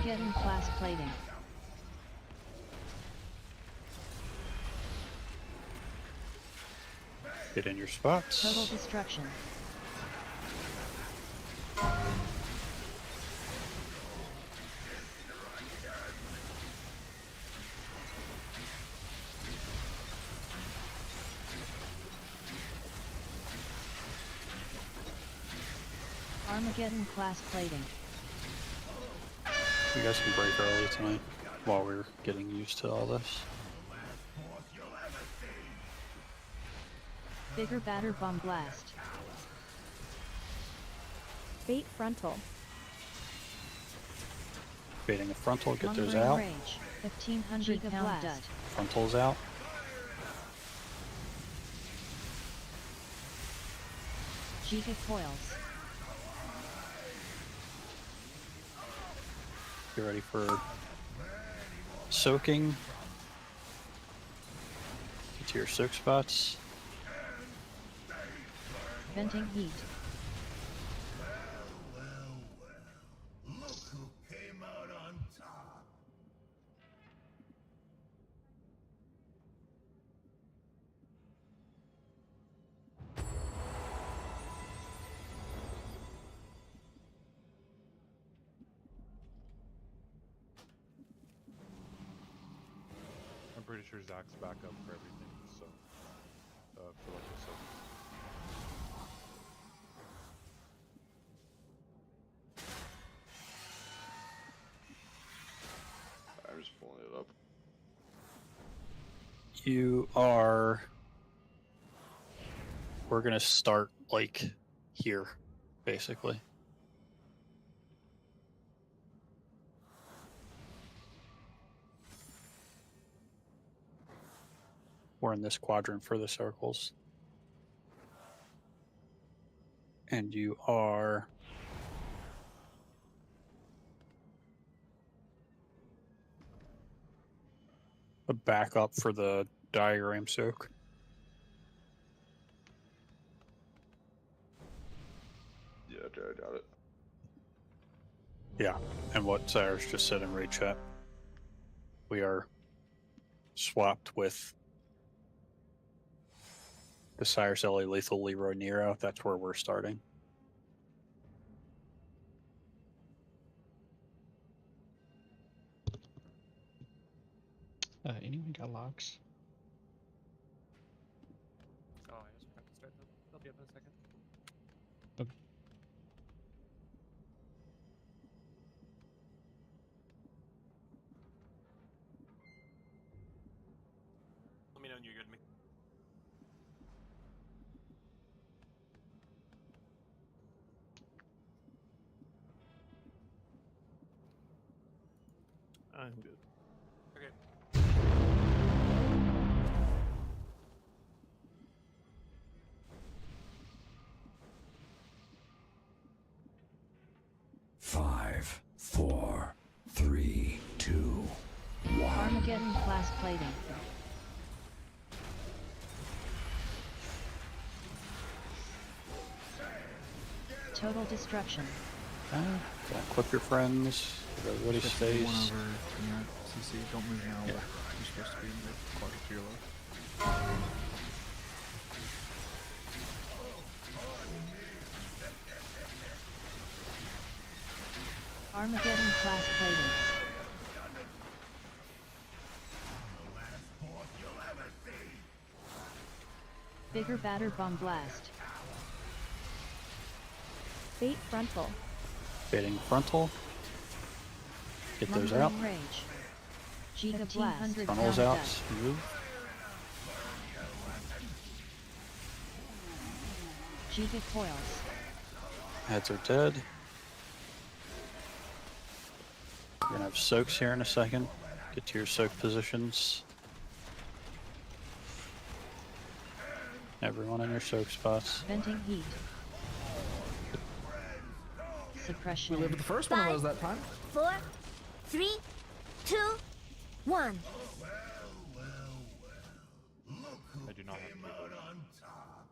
Armageddon class plating. Get in your spots. Total destruction. Armageddon class plating. You guys can break early tonight while we're getting used to all this. Bigger batter bomb blast. Bait frontal. Baiting a frontal, get those Lumbering out. Rage. 1500 pound dud. Frontals out. Giga coils. Get ready for soaking. Get to your soak spots. Venting heat. Look who came out on top. I'm pretty sure Zach's back up for everything, so for like a second. I'm just pulling it up. You are... We're gonna start, like, here, basically. We're in this quadrant for the circles. And you are... a backup for the diagram soak. Yeah, I got it. Yeah, and what Cyrus just said in raid chat. We are swapped with the Cyrus LA Lethal Leroy Nero. That's where we're starting. Anyone got locks? Oh, I just forgot to start them. They'll be up in a second. Okay. Let me know when you're good. I'm good. Okay. Five, four, three, two, one. Armageddon class plating. Total destruction. Don't equip your friends. Everybody Just stays. one over to your CC. Don't move now. Yeah. You're supposed to be in the quadrant to your left. Armageddon class plating. Bigger batter bomb blast. Bait frontal. Baiting frontal. Get those out. Lumbering Rage. Giga blast. Frontals out. Move. Giga coils. Heads are dead. We're gonna have soaks here in a second. Get to your soak positions. Everyone in your soak spots. Venting heat. Suppression. We lived the first one of those that time. 4, 3, 2, 1. I do not have to Out on top.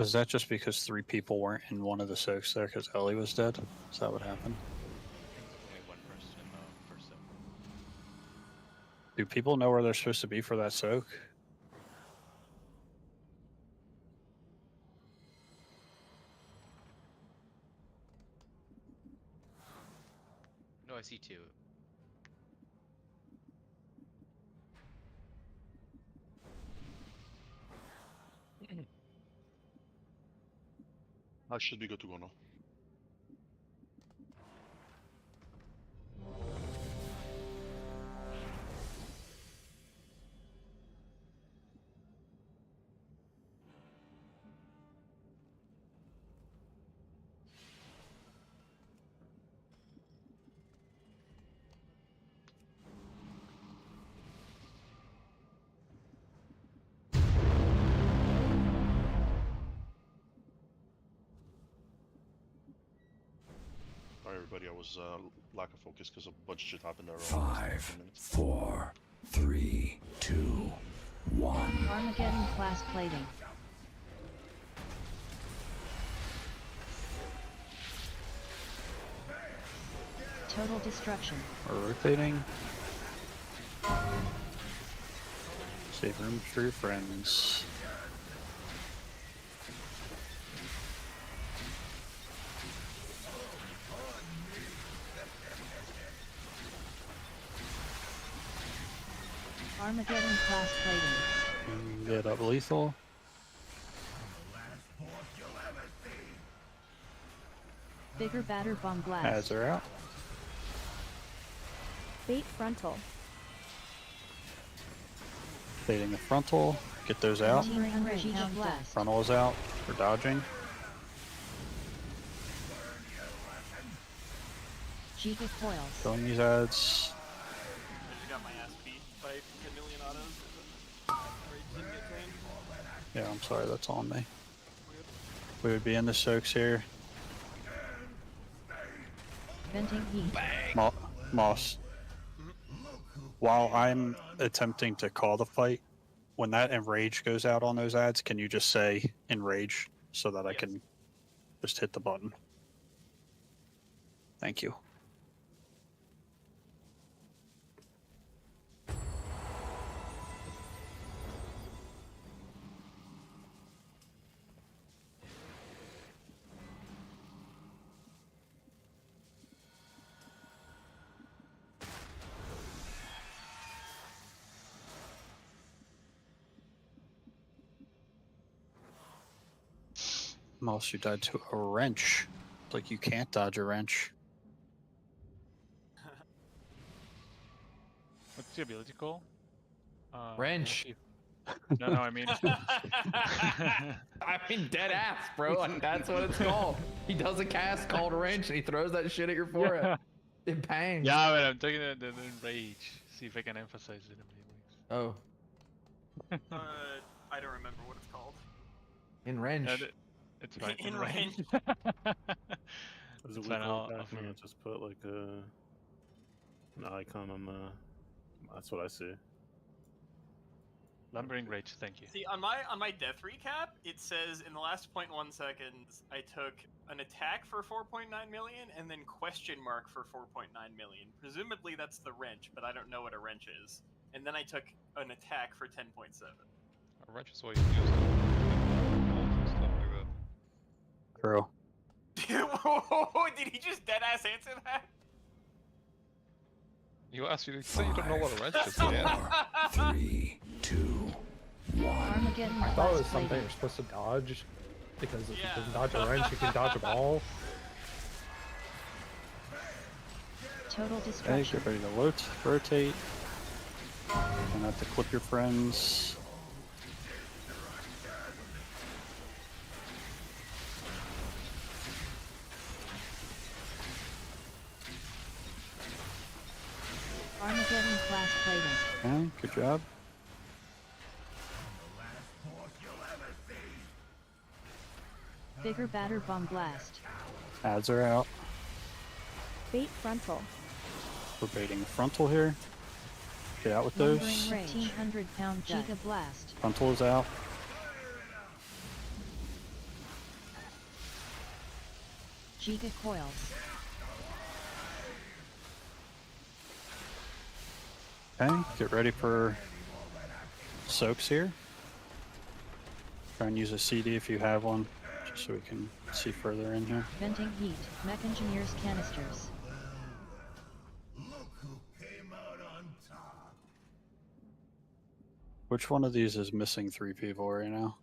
Was that just because 3 people weren't in one of the soaks there because Ellie was dead? Is that what happened? Only one person in the first set. Do people know where they're supposed to be for that soak? No, I see 2. I should be good to go now. Sorry everybody, I was lack of focus because a bunch of shit happened there. 5, 4, 3, 2, 1. Armageddon class plating. Total destruction. We're rotating. Save room for your friends. Armageddon class plating. Get up lethal. Bigger batter bomb blast. Ads are out. Bait frontal. Fading the frontal. Get those out. 1700 Giga blast. Frontal is out. We're dodging. Giga coils. Killing these ads. I just got my ass beat by 10 million autos. Rage didn't get trained. Yeah, I'm sorry, that's on me. We would be in the soaks here. Venting heat. Moss. While I'm attempting to call the fight, when that enrage goes out on those ads, can you just say enrage so that I can just hit the button? Thank you. Moss, you died to a wrench. Like you can't dodge a wrench. What's the ability called? Wrench. No, I mean. I mean, dead ass, bro. Like, that's what it's called. He does a cast called wrench and he throws that shit at your forehead. Yeah. It pangs. Yeah, but I'm talking about the enrage. See if I can emphasize it in Oh. I don't remember what it's called. In wrench. It's fine. In range. As a It's weak fine, I'll I'm gonna just put like an icon on the. That's what I see. Lumbering rage, thank you. See, on my death recap, it says in the last 0.1 seconds, I took an attack for 4.9 million and then question mark for 4.9 million. Presumably that's the wrench, but I don't know what a wrench is. And then I took an attack for 10.7. A wrench is what you use to and stuff like that. True. Did he just deadass answer that? You asked you say you don't know what a wrench is. 4, Yeah. 3, 2, 1. Armageddon I thought it class was something plating. you're supposed to dodge, because if Yeah. you can dodge a wrench, you can dodge a ball. Total Okay, destruction. get ready to rotate. And have to clip your friends. Armageddon class plating. Okay, good job. Bigger batter bomb blast. Ads are out. Bait frontal. We're baiting the frontal here. Get out with Lumbering those. range. 1,500 pound Giga blast. Frontal is out. Giga coils. Okay, get ready for soaks here. Try and use a CD if you have one, just so we can see further in here. Venting heat. Mech engineers canisters. Which one of these is missing 3 people right now?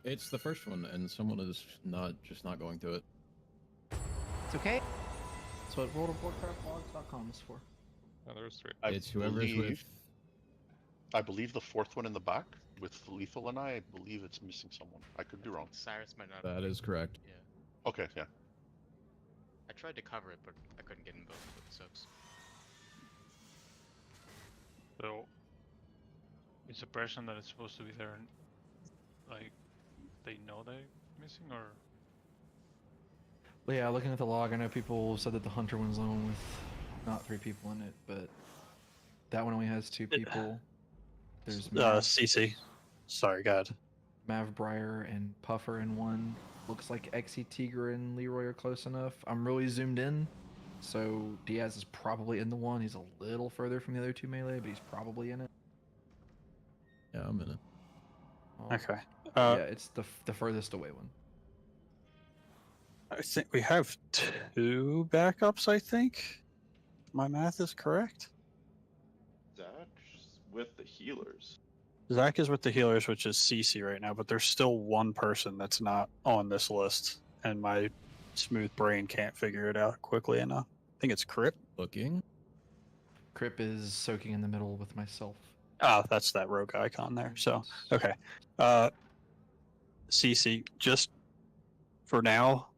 It's the first one, and someone is not going to it. It's okay. That's what worldofwarcraftlogs.com is for. Oh, there's 3. It's whoever's with. I believe the fourth one in the back with Lethal and I believe it's missing someone. I could be wrong. Cyrus might not. That is correct. Yeah. Okay, yeah. I tried to cover it, but I couldn't get in both with the soaks. So, it's a person that is supposed to be there, and like, they know they're missing, or? Well, yeah, looking at the log, I know people said that the hunter one's the one with not 3 people in it, but that one only has 2 people. There's CC. Sorry, God. Mavroars and Puffer in one. Looks like Xe Tiger and Leroy are close enough. I'm really zoomed in, so Diaz is probably in the one. He's a little further from the other 2 melee, but he's probably in it. Yeah, I'm in it. Oh, Okay. yeah, it's the furthest away one. I think we have 2 backups, I think. My math is correct. Zach's with the healers. Zach is with the healers, which is CC right now, but there's still 1 person that's not on this list, and my smooth brain can't figure it out quickly enough. I think it's Crip. Looking. Crip is soaking in the middle with myself. Ah, that's that rogue icon there. So, okay. CC, just for now,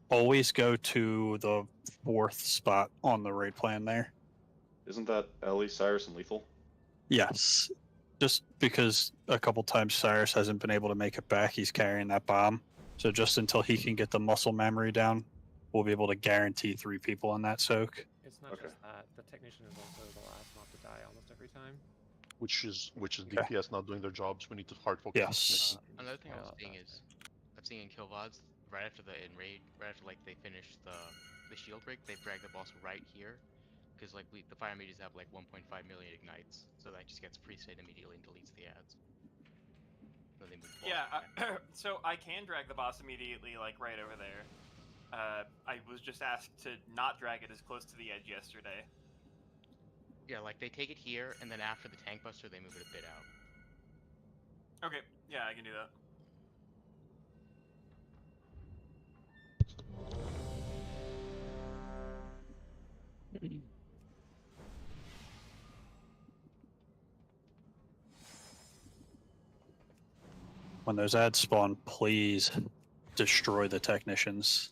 always go to the 4th spot on the raid plan there. Isn't that Ellie, Cyrus, and Lethal? Yes. Just because a couple times Cyrus hasn't been able to make it back, he's carrying that bomb. So just until he can get the muscle memory down, we'll be able to guarantee 3 people on that soak. It's not just that. The technician is also the last not to die almost every time. Which is Okay. DPS not doing their jobs. We need to hard focus. Yes. Another thing I was seeing is, I'm seeing in kill VODs right after the raid, right after like they finish the shield break, they drag the boss right here, because like the fire mages have like 1.5 million ignites, so that just gets pre-saved immediately and deletes the ads. Then they move the boss Yeah, so I can drag the boss immediately, like right over there. I was just asked to not drag it as close to the edge yesterday. Yeah, like they take it here, and then after the tank buster, they move it a bit out. Okay, yeah, I can do that. When those ads spawn, please destroy the technicians.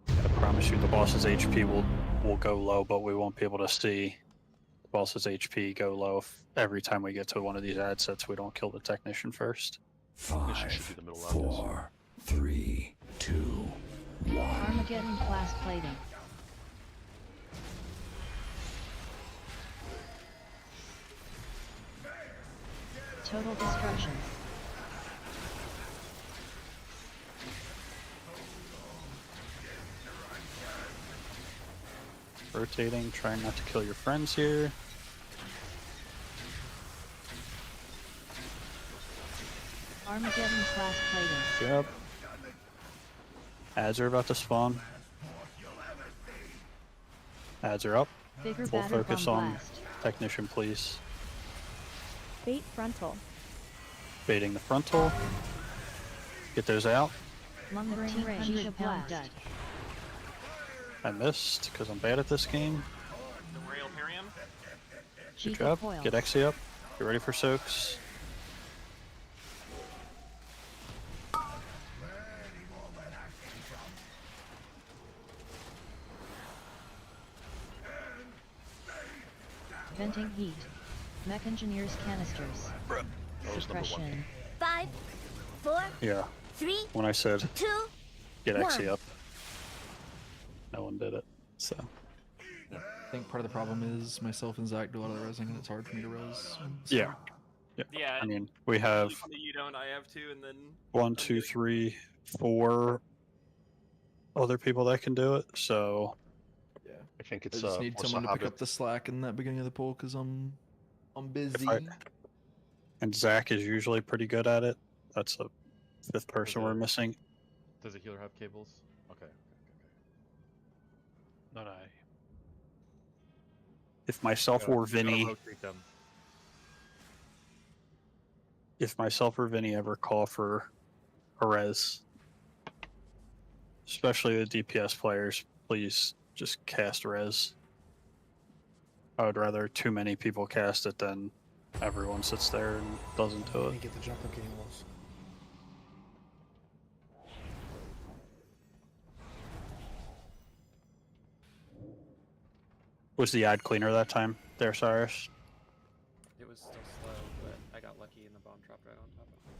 I promise you the boss's HP will go low, but we won't be able to see the boss's HP go low if every time we get to one of these ad sets we don't kill the technician first. 5, 4, 3, 2, 1. Armageddon class plating. Total destruction. Rotating, trying not to kill your friends here. Armageddon class plating. Yep. Ads are about to spawn. Ads are up. Bigger Full batter focus bomb on blast. technician, please. Bait frontal. Baiting the frontal. Get those out. Lumbering Giga blast. I missed because I'm bad at this game. The Rail Imperium. Good Giga job. coils. Get Xe up. Get ready for soaks. Venting heat. Mech engineers canisters. Suppression. 5, 4, Yeah. 3, When I said 2, get Xe 1. up, no one did it. So I think part of the problem is myself and Zach do a lot of the resing, and it's hard for me to res. yeah. Yeah. I mean, we have You don't. I have two, and then 1, 2, 3, 4 other people that can do it. So Yeah. I think I it's just need force someone of to pick habit. up the slack in that beginning of the pool because I'm busy. and Zach is usually pretty good at it. That's the fifth person we're it- missing. Does a healer have cables? Okay. Not I. If myself or Vinny, rotate them. ever call for a res, especially the DPS players, please just cast res. I would rather too many people cast it than everyone sits there and doesn't do it. Get the jumper cables. Was the ad cleaner that time there, Cyrus? It was still slow, but I got lucky and the bomb dropped right on top of it.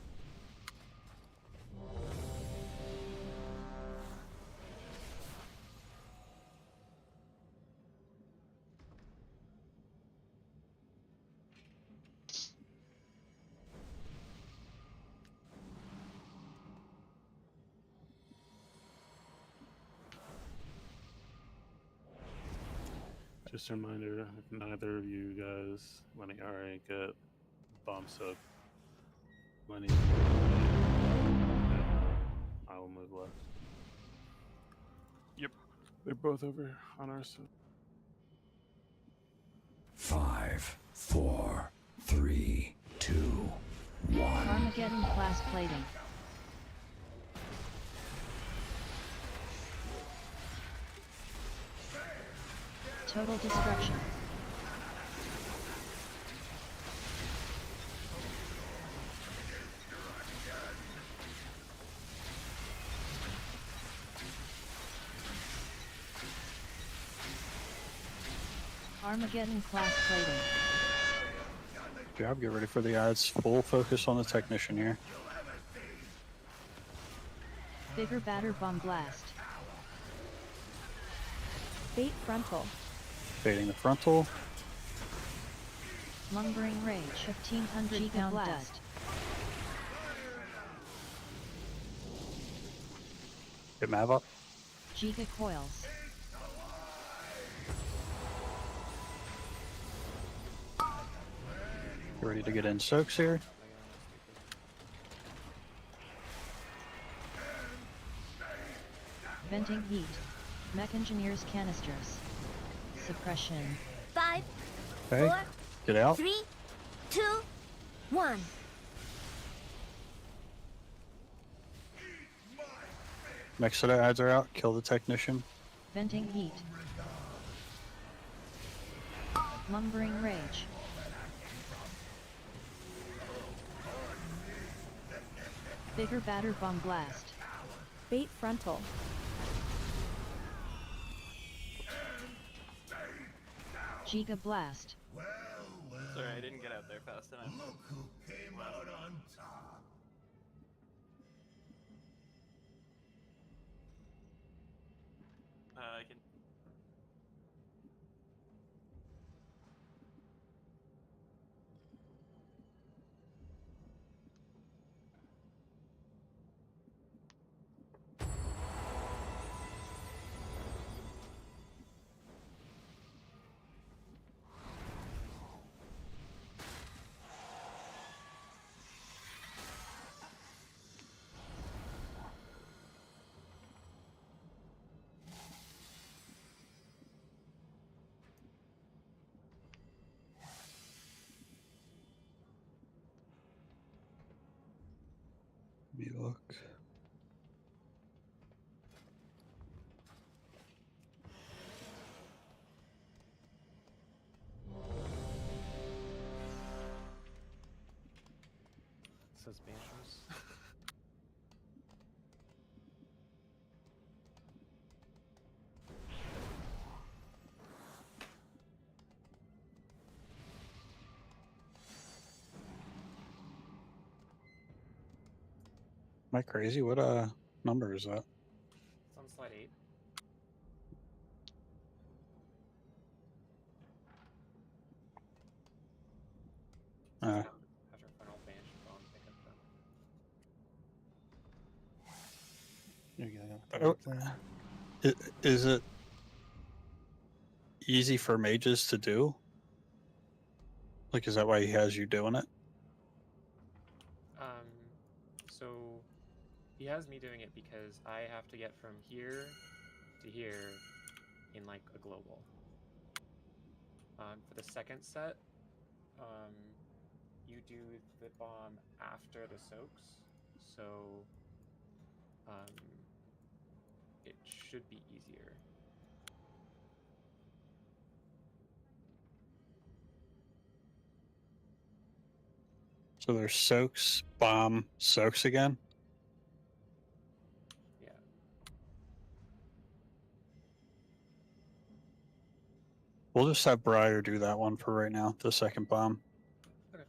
Just a reminder, if neither of you guys winning RA get bumps up money, I will move left. Yep. They're both over on our side. 5, 4, 3, 2, 1. Armageddon class plating. Total destruction. Armageddon class plating. Good job, get ready for the ads. Full focus on the technician here. Bigger batter bomb blast. Bait frontal. Fading the frontal. Lumbering rage. 1500 pound dust. Get Mav up. Giga coils. You ready to get in soaks here? Venting heat. Mech engineers canisters. Suppression. 5, Okay. 4, Get out. 3, 2, 1. Next set of ads are out. Kill the technician. Venting heat. Lumbering rage. Bigger batter bomb blast. Bait frontal. Giga blast. Sorry, I didn't get out there fast enough. I can. Let me look. Says Banshees. Am I crazy? What number is that? It's on slide 8. Uh, After Is it easy for mages to do? Like, is that why he has you doing it? So he has me doing it because I have to get from here to here in like a global. For the second set, you do the bomb after the soaks, so it should be easier. So there's soaks, bomb, soaks again? Yeah. We'll just have Briar do that one for right now, the second bomb. Okay.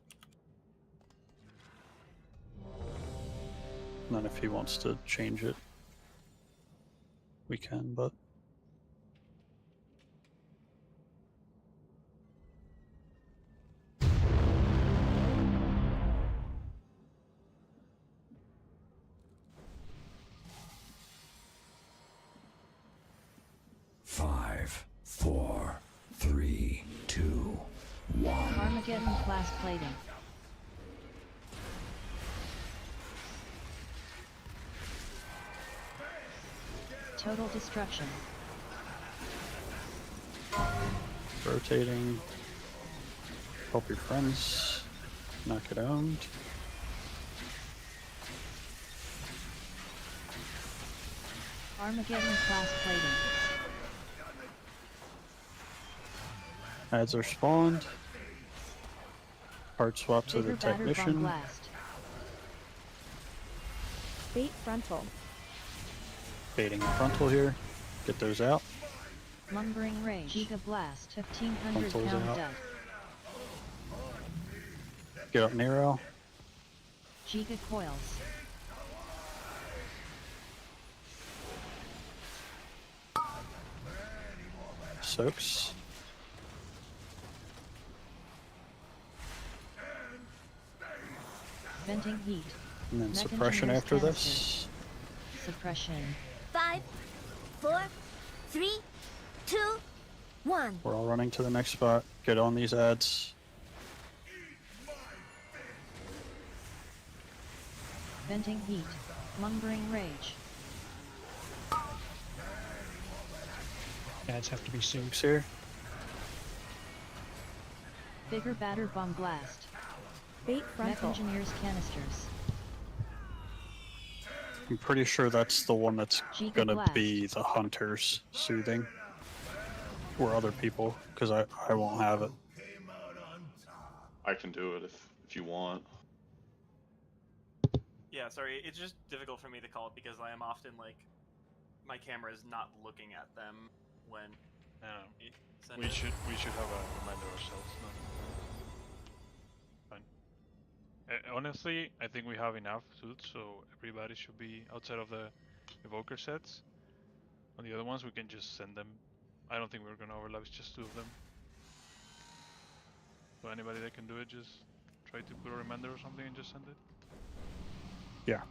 And then if he wants to change it, we can, but... Five, 4, 3, 2, 1. Armageddon class plating. Total destruction. Rotating. Help your friends. Knock it out. Armageddon class plating. Ads are spawned. Part swap to the Bigger batter bomb technician. blast. Bait frontal. Baiting frontal here. Get those out. Lumbering rage. Giga blast. 1500 Frontals pound out. dud. Get up Nero. Giga coils. Soaks. Venting heat. And then Mech suppression engineers after canister. this. Suppression. 5, 4, 3, 2, 1. We're all running to the next spot. Get on these ads. Venting heat. Lumbering rage. Ads have to be soaks here. Bigger batter bomb blast. Bait Mech frontal. engineers canisters. I'm pretty sure that's the one that's Giga gonna blast. be the hunter's soothing. Or other people, because I won't have it. I can do it if you want. Yeah, sorry, it's just difficult for me to call it because I am often like, my camera is not looking at them when. it sends We it. should have a reminder ourselves. No. Fine. Honestly, I think we have enough suits, so everybody should be outside of the evoker sets. On the other ones, we can just send them. I don't think we're gonna overlap. It's just 2 of them. So anybody that can do it, just try to put a reminder or something and just send it. Yeah.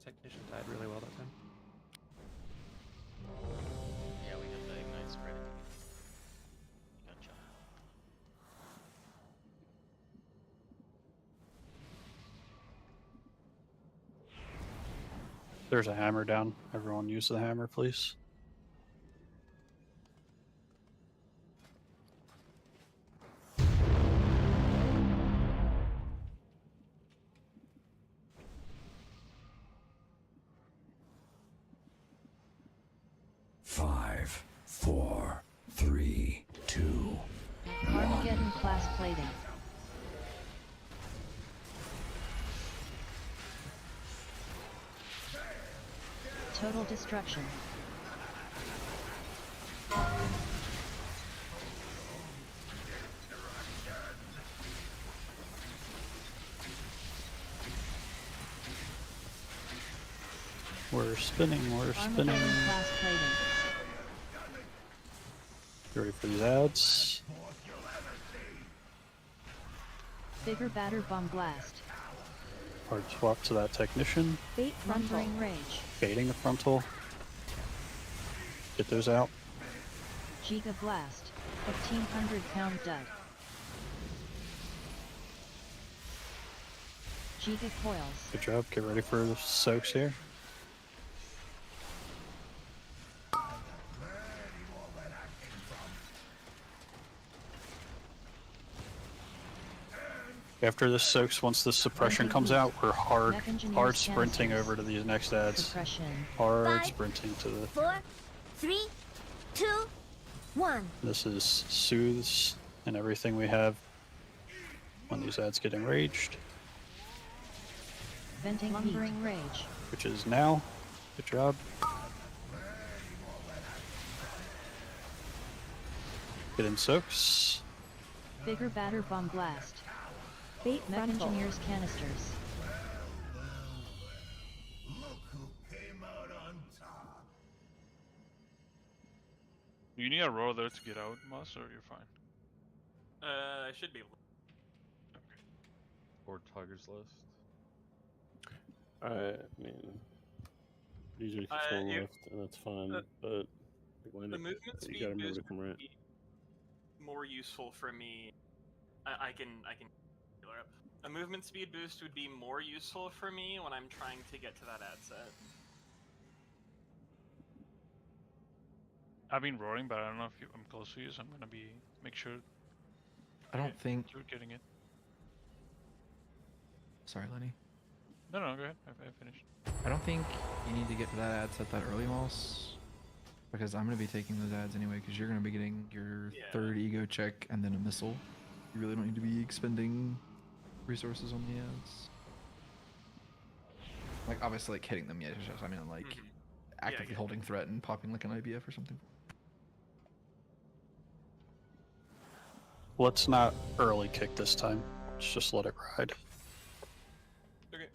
Technician died really well that time. Yeah, we have the ignite spread. Gotcha. There's a hammer down. Everyone use the hammer, please. Five, 4, 3, 2. Armageddon class plating. Total destruction. We're spinning, we're spinning. Armageddon class plating. You ready for these ads? Bigger batter bomb blast. Hard swap to that technician. Bait frontal. Lumbering rage. Baiting the frontal. Get those out. Giga blast. 1,500-pound dud. Giga coils. Good job. Get ready for the soaks here. After this soaks, once the suppression comes out, we're hard sprinting over to these next ads. Suppression. Hard 5, sprinting to the. 4, 3, 2, 1. This is soothes and everything we have when these ads get enraged, Venting lumbering rage. which is now. Good job. Get in soaks. Bigger batter bomb blast. Bait Mech frontal. engineers canisters. Do you need a roll there to get out, Moss, or you're fine? I should be. Or Tiger's List. I mean, usually control left, and that's fine, but The movement you speed gotta remember boost to come right. would be more useful for me. I can heal her up. A movement speed boost would be more useful for me when I'm trying to get to that ad set. I've been roaring, but I don't know if I'm close to you, so I'm gonna make sure I don't think. you're getting it. Sorry, Lenny. No, go ahead. I finished. I don't think you need to get to that ad set that early, Moss. Because I'm going to be taking those ads anyway, because you're going to be getting your third ego check and then a missile. You really don't need to be expending resources on the ads. Like, obviously, like, hitting them, yeah, I mean, like, actively holding threat and popping, like, an IBF or something. Let's not early kick this time. Let's just let it ride. Okay.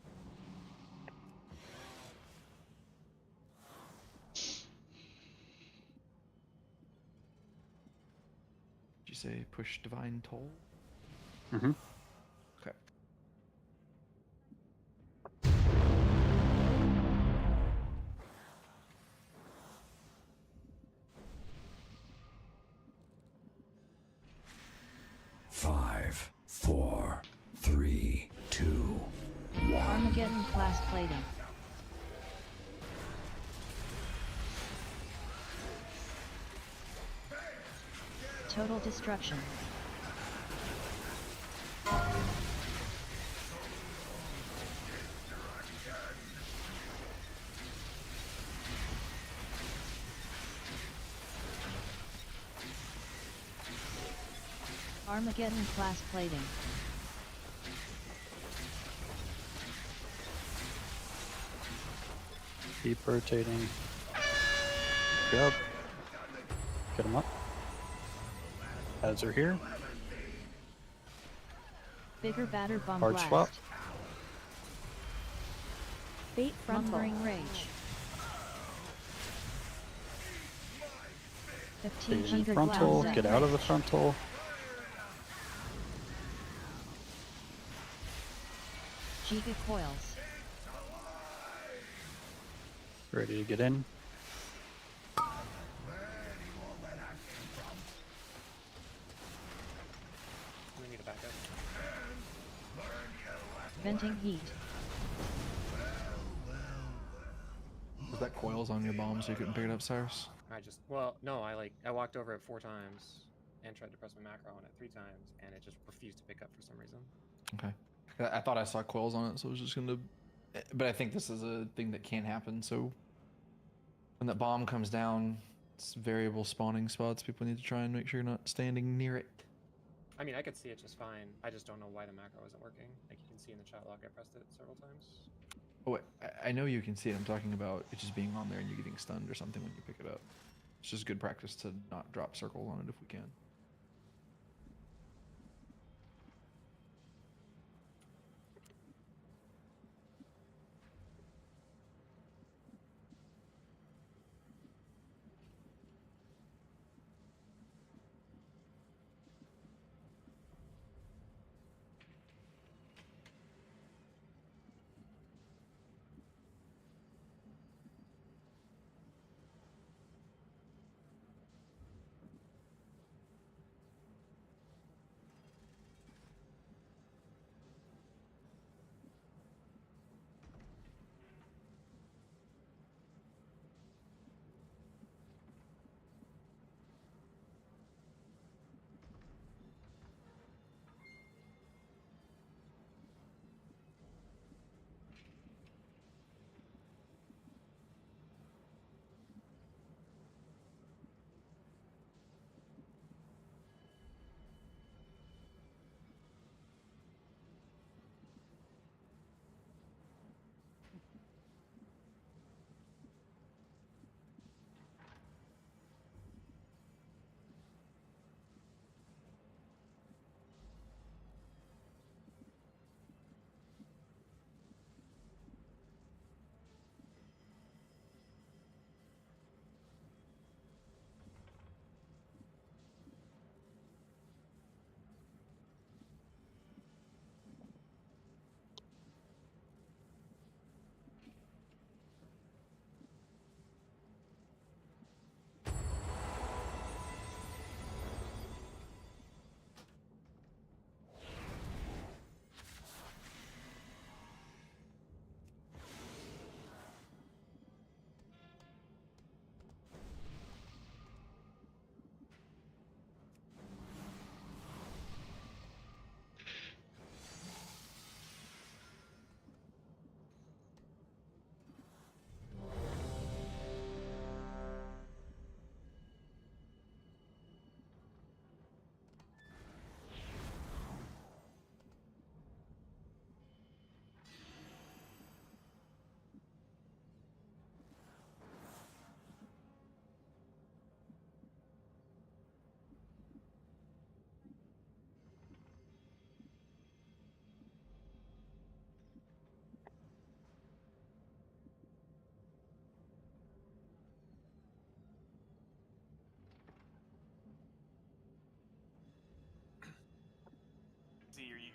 Did you say push Divine Toll? Mm-hmm. Okay. Five, 4, 3, 2, 1. Armageddon blast plating. Total destruction. Armageddon blast plating. Keep rotating. Good job. Get them up. Ads are here. Bigger batter bomb Hard blast. swap. Bait frontal. Lumbering rage. Bait in 1,500 frontal. blast. Get out of the frontal. Giga coils. Ready to get in. We need a backup. Venting heat. Was that coils on your bomb so you couldn't pick it up, Cyrus? No, I walked over it 4 times and tried to press my macro on it 3 times, and it just refused to pick up for some reason. Okay. I thought I saw coils on it, so I was just gonna... But I think this is a thing that can happen, so... When that bomb comes down, it's variable spawning spots. People need to try and make sure you're not standing near it. I mean, I could see it just fine. I just don't know why the macro isn't working. Like you can see in the chat log, I pressed it several times. Oh, wait, I know you can see it. I'm talking about it just being on there and you getting stunned or something when you pick it up. It's just good practice to not drop circles on it if we can.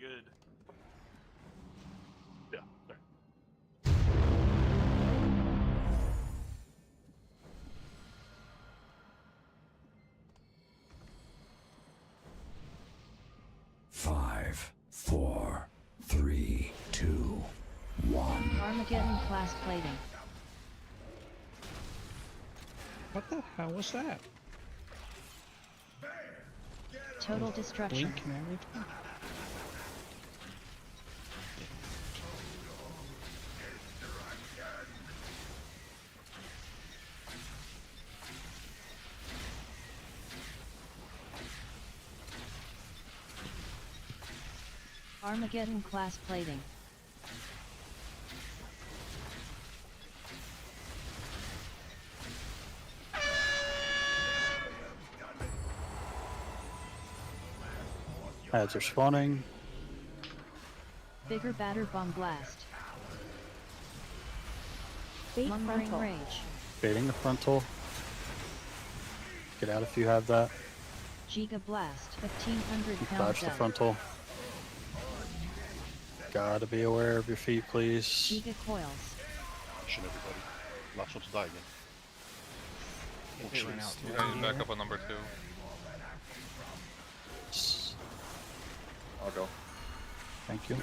good. Yeah. There. Five, four, three, two, one. Armageddon class plating. What the hell was that? Total destruction. Blink and everything? Armageddon class plating. Ads are spawning. Bigger batter bomb blast. Bait Lumbering frontal. rage. Baiting the frontal. Get out if you have that. Giga blast. 1,500 pound Dodge the death. frontal. Gotta be aware of your feet, please. Giga coils. Action, everybody. Last one to die again. Oh, It ran out. I need back up on number 2. I'll go. Thank you.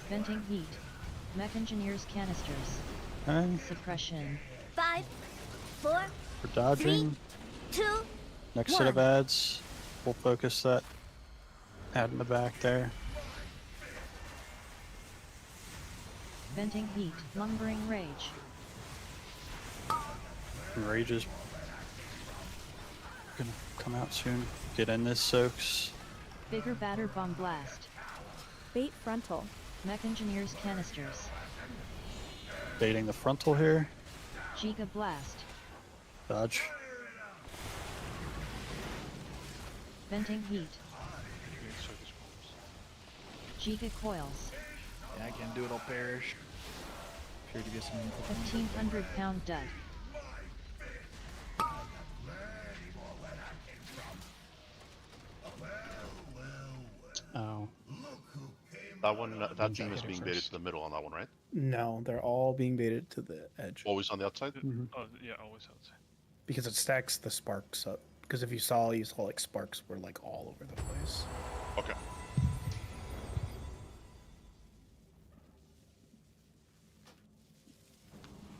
Venting heat. Mech engineers canisters. Okay, Suppression. 5, 4, we're dodging. 2. Next set of ads. We'll focus that ad in the back there. Venting heat. Lumbering rage. And Rage is gonna come out soon. Get in this, soaks. Bigger batter bomb blast. Bait frontal. Mech engineers canisters. Baiting the frontal here. Giga blast. Dodge. Venting heat. Giga coils. Yeah, I can't do it, I'll perish. Sure to get some input. 1,500 pound dud. Oh. That one, that team is being baited to the middle on that one, right? No, they're all being baited to the edge. Always on the outside? Oh, yeah, always outside. Because it stacks the sparks up. Because if you saw like sparks were like all over the place. Okay.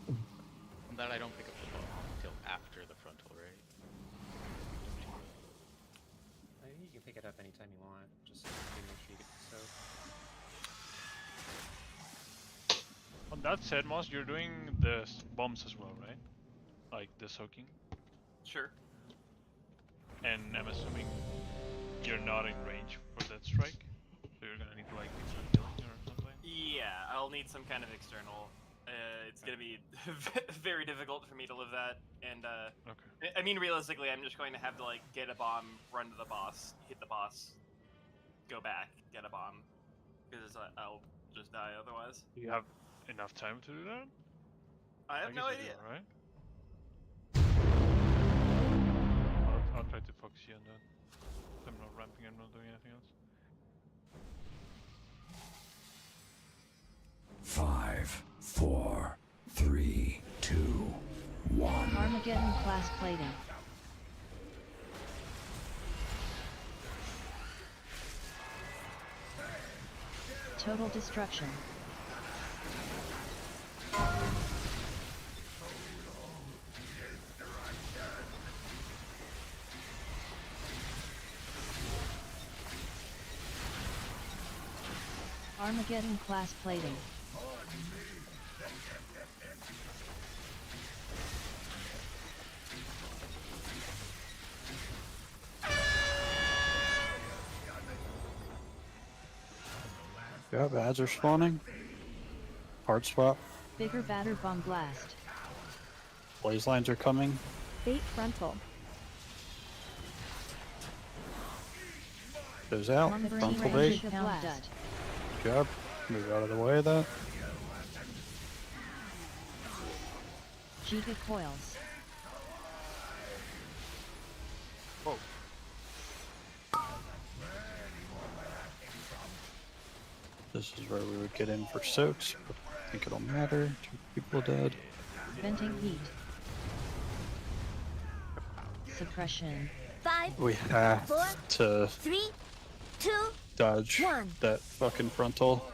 And that I don't pick up the ball until after the frontal, right? I think you can pick it up anytime you want. Just make sure you get the soak. On that said, Moss, you're doing the bombs as well, right? Like the soaking? Sure. And I'm assuming you're not in range for that strike? So you're gonna need like extra healing or something? Yeah, I'll need some kind of external. It's gonna be very difficult for me to live that, and Okay. I mean, realistically, I'm just going to have to like get a bomb, run to the boss, hit the boss, go back, get a bomb, because I'll just die otherwise. You have enough time to do that? I have no guess you idea. do, right? I'll try to focus you on that. I'm not ramping, I'm not doing anything else. 5, 4, 3, 2, 1. Armageddon class plating. Total destruction. Armageddon class plating. Yep, ads are spawning. Hard swap. Bigger batter bomb blast. Blaze lines are coming. Bait frontal. Goes out. Lumbering Frontal rage. bait. Pound dud. Good job. Move out of the way of that. Giga coils. This is where we would get in for soaks, but I think it'll matter. 2 people dead. Venting heat. Suppression. 5, We have 4, to 3, 2, dodge 1. that fucking frontal.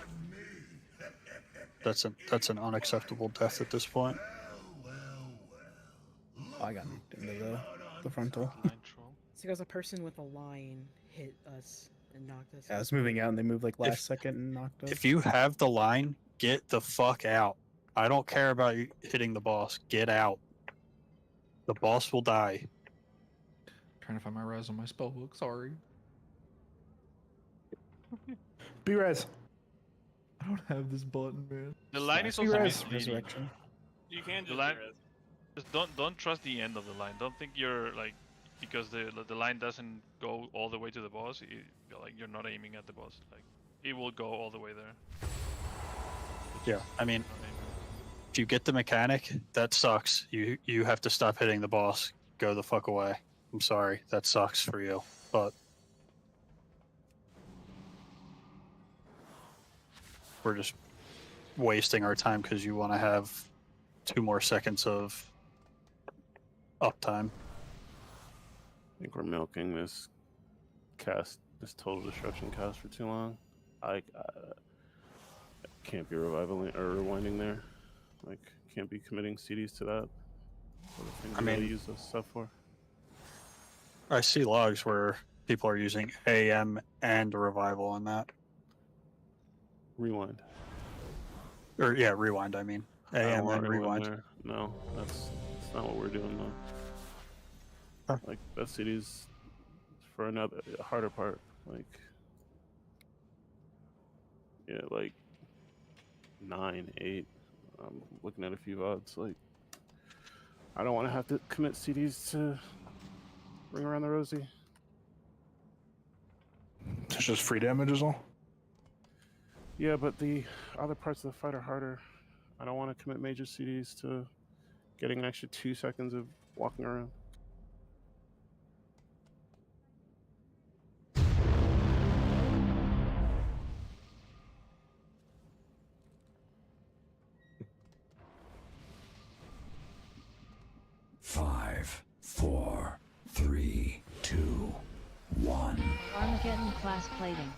That's an unacceptable death at this point. I got knocked into the frontal. It's because a person with a line hit us and knocked us. Yeah, I was moving out and they moved like last second and knocked us. If you have the line, get the fuck out. I don't care about you hitting the boss. Get out. The boss will die. Trying to find my res on my spellbook. Sorry. B-res. I don't have this button, man. The line is also B-res. misleading. Resurrection. You can The just line, res. just don't trust the end of the line. Don't think you're like, because the line doesn't go all the way to the boss. Like you're not aiming at the boss. Like it will go all the way there. Yeah, I mean, if you get the mechanic, that sucks. You have to stop hitting the boss. Go the fuck away. I'm sorry, that sucks for you, but we're just wasting our time because you want to have 2 more seconds of uptime. I think we're milking this total destruction cast for too long. I can't be reviving or rewinding there. Like, can't be committing CDs to that. What are things I we gotta mean- use this stuff for? I see logs where people are using AM and a revival on that. Rewind. Or yeah, rewind. I mean, I don't AM want and rewind. there. No, that's not what we're doing though. Like that CD's for another harder part. Like yeah, like 9, 8. I'm looking at a few VODs. Like I don't want to have to commit CDs to Ring Around the Rosie. It's just free damage is all? Yeah, but the other parts of the fight are harder. I don't want to commit major CDs to getting an extra 2 seconds of walking around. Five, 4, 3, 2, 1. Armageddon class plating.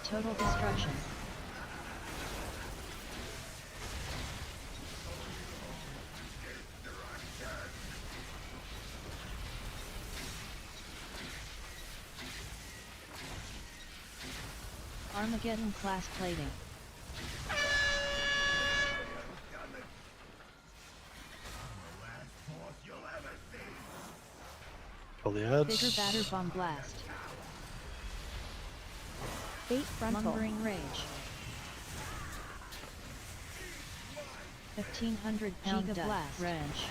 Total destruction. Armageddon class plating. Kill the ads. Bigger batter bomb blast. Bait frontal. Lumbering rage. 1500 pound Giga blast. Wrench.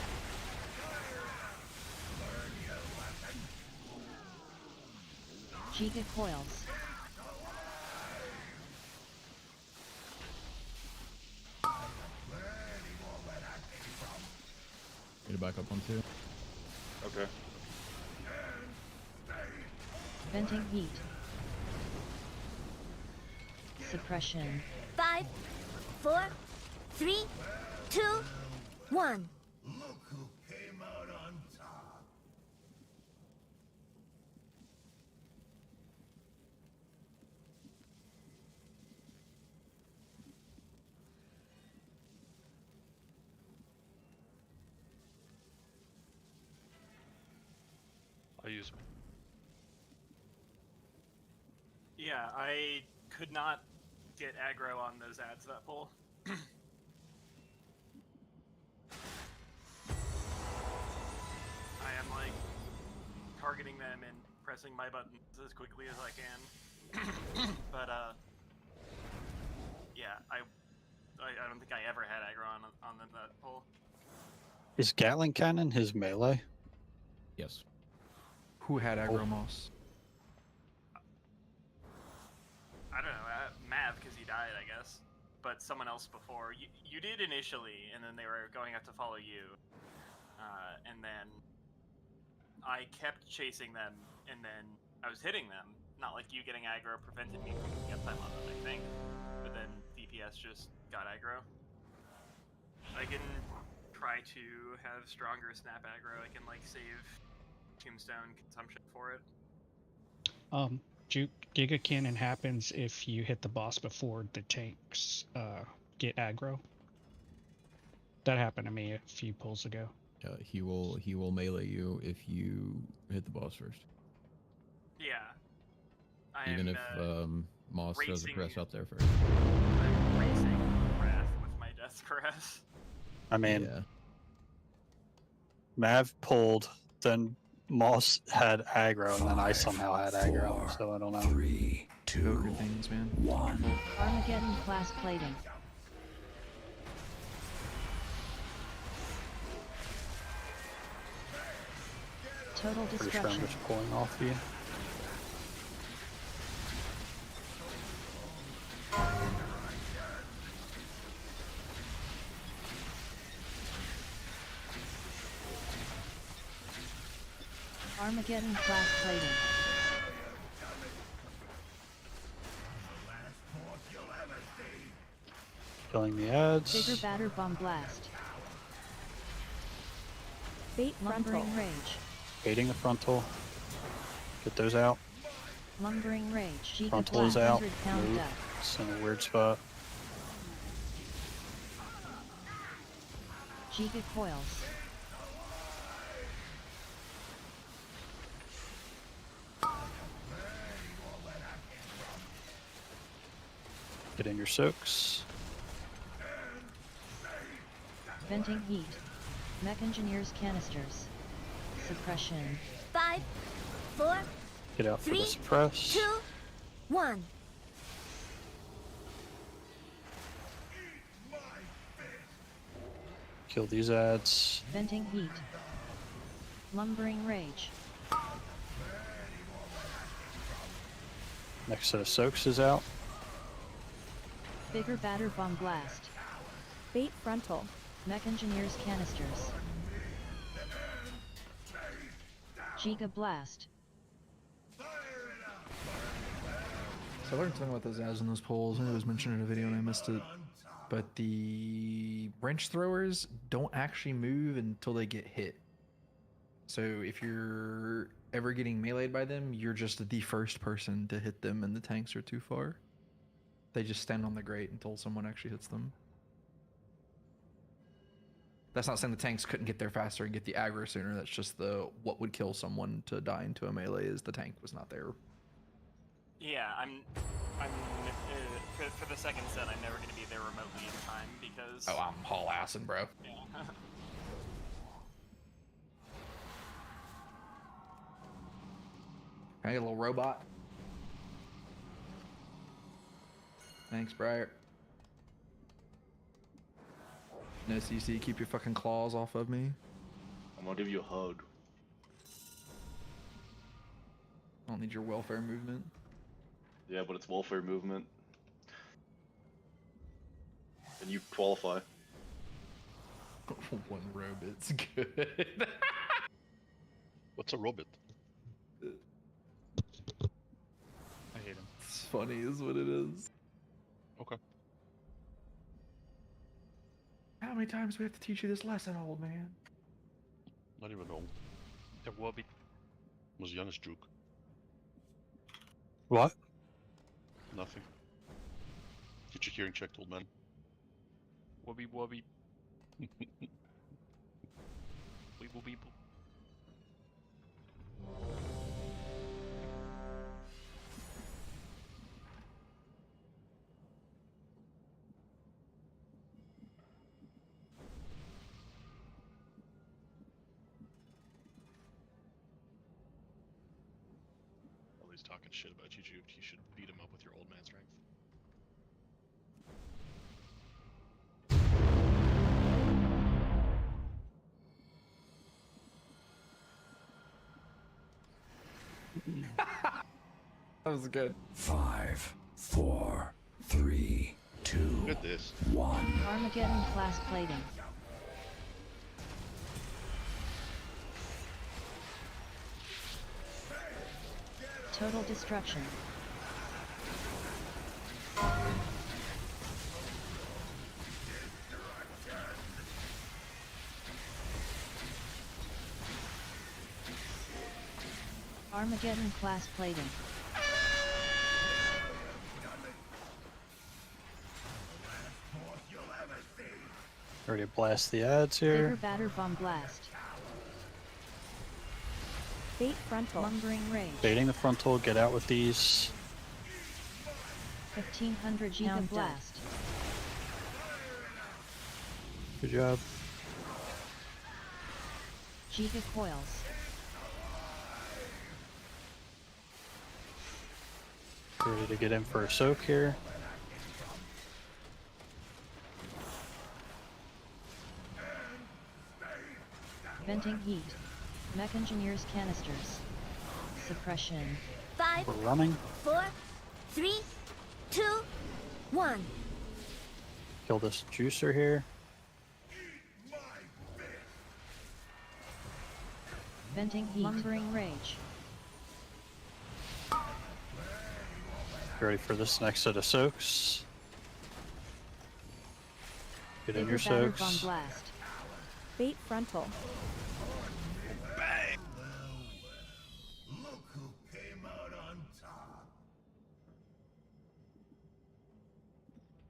Giga coils. Get it back up on 2. Okay. Venting heat. Suppression. 5, 4, 3, 2, 1. I use me. Yeah, I could not get aggro on those ads that pull. I am like targeting them and pressing my buttons as quickly as I can. But yeah, I don't think I ever had aggro on them that pull. Is Gatling Cannon his melee? Yes. Who had aggro moss? I don't know, Mav, because he died, I guess. But someone else before. You did initially, and then they were going out to follow you. And then I kept chasing them, and then I was hitting them. Not like you getting aggro prevented me from getting uptime on them, I think. But then DPS just got aggro. I can try to have stronger snap aggro. I can like save tombstone consumption for it. Giga Cannon happens if you hit the boss before the tanks get aggro. That happened to me a few pulls ago. He will melee you if you hit the boss first. Yeah. Even if Moss throws a caress out there first. I'm racing Wrath with my Death Caress. I mean, Yeah. Mav pulled, then Moss had aggro, and then I somehow had aggro, so I don't know. 3, 2, things, man. 1. Armageddon class plating. Total Pretty sure I'm destruction. just pulling off you. Armageddon class plating. Killing the ads. Bigger batter bomb blast. Bait Lumbering frontal. rage. Baiting the frontal. Get those out. Lumbering rage. Giga Frontal is blast. out. 100-pound Move. duck. It's in a weird spot. Giga coils. Get in your soaks. Venting heat. Mech engineers canisters. Suppression. 5, 4, Get out for 3, the suppress. 2, 1. Kill these ads. Venting heat. Lumbering rage. Next set of soaks is out. Bigger batter bomb blast. Bait frontal. Mech engineers canisters. Giga blast. So I learned something about those ads in those polls, and it was mentioned in a video and I missed it. But the wrench throwers don't actually move until they get hit. So if you're ever getting meleeed by them, you're just the first person to hit them and the tanks are too far. They just stand on the grate until someone actually hits them. That's not saying the tanks couldn't get there faster and get the aggro sooner. That's just what would kill someone to die into a melee is the tank was not there. Yeah, I'm for the second set, I'm never going to be there remotely in time because. Oh, I'm haul assing, bro. Yeah. Can I get a little robot? Thanks, Briar. No CC, keep your fucking claws off of me. I'm gonna give you a hug. I don't need your welfare movement. Yeah, but it's welfare movement. And you qualify. One robot's good. What's a robot? I hate him. It's funny is what it is. Okay. How many times do we have to teach you this lesson, old man? Not even old. The Wobby. Was young as Juke. What? Nothing. Get your hearing checked, old man. Wobby Wobby. Weeble Beeble. All these talking shit about you, Juke. You should beat him up with your old man strength. That was good. 5, 4, 3, 2, Look at this. 1. Armageddon class plating. Total destruction. Armageddon class plating. Ready to blast the ads Bigger here. batter bomb blast. Bait frontal. Lumbering rage. Baiting the frontal, get out with these. 1500 Giga blast. Good job. Giga coils. Ready to get in for a soak here. Venting heat. Mech engineers canisters. Suppression. 5, We're running. 4, 3, 2, 1. Kill this juicer here. Venting heat. Lumbering rage. Ready for this next set of soaks. Get in Bigger your batter bomb soaks. blast. Bait frontal.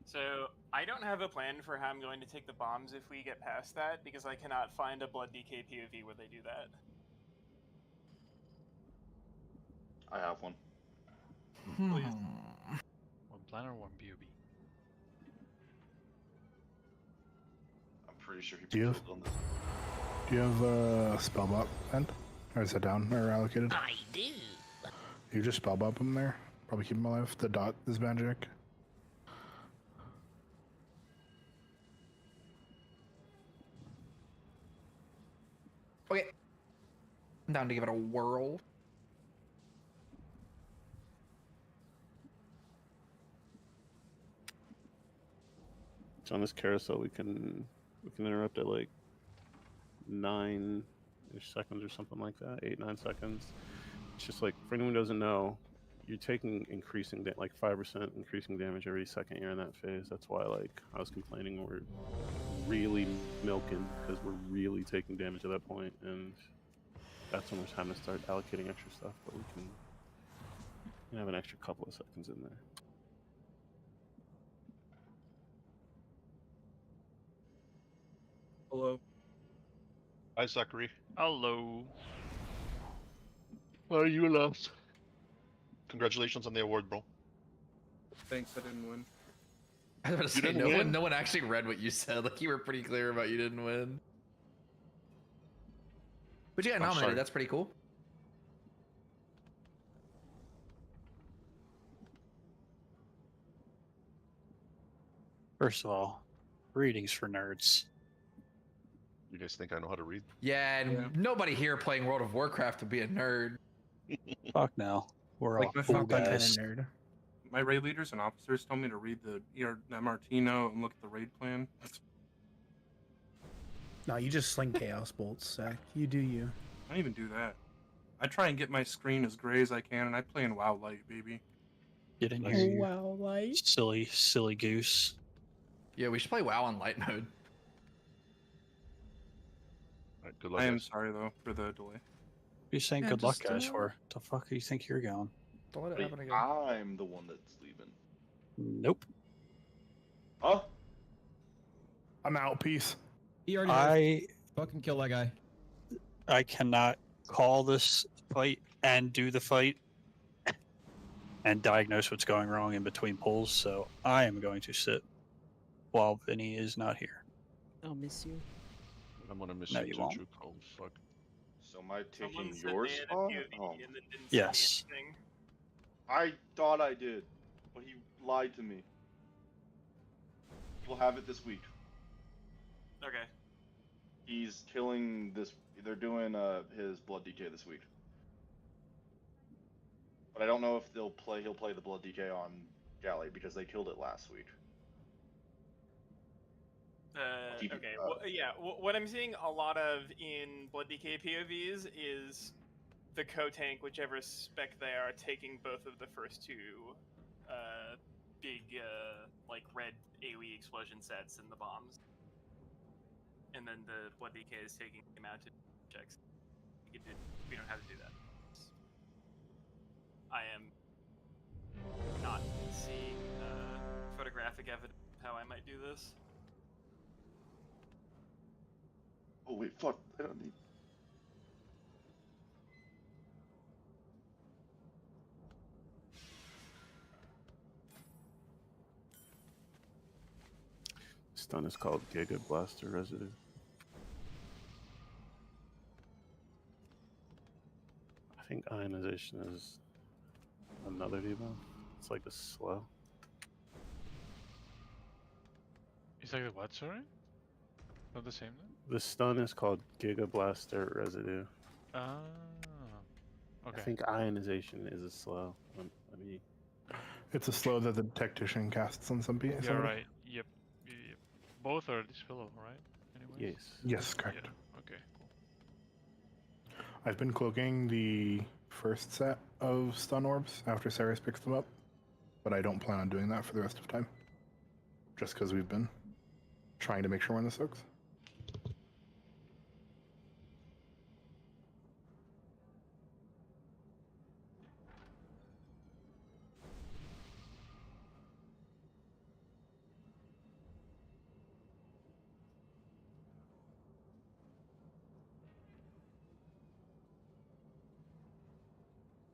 So I don't have a plan for how I'm going to take the bombs if we get past that, because I cannot find a Blood DK PoV where they do that. I have one. Please. One plan or one POV? I'm pretty sure he Do you killed have- on this. Do you have Spellbop end? Or is it down or allocated? I do. You just Spellbop him there. Probably keep him alive. The dot is magic. Okay. I'm down to give it a whirl. So on this carousel, we can interrupt at like 9-ish seconds or something like that, 8-9 seconds. It's just like, for anyone who doesn't know, you're taking increasing like 5% increasing damage every second you're in that phase. That's why like I was complaining we're really milking because we're really taking damage at that point, and that's when we're having to start allocating extra stuff. But we can have an extra couple of seconds in there. Hello. Hi, Zachary. Hello. Why are you lost? Congratulations on the award, bro. Thanks, I didn't win. I was about to You say, didn't win? no one actually read what you said. Like, you were pretty clear about you didn't win. But you got I'm nominated, sorry. that's pretty cool. First of all, readings for nerds. You guys think I know how to read? Yeah, and Yeah. nobody here playing World of Warcraft would be a nerd. Fuck no. We're Like all my cool fucking guys. Nerd. My raid leaders and officers told me to read the MRT note and look at the raid plan. No, you just sling chaos bolts, Zach. You do you. I don't even do that. I try and get my screen as gray as I can, and I play in WoW Light, baby. Get in Oh, here, wow, light. you silly goose. Yeah, we should play WoW on light mode. Alright, good luck. I am guys. sorry though for the delay. What are you saying Yeah, good luck, just, guys, for? The fuck do you think you're going? Don't let it Wait, happen again. I'm the one that's leaving. Nope. Huh? I'm out. Peace. He already I fucking kill that guy. I cannot call this fight and do the fight and diagnose what's going wrong in between pulls, so I am going to sit while Vinny is not here. I'll miss you. I'm gonna miss No, you you too, won't. Juke. Oh, fuck. So am I Someone taking said your they had a spot? POV Oh. and then didn't Yes. say anything. I thought I did, but he lied to me. We'll have it this week. Okay. He's killing this. They're doing his blood DK this week. But I don't know if he'll play the blood DK on Galley because they killed it last week. Keep it Okay. up. Well, yeah. What I'm seeing a lot of in Blood DK POVs is the co-tank, whichever spec they are, taking both of the first two big like red AoE explosion sets and the bombs, and then the Blood DK is taking the mounted checks. We don't have to do that. I am not seeing photographic evidence of how I might do this. Oh wait, fuck! I don't need. Stun is called Giga Blaster Residue. I think ionization is another debuff. It's like a slow. It's like the what, sorry? Not the same then? The stun is called Giga Blaster Residue. Ah, okay. I think ionization is a slow. Let me. It's a slow that the tactician casts on some people. You're right. Yep. Both are dispellable, right? Anyways? Yes. Yes, correct. Yeah. Okay, cool. I've been cloaking the first set of stun orbs after Cyrus picks them up, but I don't plan on doing that for the rest of time. Just because we've been trying to make sure we're in the soaks.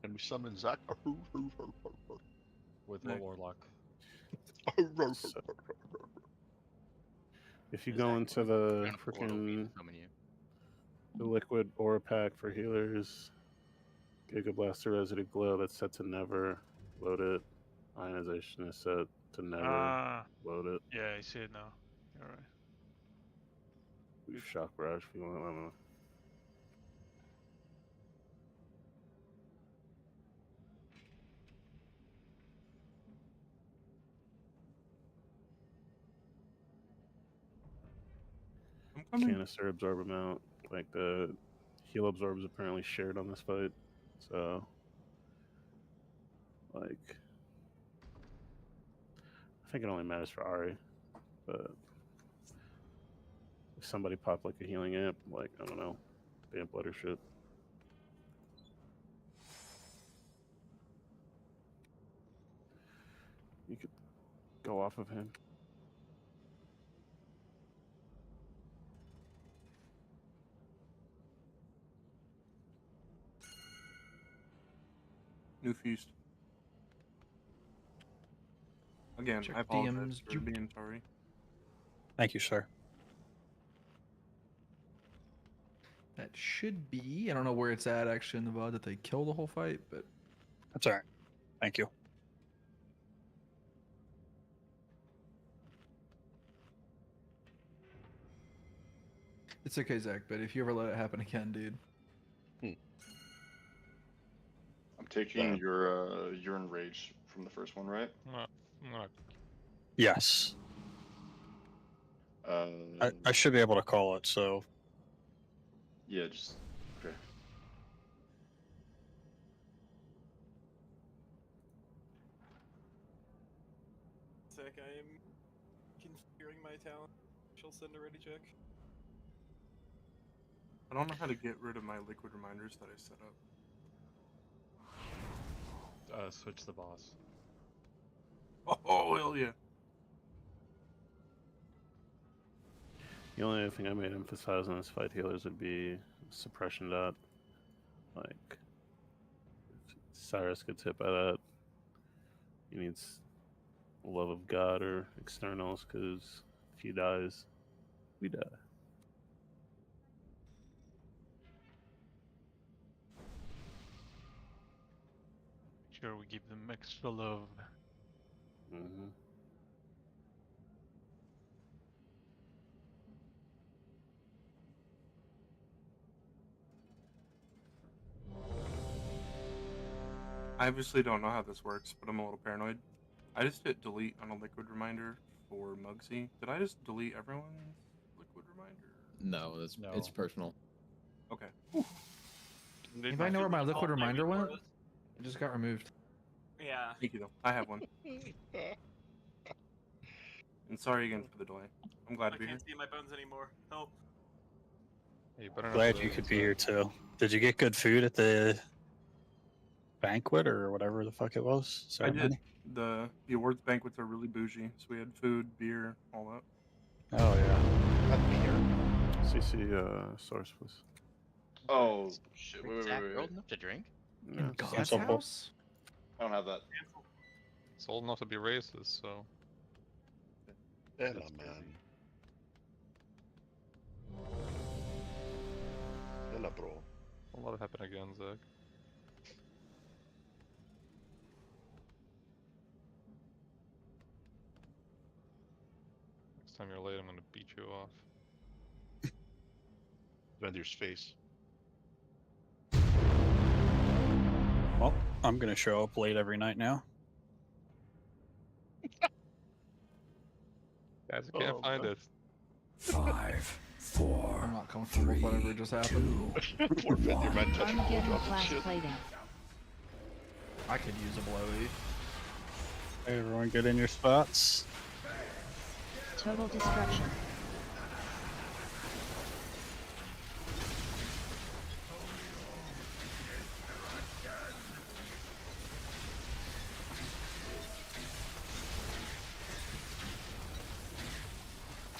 And we summon Zach. With no warlock. If you go into the freaking the liquid aura pack for healers, Giga Blaster Residue Glow, that's set to never load it. Ionization is set to never load it. Yeah, I see it now. You're right. We've Shock Barrage if you want. I don't know. Canister absorb amount, like the heal absorb is apparently shared on this fight, so like I think it only matters for Ari, but if somebody popped like a healing amp, like I don't know, vamp blood or shit. You could go off of him. New feast. Again, Check I apologize DMs, for being sorry. Thank you, sir. That should be. I don't know where it's at actually in the VOD that they kill the whole fight, but That's all right. Thank you. it's okay, Zach. But if you ever let it happen again, dude. I'm taking your urine rage from the first one, right? Yes. I should be able to call it, so. Yeah, just okay. Sec, I am configuring my talent. She'll send a ready check. I don't know how to get rid of my liquid reminders that I set up. Switch the boss. Oh, hell yeah. The only other thing I might emphasize on this fight healers would be suppression dot. Like, if Cyrus gets hit by that, he needs love of God or externals, because if he dies, we die. Sure, we give them extra love. Mm-hmm. I obviously don't know how this works, but I'm a little paranoid. I just hit delete on a liquid reminder for Mugsy. Did I just delete everyone's liquid reminder? No, it's personal. Okay. Anybody know where my liquid reminder went? It just got removed. Yeah. Thank you though. I have one. And sorry again for the delay. I'm glad I to be here. can't see my bones anymore. Help. Glad you could be here too. Did you get good food at the banquet or whatever the fuck it was? I Ceremony? did. The awards banquets are really bougie, so we had food, beer, all that. Oh yeah. That'd be here. CC source, please. Oh shit! Wait. Old enough to drink? Yeah, God's simple. house? I don't have that. It's old enough to be racist, so. Ella, man. Ella, bro. Don't let it happen again, Zach. Next time you're late, I'm gonna beat you off. Vendor's face. Well, I'm gonna show up late every night now. Guys, I can't find it. 5, 4. I'm not comfortable with whatever just happened. Poor Vendor, man. Touch Armageddon drop class shit. plating. I could use a blowy. Hey, everyone, get in your spots. Total destruction.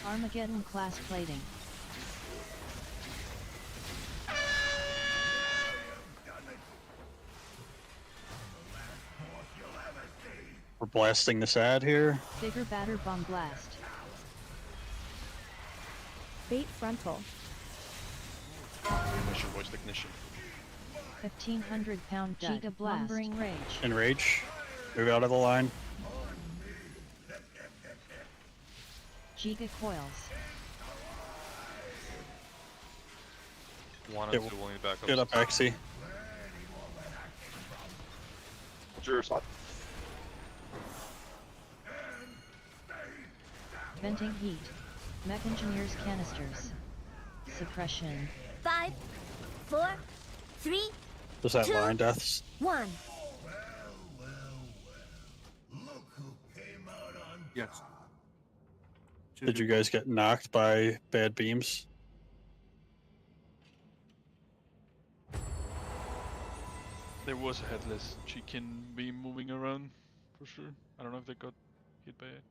Armageddon class plating. We're blasting this ad here. Bigger batter bomb blast. Bait frontal. Ignition, voice ignition. 1,500 pound Giga blast. Lumbering rage. Enrage. Move out of the line. Giga coils. One Get- and two will need backup. Get up, Exy. What's your spot? Venting heat. Mech engineers canisters. Suppression. 5, 4, 3, Does that 2, line deaths? 1. Yes. Did you guys get knocked by bad beams? There was a headless chicken beam moving around, for sure. I don't know if they got hit by it.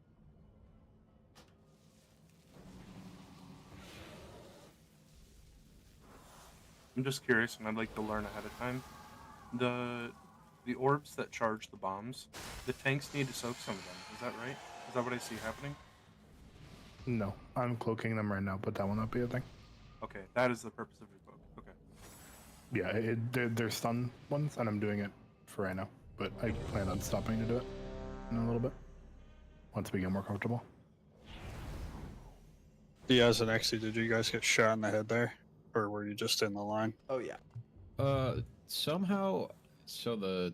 I'm just curious, and I'd like to learn ahead of time. The orbs that charge the bombs, the tanks need to soak some of them. Is that right? Is that what I see happening? No, I'm cloaking them right now, but that will not be a thing. Okay, that is the purpose of your cloak. Okay. Yeah, they're stun ones, and I'm doing it for right now. But I plan on stopping to do it in a little bit once we get more comfortable. Diaz and Exy, did you guys get shot in the head there? Or were you just in the line? Oh, yeah. Somehow, so the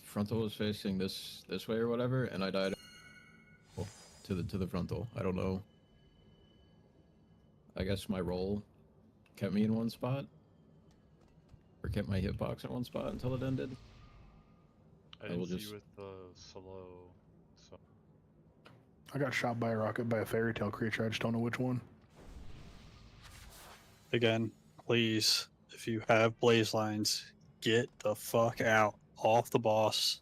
frontal was facing this way or whatever, and I died to the frontal. I don't know. I guess my roll kept me in one spot, or kept my hitbox in one spot until it ended. I will didn't see just- you with the slow, so. I got shot by a rocket by a fairy tale creature. I just don't know which one. Again, please, if you have blaze lines, get the fuck out off the boss.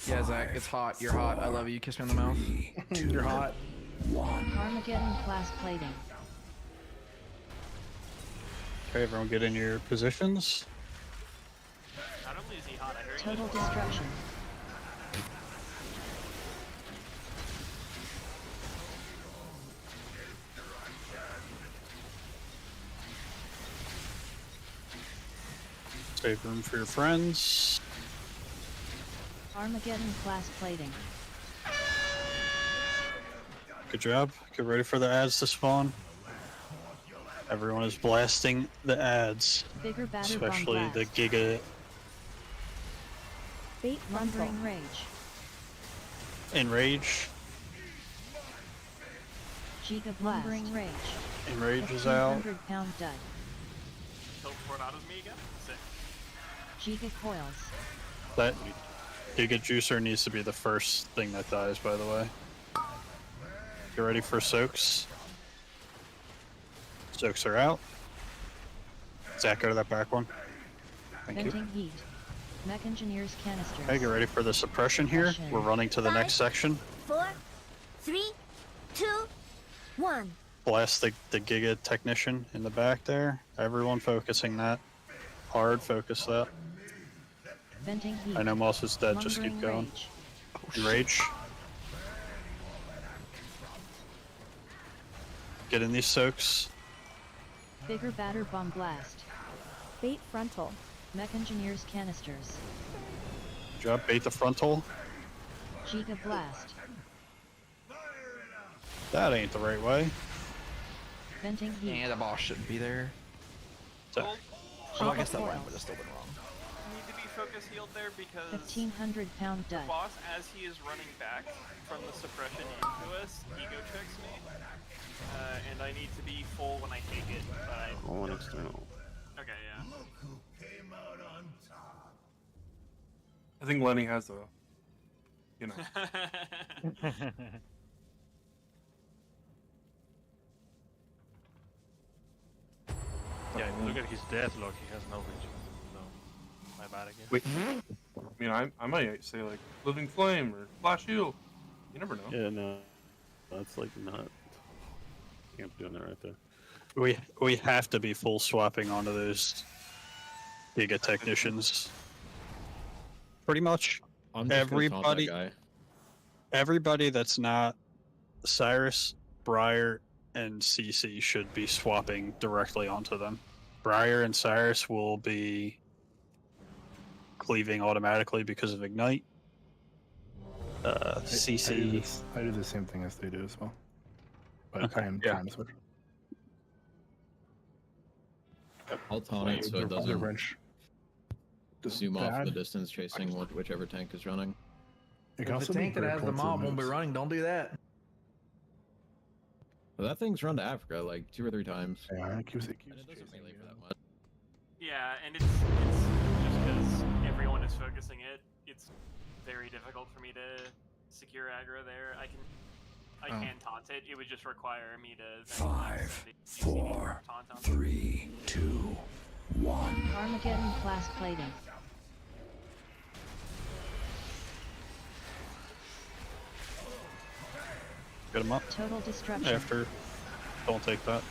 Yeah, Zach, it's hot. You're hot. I love you. Kiss me on the mouth. You're hot. Armageddon class plating. Okay, everyone get in your positions. Not only is he hot, I heard Total destruction. Save room for your friends. Armageddon class plating. Good job. Get ready for the ads to spawn. Everyone is blasting the ads, Bigger batter bomb especially the blast. Giga. Bait frontal. Lumbering rage. Enrage. Giga Lumbering Rage. Enrage is out. 1,500-pound dud. Kill Tornadoes me again? Sick. Giga Coils. That Giga Juicer needs to be the first thing that dies, by the way. Get ready for soaks. Soaks are out. Zach, go to that back one. Thank you. Venting Heat. Mech Engineer's Canisters. Okay, get ready for the suppression here. We're running to the next section. 4, 3, 2, 1. Blast the Giga Technician in the back there. Everyone focusing that. Hard focus that. Venting Heat. I know Moss is dead, just keep going. Enrage. Get in these soaks. Bigger Batter Bomb Blast. Bait Frontal. Mech Engineer's Canisters. Good job, bait the frontal. Giga Blast. That ain't the right way. Venting Heat. Yeah, the boss shouldn't be there. So, Oh, I guess that one would have still been wrong. Need to be focus healed there because 1,500-pound the dud. boss, as he is running back from the suppression into us, ego checks me. And I need to be full when I take it, but I All don't- external. Okay, yeah. I think Lenny has a, you know. Yeah, if you look at his deathlock, he has no vision. So, my bad again. Wait. I mean, I might say like Living Flame or Flash Heal. You never know. Yeah, no. That's like not. Can't doing that right there. We have to be full swapping onto those Giga Technicians. Pretty much I'm just gonna taunt that everybody. guy. Everybody that's not Cyrus, Briar, and CC should be swapping directly onto them. Briar and Cyrus will be cleaving automatically because of Ignite. CC. I do the same thing as they do as well. But Okay, I am yeah. trying to switch. I'll taunt it so it The doesn't wrench. Just zoom off bad. the distance chasing whichever tank is running. It can If also the be tank that very has the points of mob won't be moves. running, don't do that. But that thing's run to Africa like 2 or 3 times. Yeah, it keeps And it doesn't melee for that much. Yeah, and it's just because everyone is focusing it, it's very difficult for me to secure aggro there. I can taunt it. It would just require me to 5, 4, 3, 2, 1. Armageddon Blast Plating. Get him up. Total Destruction. After. Don't take that.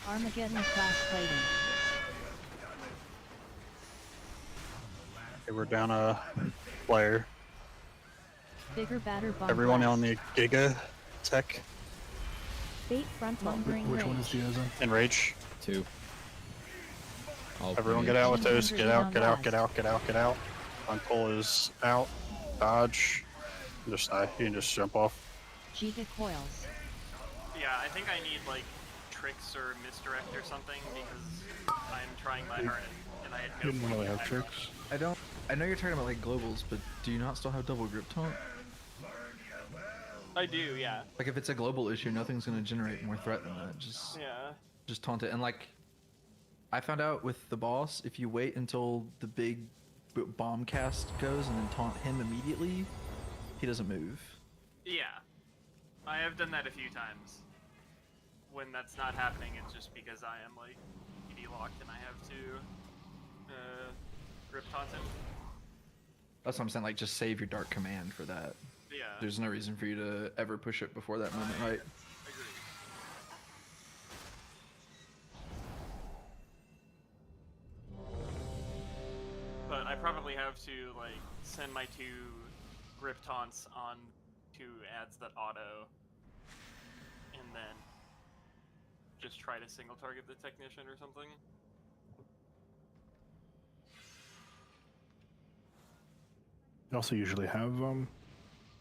Armageddon Blast Plating. Okay, we're down a player. Bigger Batter Bomb Everyone Blast. on the Giga Tech. Bait Frontal. Lumbering Which one is Rage. Diaz on? Enrage. 2. Everyone get out with those. Get out, get out, get out, get out, get out. Frontal is out. Dodge. Just die. You can just jump off. Giga Coils. Yeah, I think I need like tricks or misdirect or something because I'm trying my hardest and I had no Didn't point really in have aggro. tricks. I know you're talking about like globals, but do you not still have double grip taunt? I do, yeah. Like if it's a global issue, nothing's gonna generate more threat than that. Just taunt it. And like, I found out with the boss, if you wait until the big bomb cast goes and then taunt him immediately, he doesn't move. Yeah. I have done that a few times. When that's not happening, it's just because I am like PD locked and I have to grip taunt him. That's what I'm saying. Like, just save your dark command for that. Yeah. There's no reason for you to ever push it before that moment, right? Agreed. But I probably have to like send my 2 grip taunts on 2 ads that auto, and then just try to single target the technician or something. You also usually have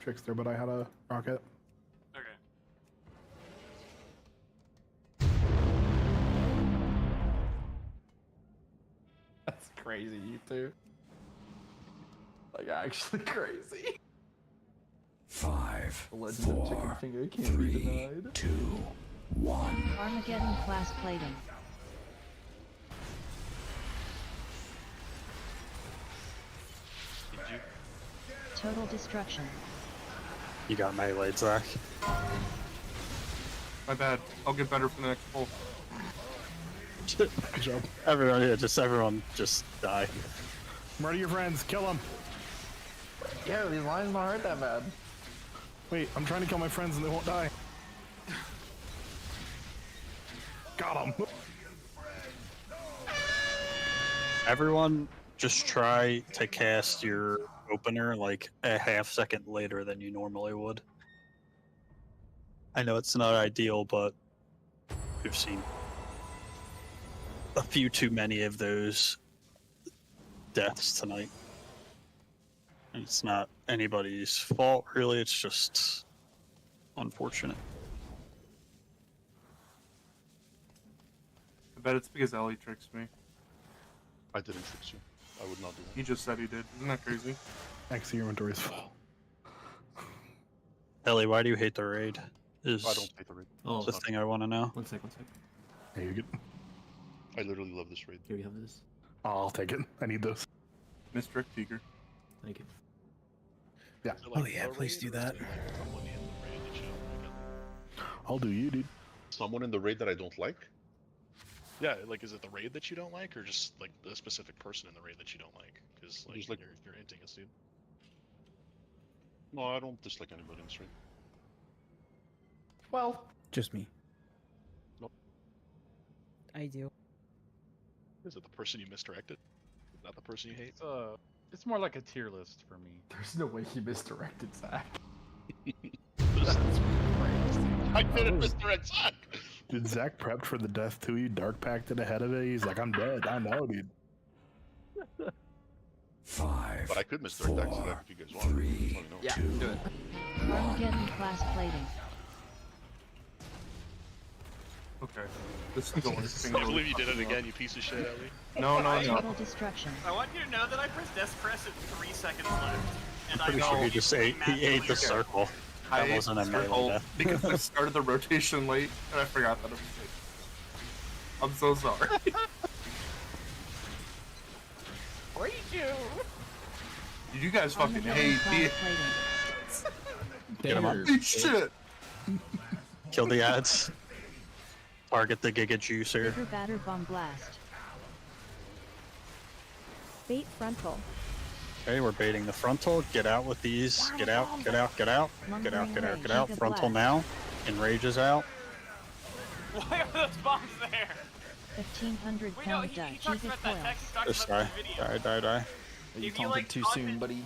fixed there, but I had a rocket. Okay. That's crazy, you two. Like, actually crazy. 5, The legend of Chicken 4, Finger can't be 3, denied. 2, 1. Armageddon class plating. Did you? Total destruction. You got melee, Zach. My bad. I'll get better for the next pull. Good job. Everyone just die. Murder your friends. Kill them. Yeah, these lines don't hurt that bad. Wait, I'm trying to kill my friends and they won't die. Got them. Everyone just try to cast your opener like a half second later than you normally would. I know it's not ideal, but we've seen a few too many of those deaths tonight. And it's not anybody's fault, really. It's just unfortunate. I bet it's because Ellie tricks me. I didn't trick you. I would not do that. He just said he did. Isn't that crazy? Thanks, your inventory is full. Ellie, why do you hate the raid? I don't hate the raid. Is the thing I want to know. One sec. Hey, you get. I literally love this raid. Here we have this. Oh, I'll take it. I need this. Mr. Tiger. Thank you. Yeah. Oh yeah, please do that. I'll do you, dude. Someone in the raid that I don't like? Yeah, like, is it the raid that you don't like, or just like the specific person in the raid that you don't like? Because like, Just, like- you're hinting us, dude. No, I don't dislike anybody in this raid. Well, Just me. I do. Is it the person you misdirected? Is that the person you hate? It's more like a tier list for me. there's no way he misdirected Zach. I didn't misdirect Zach! Dude, Zach prepped for the death too. You dark packed it ahead of it. He's like, I'm dead. I know, dude. 5, But I could misdirect that to Zach if you guys want. 3, Just let me know. Yeah, 2, do it. Armageddon class plating. Okay. This is going I believe you did it again, you piece of shit, Ellie. No. Total destruction. I want you to know that I pressed death press at 3 seconds left. And Pretty I sure he just ate. He ate the circle. That I wasn't a melee circled death. because I started the rotation late and I forgot that it was late. I'm so sorry. Did you guys fucking Armageddon hate class me? plating. Get him up. Holy shit! Kill the ads. Target the Giga Juicer. Bigger batter bomb blast. Bait frontal. Okay, we're baiting the frontal. Get out with these. Get out, get out, get out. Get out, get out, get out. Frontal now. Enrage is out. Why are those bombs there? 1500 Wait, no, pound he Dutch. talks Use it about that foils. text, he talks Just about die. this video. Die. You If you, taunted like, too taunt soon, it- buddy.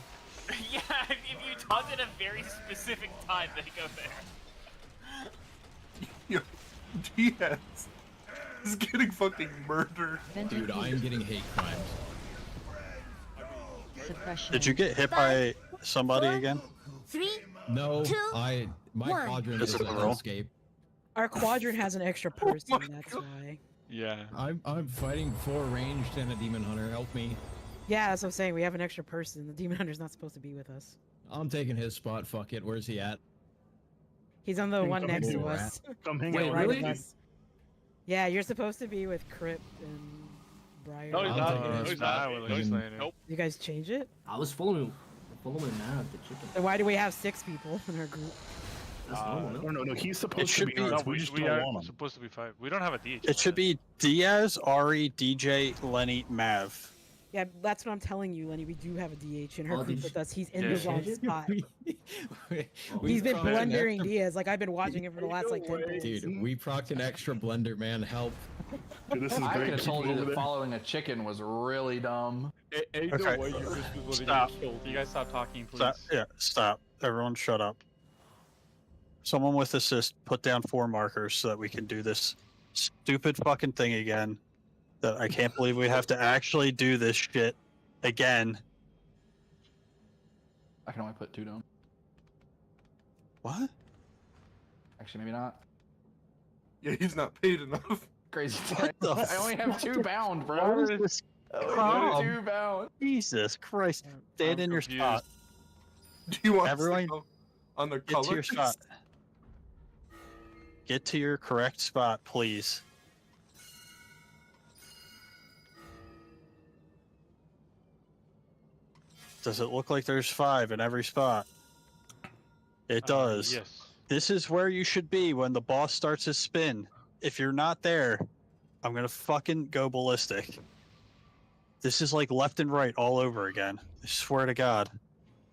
Yeah, if you taunt at a very specific time, they go there. Yo, Diaz is getting fucking murdered. Dude, I am getting hate crimes. Suppression. Did you get hit by somebody again? 3, No, 2, my 1. quadrant This is is an the roll. escape. Our quadrant has an extra person, that's why. Yeah. I'm fighting 4 ranged and a demon hunter. Help me. Yeah, that's what I'm saying. We have an extra person. The demon hunter's not supposed to be with us. I'm taking his spot. Fuck it. Where's he at? He's on the Come one hang next out to with us. Come hang Right out right with of me. us. Yeah, you're supposed to be with Crypt and Briar. No, he's I'm not. taking No, his he's spot. not. No, he's Nope. laying it. Nope. You guys change it? I was following now at the chicken. Then why do we have 6 people in our group? That's normal, no? No. He's supposed It should to be be- ours. No, We just we don't are want him. supposed to be 5. We don't have a DH. It should be Diaz, Ari, DJ, Lenny, Mav. Yeah, that's what I'm telling you, Lenny. We do have a DH in her Oh, group did with us. He's in Yeah. the wrong spot. We He's been procced an blundering extra- Diaz. Like, I've been watching him for the last, like, 10 minutes. Dude, we procced an extra blender, man. Help. Dude, this is I great. could have Keep told him you over that there. following a chicken was really dumb. Ain't Okay. no way you just was gonna Stop. get killed. You guys stop talking, please. Stop. Yeah, stop. Everyone shut up. Someone with assist, put down 4 markers so that we can do this stupid fucking thing again. That I can't believe we have to actually do this shit again. I can only put 2 down. What? Actually, maybe not. Yeah, he's not paid enough. Crazy. What the I only have 2 bound, bro. Where is this I only from? have 2 bound. Jesus Christ. Stand in your spot. Do you want Everyone us to go on the get to color? your spot. Get to your correct spot, please. Does it look like there's 5 in every spot? It does. Yes. This is where you should be when the boss starts his spin. If you're not there, I'm gonna fucking go ballistic. This is like left and right all over again. I swear to God.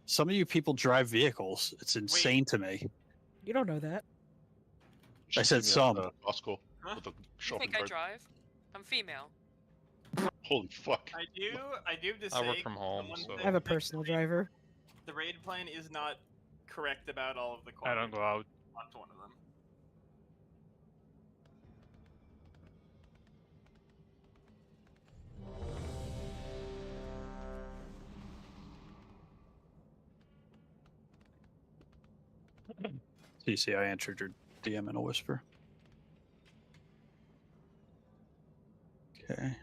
Some of you people drive vehicles. It's insane to me. You don't know that. I said some. Osco Huh? with a You shopping think I cart. drive? I'm female. Holy fuck. I do have to say. I work from home, someone so- said I have a that personal driver. The raid plan is not correct about all of the I don't quadrants. go out. Not one of them. TC, I answered your DM in a whisper. Okay.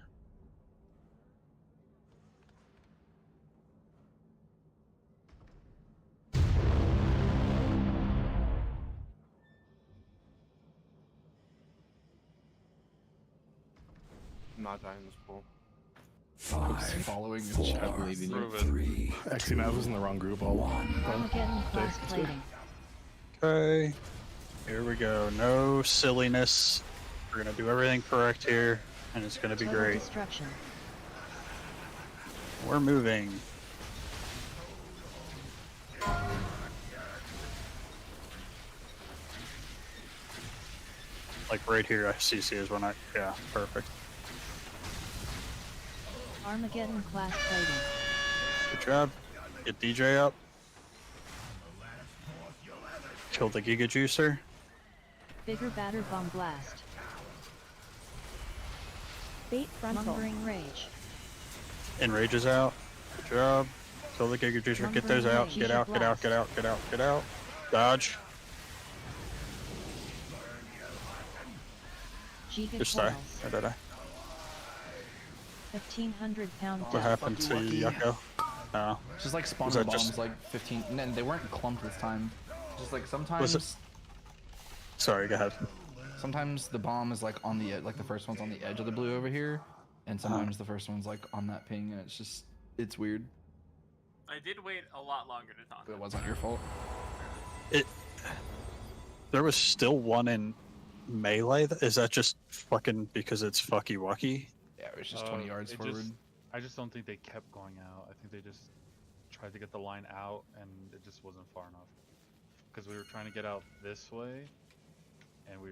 I'm not dying this pool. Following the chat. I believe in you. Prove it. 3. Actually, I was in the wrong group. Armageddon class plating. Okay. Here we go. No silliness. We're gonna do everything correct here, and it's gonna be Total great. destruction. We're moving. Like right here, CC is when I. Yeah, perfect. Armageddon class plating. Good job. Get DJ up. Kill the Giga Juicer. Bigger batter bomb blast. Bait frontal. Lumbering rage. Enrage is out. Good job. Kill the Giga Juicer. Get those out. Get out, get out, get out, get out, get out. Dodge. Giga Just die. coils. Or did I? 1,500 What happened to Yucko? Oh. Just like Was spawning that bombs just- like 15. And they weren't clumped this time. Just like sometimes. Sorry, go ahead. Sometimes the bomb is like on the edge, like the first one's on the edge of the blue over here, and sometimes the first one's like on that ping, and it's weird. I did wait a lot longer to talk. But it wasn't your fault. There was still one in melee. Is that just fucking because it's fucky wucky? Yeah, it was just 20 yards it forward. I just don't think they kept going out. I think they just tried to get the line out, and it just wasn't far enough. Because we were trying to get out this way, and we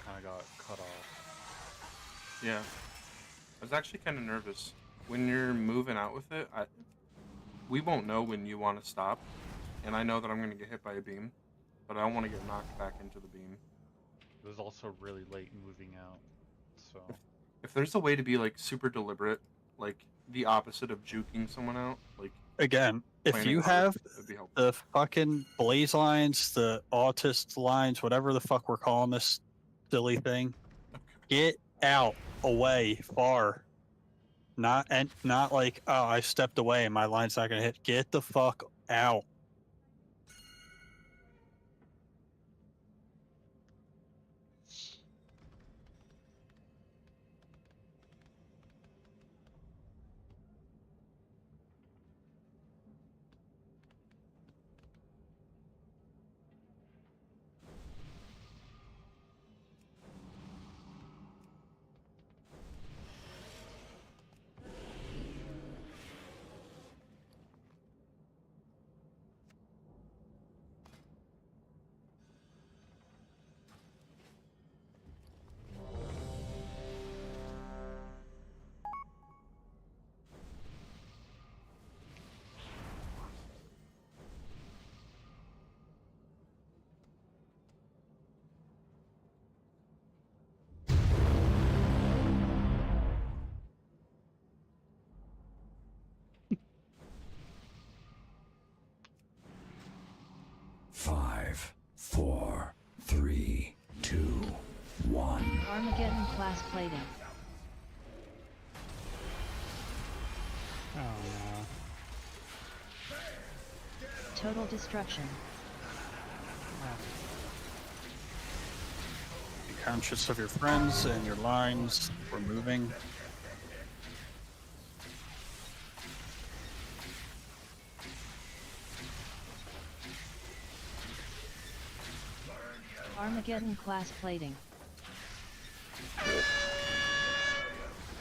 kind of got cut off. Yeah. I was actually kind of nervous. When you're moving out with it, we won't know when you want to stop. And I know that I'm going to get hit by a beam, but I don't want to get knocked back into the beam. It was also really late moving out, so... If there's a way to be, like, super deliberate, like, the opposite of juking someone out, like... Again, if planning you for it, have that'd be helpful. the fucking blaze lines, the autist lines, whatever the fuck we're calling this silly thing, get out, away, far. Not like, oh, I stepped away and my line's not gonna hit. Get the fuck out. Armageddon class plating. Oh no. Total destruction. Be conscious of your friends and your lines. We're moving. Armageddon class plating.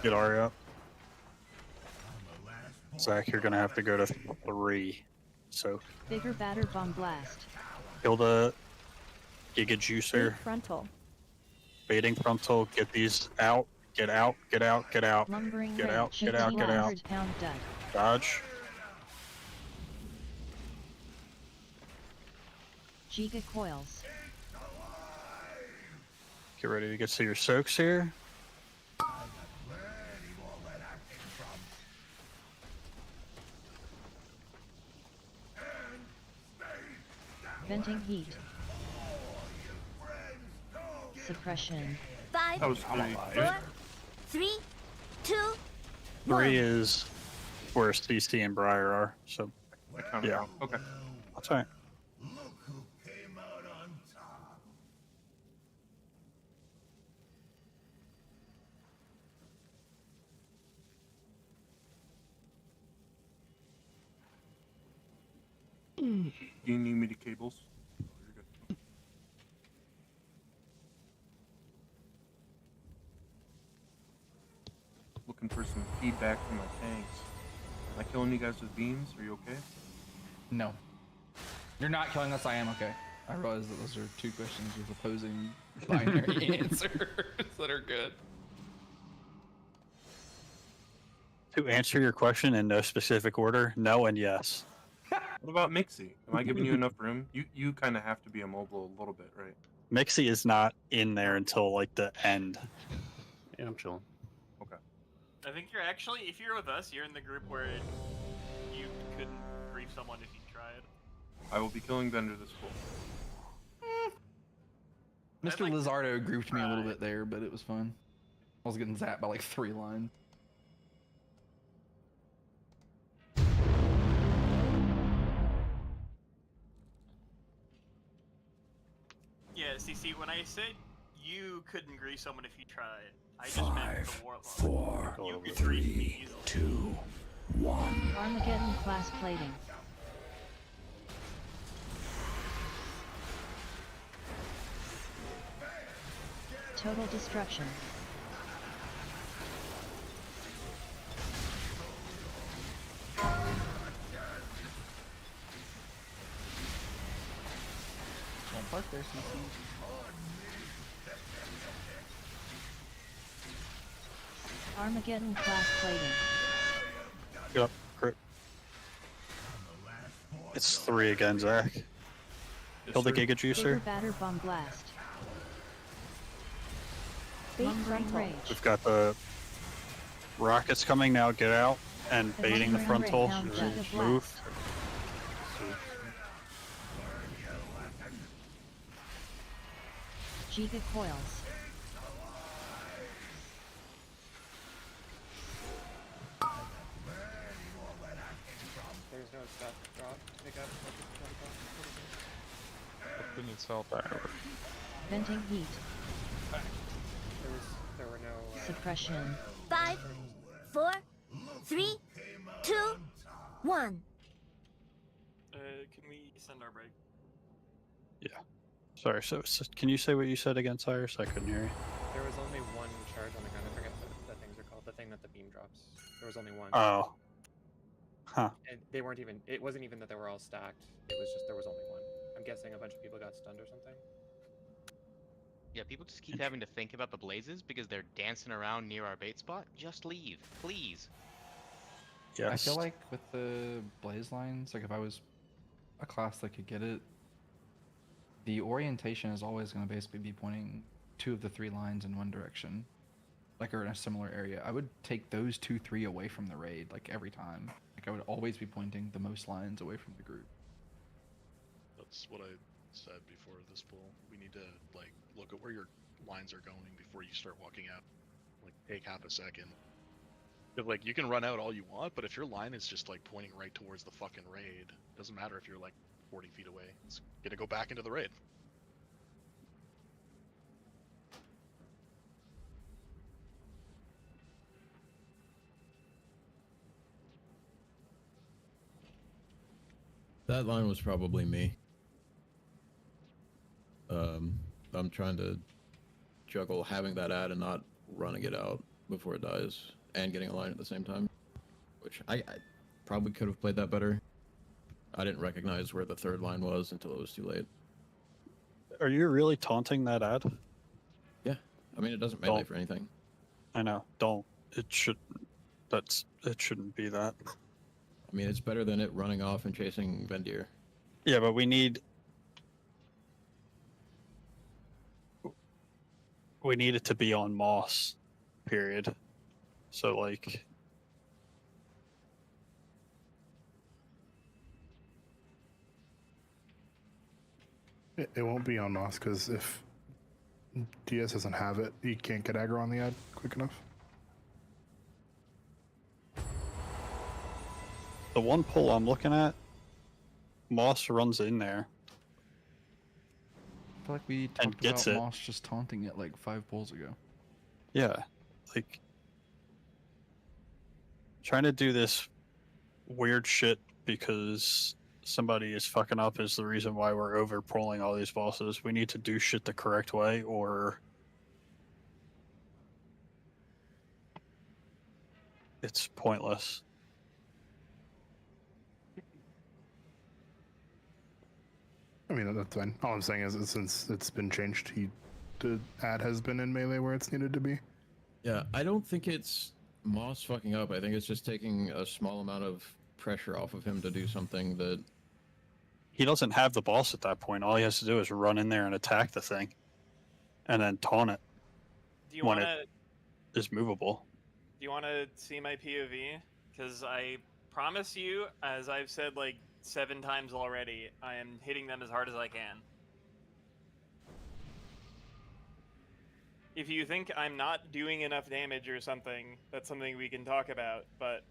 Get Ari up. Zach, you're gonna have to go to 3. So Bigger batter bomb blast. kill the Giga Juicer. Bait frontal. Baiting frontal. Get these out. Get out. Get out. Get out. Lumbering Get out. rage. Get out. Get out. 100-pound dud. Dodge. Giga coils. Get ready to get to your soaks here. Venting heat. Suppression. 5, That was 4, 3, 2, 3 is where CC and Briar are. So I counted yeah. wrong. Okay. That's all right. Do you need me to cables? Oh, you're good. Looking for some feedback from my tanks. Am I killing you guys with beams? Are you okay? No. You're not killing us, I am okay. I realize that those are two questions with opposing binary answers that are good. To answer your question in no specific order, no and yes. What about Mixie? Am I giving you enough room? You kind of have to be immobile a little bit, right? Mixie is not in there until like the end. Yeah, I'm chilling. Okay. I think you're actually, if you're with us, you're in the group where you couldn't grief someone if you tried. I will be killing Bender this pool. Mr. Lizardo grouped me a little bit there, but it was fun. I was getting zapped by like 3 lines. Yeah, see, when I said you couldn't grief someone if you tried, I just meant the 5, warlock. 4, You could grief me 3, easily. 2, 1. Armageddon class plating. Total destruction. Don't park there, CC. Armageddon class plating. Get up, crit. It's 3 again, Zach. Kill the Giga Bigger Juicer. batter bomb blast. Bait Lumbering frontal. rage. We've got the rockets coming now. Get out and baiting the lumbering frontal. ray down Giga Move. blast. Giga coils. There's no stuff drop. Pick up. Open itself. Venting heat. There were no. Suppression. 5, 4, 3, 2, 1. Can we send our break? Yeah. Sorry. So can you say what you said again, Cyrus? I couldn't hear you. There was only one charge on the ground. I forget what the things are called. The thing that the beam drops. There was only one. Oh. Huh. And they weren't even. It wasn't even that they were all stacked. It was just there was only one. I'm guessing a bunch of people got stunned or something. Yeah, people just keep having to think about the blazes because they're dancing around near our bait spot. Just leave, please. Yes. I feel like with the blaze lines, like if I was a class that could get it, the orientation is always going to basically be pointing 2 of the 3 lines in one direction, like or in a similar area. I would take those 2, 3 away from the raid, like every time. Like I would always be pointing the most lines away from the group. That's what I said before this pool. We need to like look at where your lines are going before you start walking out. Like, take half a second. But, like, you can run out all you want, but if your line is just like pointing right towards the fucking raid, it doesn't matter if you're like 40 feet away. It's gonna go back into the raid. That line was probably me. I'm trying to juggle having that ad and not running it out before it dies, and getting a line at the same time, which I probably could have played that better. I didn't recognize where the third line was until it was too late. Are you really taunting that ad? Yeah, I mean, it doesn't melee for anything. I know. Don't. It should. It shouldn't be that. I mean, it's better than it running off and chasing Vendir. Yeah, but we need it to be on Moss, period. So like, it won't be on Moss because if DS doesn't have it, you can't get aggro on the ad quick enough. the one pull I'm looking at, Moss runs in there. I feel like we talked about Moss just taunting it like 5 pulls ago. Yeah, like trying to do this weird shit because somebody is fucking up is the reason why we're over pulling all these bosses. We need to do shit the correct way, or it's pointless. I mean, that's fine. All I'm saying is that since it's been changed, the ad has been in melee where it's needed to be. Yeah, I don't think it's Moss fucking up. I think it's just taking a small amount of pressure off of him to do something that... He doesn't have the boss at that point. All he has to do is run in there and attack the thing. And then taunt it. Do you when want to... it is movable. Do you want to see my POV? Because I promise you, as I've said like 7 times already, I am hitting them as hard as I can. If you think I'm not doing enough damage or something, that's something we can talk about, but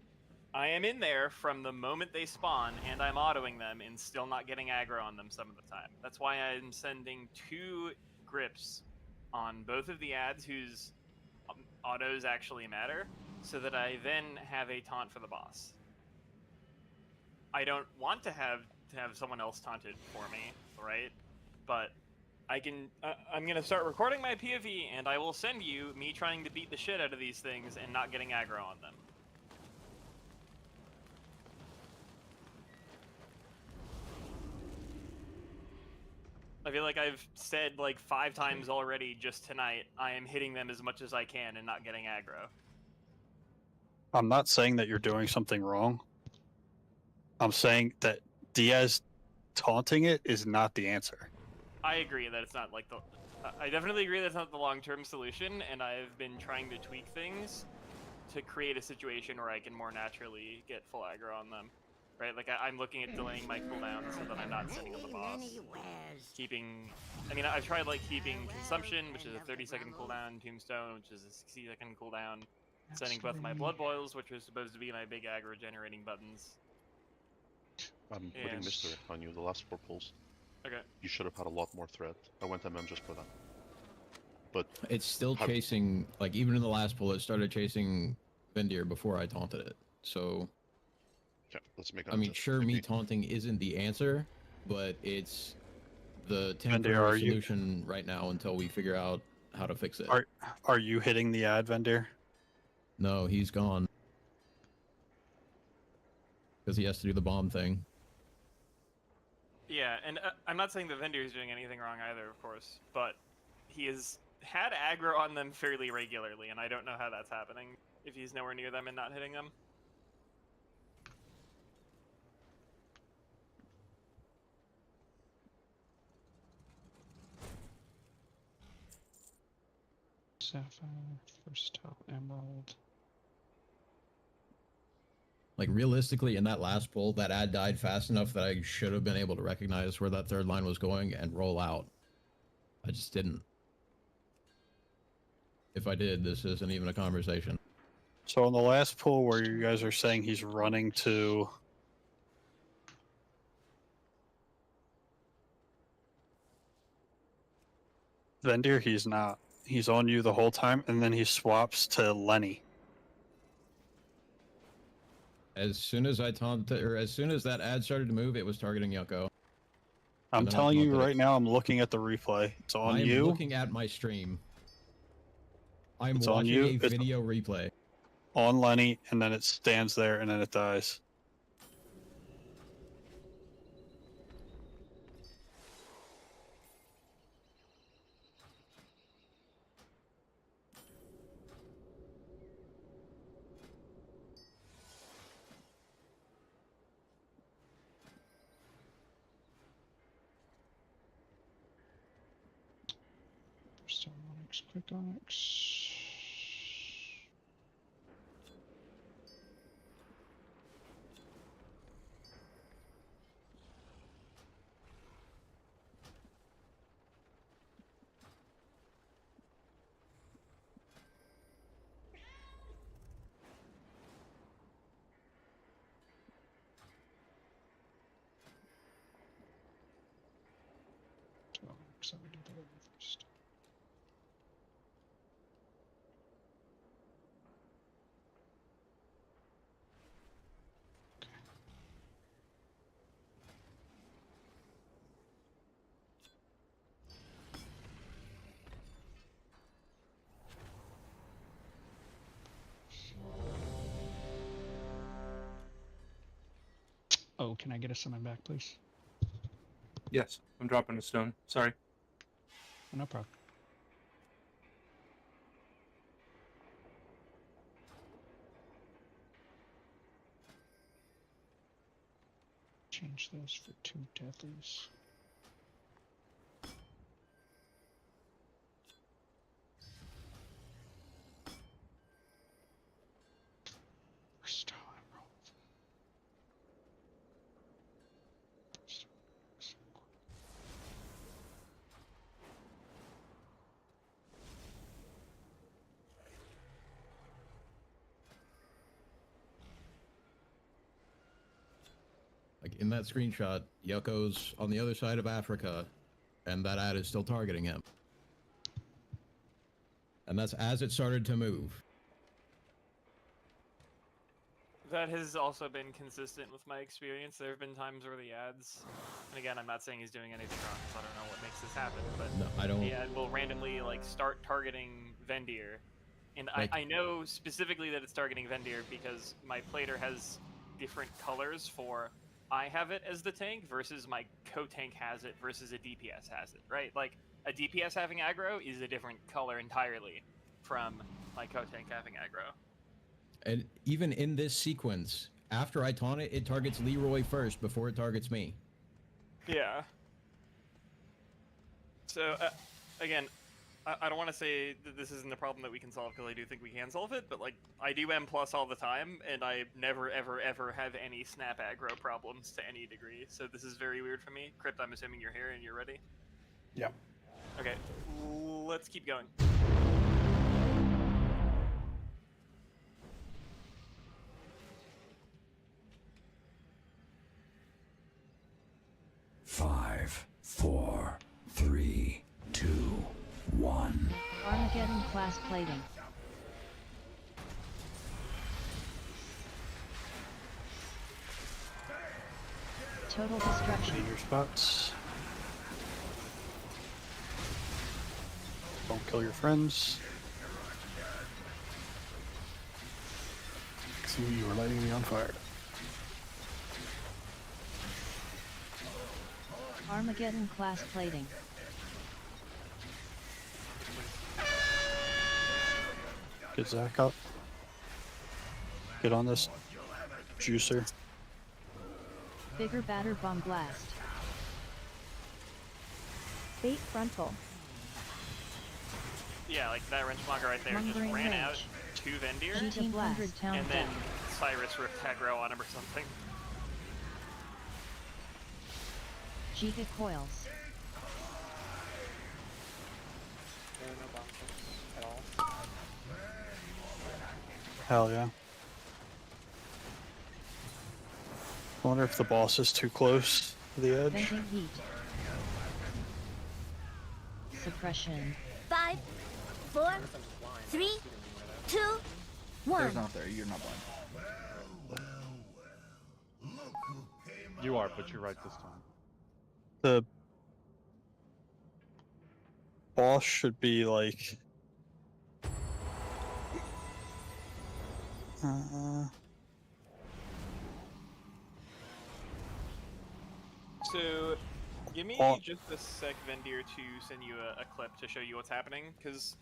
I am in there from the moment they spawn, and I'm autoing them and still not getting aggro on them some of the time. That's why I'm sending 2 grips on both of the ads whose autos actually matter, so that I then have a taunt for the boss. I don't want to have someone else taunted for me, right? But I can. I'm gonna start recording my POV, and I will send you me trying to beat the shit out of these things and not getting aggro on them. I feel like I've said like 5 times already just tonight, I am hitting them as much as I can and not getting aggro. I'm not saying that you're doing something wrong. I'm saying that Diaz taunting it is not the answer. I agree that it's not like the... I definitely agree that it's not the long-term solution, and I've been trying to tweak things to create a situation where I can more naturally get full aggro on them. Right? Like, I'm looking at delaying my cooldown so that I'm not sitting on the boss. Keeping... I mean, I've tried, like, keeping Consumption, which is a 30-second cooldown, Tombstone, which is a 60-second cooldown, setting both my Blood Boils, which was supposed to be my big aggro-generating buttons. I'm putting Mister on you the last 4 pulls. Okay. You should have had a lot more threat. I went MM just for that. But it's still chasing, like, even in the last pull, it started chasing Vendir before I taunted it. So, yeah, let's make. I mean, sure, me taunting isn't the answer, but it's the temporary Vendir, solution right now until we figure out how to fix it. Are you hitting the ad, Vendir? No, he's gone. Because he has to do the bomb thing. Yeah, and I'm not saying the vendor is doing anything wrong either, of course, but he has had aggro on them fairly regularly, and I don't know how that's happening if he's nowhere near them and not hitting them. Sapphire, first top emerald. Like, realistically, in that last pull, that ad died fast enough that I should have been able to recognize where that third line was going and roll out. I just didn't. If I did, this isn't even a conversation. So on the last pull where you guys are saying he's running to Vendir, he's not. He's on you the whole time, and then he swaps to Lenny. As soon as I taunted, or as soon as that ad started to move, it was targeting Yucko. I'm telling you right now, I'm looking at the replay. It's on you. I'm looking at my stream. I'm It's watching on you. a It's video replay. on Lenny, and then it stands there, and then it dies. Still Onyx, click Onyx. Onyx, I would do that one first. Oh, can I get a summon back, please? Yes, I'm dropping a stone. Sorry. No problem. Change those for 2 deadlies. Restore roll. Like in that screenshot, Yucko's on the other side of Africa, and that ad is still targeting him. And that's as it started to move. That has also been consistent with my experience. There have been times where the ads, and again, I'm not saying he's doing anything wrong, so I don't know what makes this happen, but No, I don't. the ad will randomly like start targeting Vendir, and Like- I know specifically that it's targeting Vendir because my plater has different colors for I have it as the tank versus my co-tank has it versus a DPS has it, right? Like a DPS having aggro is a different color entirely from my co-tank having aggro. And even in this sequence, after I taunt it, it targets Leroy first before it targets me. Yeah. So, again, I don't want to say that this isn't a problem that we can solve, because I do think we can solve it, but, like, I do M+ all the time, and I never, ever, ever have any snap aggro problems to any degree, so this is very weird for me. Crypt, I'm assuming you're here and you're ready? Yep. Okay, let's keep going. Five, 4, 3, 2, 1. Armageddon class plating. Total destruction. Your spots. Don't kill your friends. See, you were lighting me on fire. Armageddon class plating. Get Zach up. Get on this juicer. Bigger batter bomb blast. Bait frontal. Yeah, like that wrenchmonger right there just Mongering ran Rage. out to Vendir, 1800 town and then death. Cyrus ripped aggro on him or something. Giga coils. There are no bomb ships at all. Hell yeah. I wonder if the boss is too close to the edge. Venting heat. Suppression. 5, 4, 3, 2, 1. There's not there. You're not blind. You are, but you're right this time. The boss should be like... So, give me Oh. just a sec, Vendir, to send you a clip to show you what's happening, because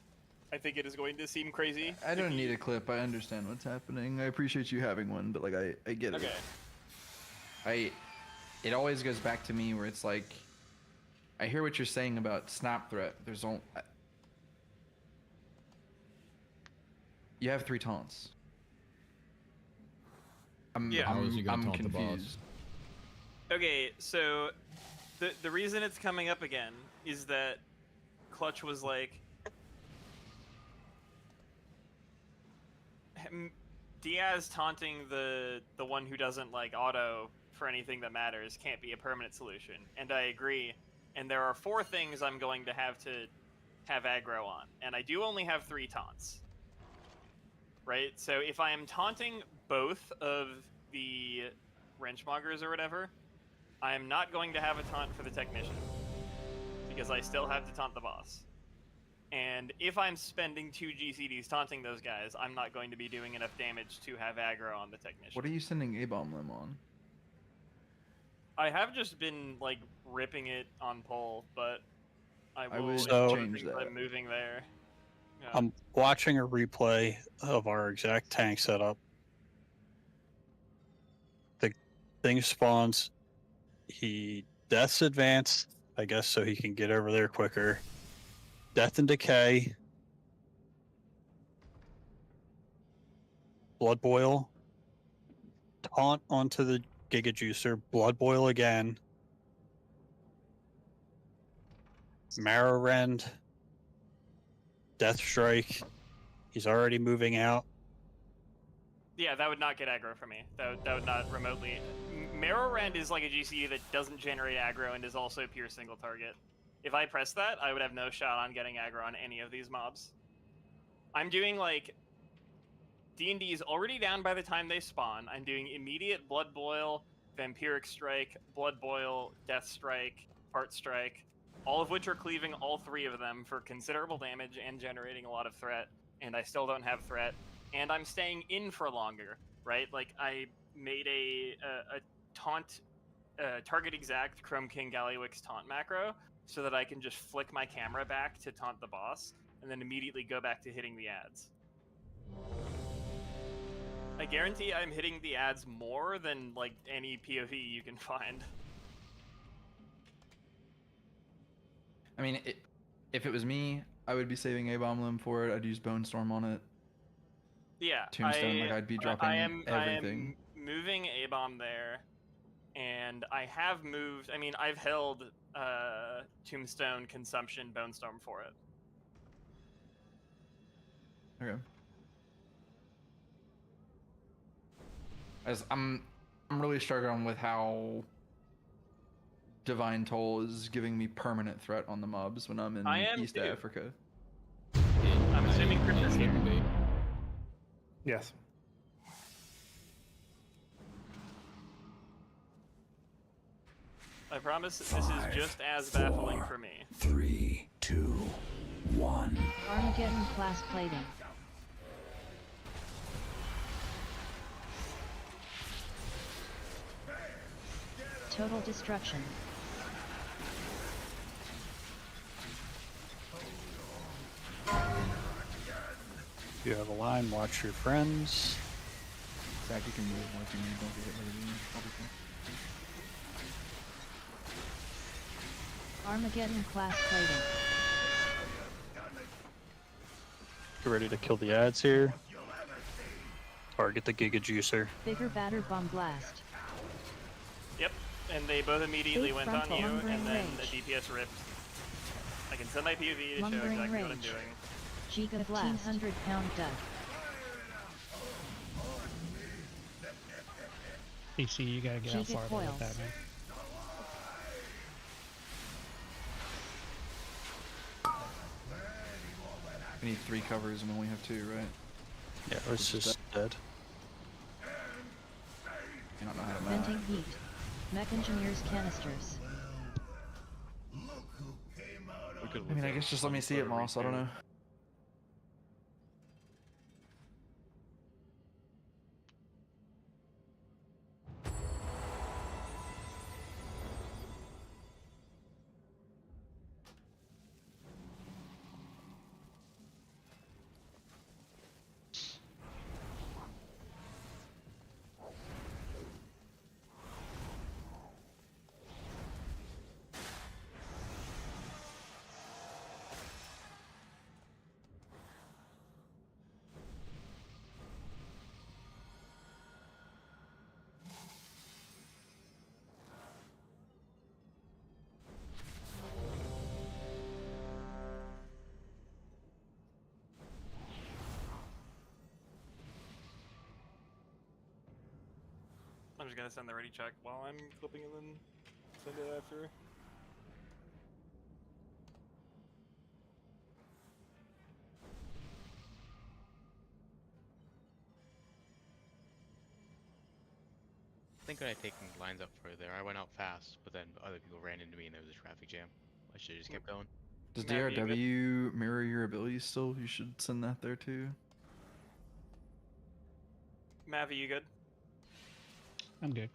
I think it is going to seem crazy. I don't need a clip. I understand what's happening. I appreciate you having one, but like I get it. Okay. It always goes back to me where it's like, I hear what you're saying about snap threat. There's only you have 3 taunts. I'm confused. Okay, so the reason it's coming up again is that Clutch was like, Diaz taunting the one who doesn't like auto for anything that matters can't be a permanent solution, and I agree. And there are 4 things I'm going to have aggro on, and I do only have 3 taunts. Right? So if I am taunting both of the wrenchmoggers or whatever, I am not going to have a taunt for the technician, because I still have to taunt the boss. And if I'm spending 2 GCDs taunting those guys, I'm not going to be doing enough damage to have aggro on the technician. What are you sending A-bomb limb on? I have just been like ripping it on pole, but I will change that. I'm moving there. Yeah. I'm watching a replay of our exact tank setup. The thing spawns. He deaths advance, I guess, so he can get over there quicker. Death and decay. Blood boil. Taunt onto the Giga Juicer. Blood boil again. Marrow Rend. Death Strike. He's already moving out. Yeah, that would not get aggro for me. That would not remotely. Marrow Rend is like a GCU that doesn't generate aggro and is also pure single target. If I press that, I would have no shot on getting aggro on any of these mobs. I'm doing like... D&D is already down by the time they spawn. I'm doing immediate Blood Boil, Vampiric Strike, Blood Boil, Death Strike, Part Strike, all of which are cleaving all 3 of them for considerable damage and generating a lot of threat, and I still don't have threat. And I'm staying in for longer, right? Like, I made a taunt, target exact Chrome King Gallywix taunt macro so that I can just flick my camera back to taunt the boss and then immediately go back to hitting the ads. I guarantee I'm hitting the ads more than, like, any PoV you can find. I mean, if it was me, I would be saving A-bomb limb for it. I'd use Bone Storm on it. Yeah, Tombstone, like I'd be dropping everything. I am moving A-bomb there, and I have moved. I mean, I've held Tombstone, Consumption, Bone Storm for it. Okay. I'm really struggling with how Divine Toll is giving me permanent threat on the mobs when I'm in East Africa. I'm assuming Chris is here. Yes. I promise this is just as baffling for me. 3, 2, 1. Armageddon class plating. Total destruction. If you have a line, watch your friends. Zach, you can move more if you need. Don't get hit by the beam. I'll be fine. Armageddon class plating. You ready to kill the ads here? Target the Giga Juicer. Bigger batter bomb blast. Yep, and they both immediately Big went on frontal you, lumbering and then rage. the DPS ripped. I can send my POV to show Lumbering exactly what I'm rage. doing. Giga blast. 1,500-pound duck. AC, you gotta get out Giga farther with that, coils. man. We need 3 covers and we only have 2, right? Yeah, it's just dead. I don't know how to map. Venting heat. Mech engineers canisters. I mean, I guess just let me see it, Moss. I don't know. I'm just gonna send the ready check while I'm clipping and then send it after. I think I had taken lines up further. I went out fast, but then other people ran into me and there was a traffic jam. I should have just kept going. Does Matt, you good? DRW mirror your abilities still? You should send that there too. Mavi, you good? I'm good.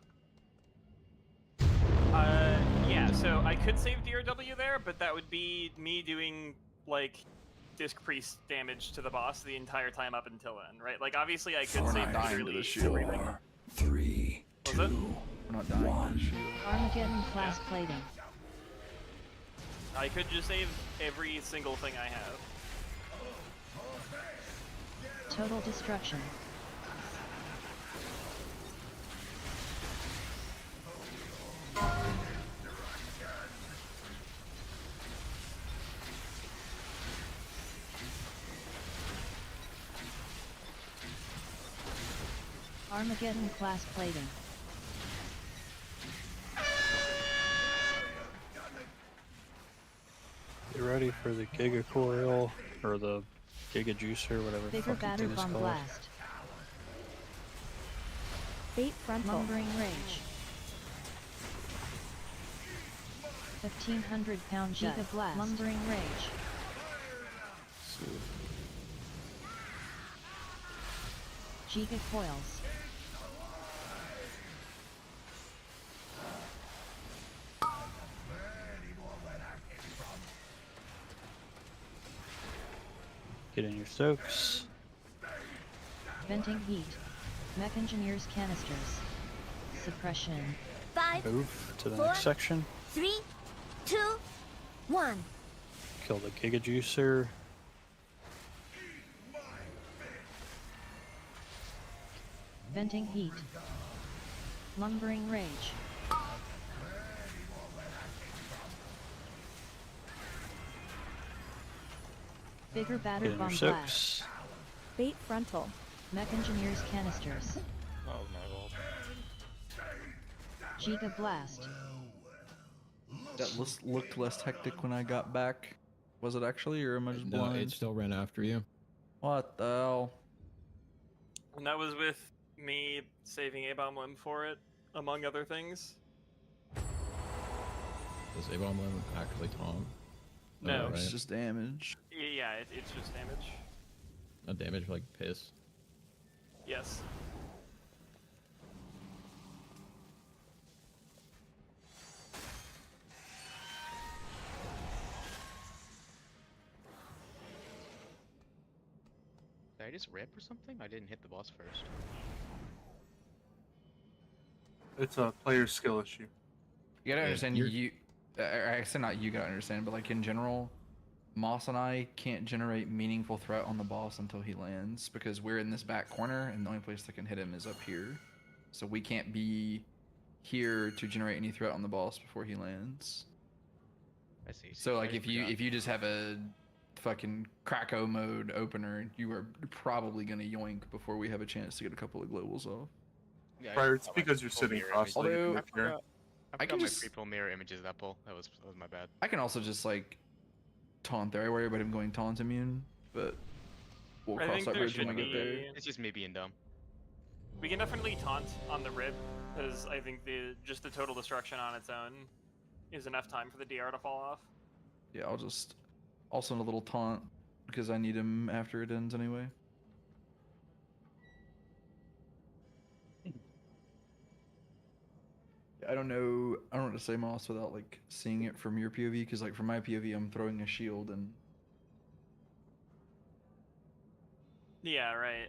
Yeah, so I could save DRW there, but that would be me doing, like, disc priest damage to the boss the entire time up until then, right? Like, obviously I could We're save not dying to literally the shield. everything. 4, 3, Was 2, it? We're not dying to the shield. Armageddon class plating. I could just save every single thing I have. Total destruction. Armageddon class plating. Get ready for the Giga Coil or the Giga Juicer, whatever the Bigger fucking batter thing is bomb called. blast. Fate frontal. Lumbering rage. 1,500 pound Giga blast. Lumbering rage. Giga coils. Get in your soaks. Venting heat. Mech engineers canisters. Suppression. 5, Move to the 4, next section. 3, 2, 1. Kill the Giga Juicer. Venting heat. Lumbering rage. Bigger Get batter in your bomb soaks. blast. Fate frontal. Mech engineers canisters. That was my fault. Giga blast. That looked less hectic when I got back. Was it actually, or am I just No, blind? it still ran after you. What the hell? And that was with me saving A-Bomb Limb for it, among other things. Does A-Bomb Limb actually Tom? No. Oh, It's right. just damage. Yeah, it's just damage. Not damage like piss. Yes. Did I just rip or something? I didn't hit the boss first. It's a player skill issue. You gotta Yeah, understand, you're- you. I said not you gotta understand, but like in general, Moss and I can't generate meaningful threat on the boss until he lands because we're in this back corner and the only place that can hit him is up here. So we can't be here to generate any threat on the boss before he lands. I see. So like I if you just have a fucking Krakow mode opener, you are probably gonna yoink before we have a chance to get a couple of globals off. Yeah, Prior, I it's forgot my because you're pre-pull sitting mirror cross-legged image. in the I chair. forgot, I can my just- pre-pull mirror images that pull. That was my bad. I can also just like taunt there. I worry about him going taunt immune, but we'll I cross think that there bridge when we should get there. be- It's just me being dumb. We can definitely taunt on the rib, because I think just the total destruction on its own is enough time for the DR to fall off. Yeah, I'll send a little taunt because I need him after it ends anyway. I don't know what to say, Moss, without like seeing it from your POV, because like from my POV, I'm throwing a shield and Yeah, right.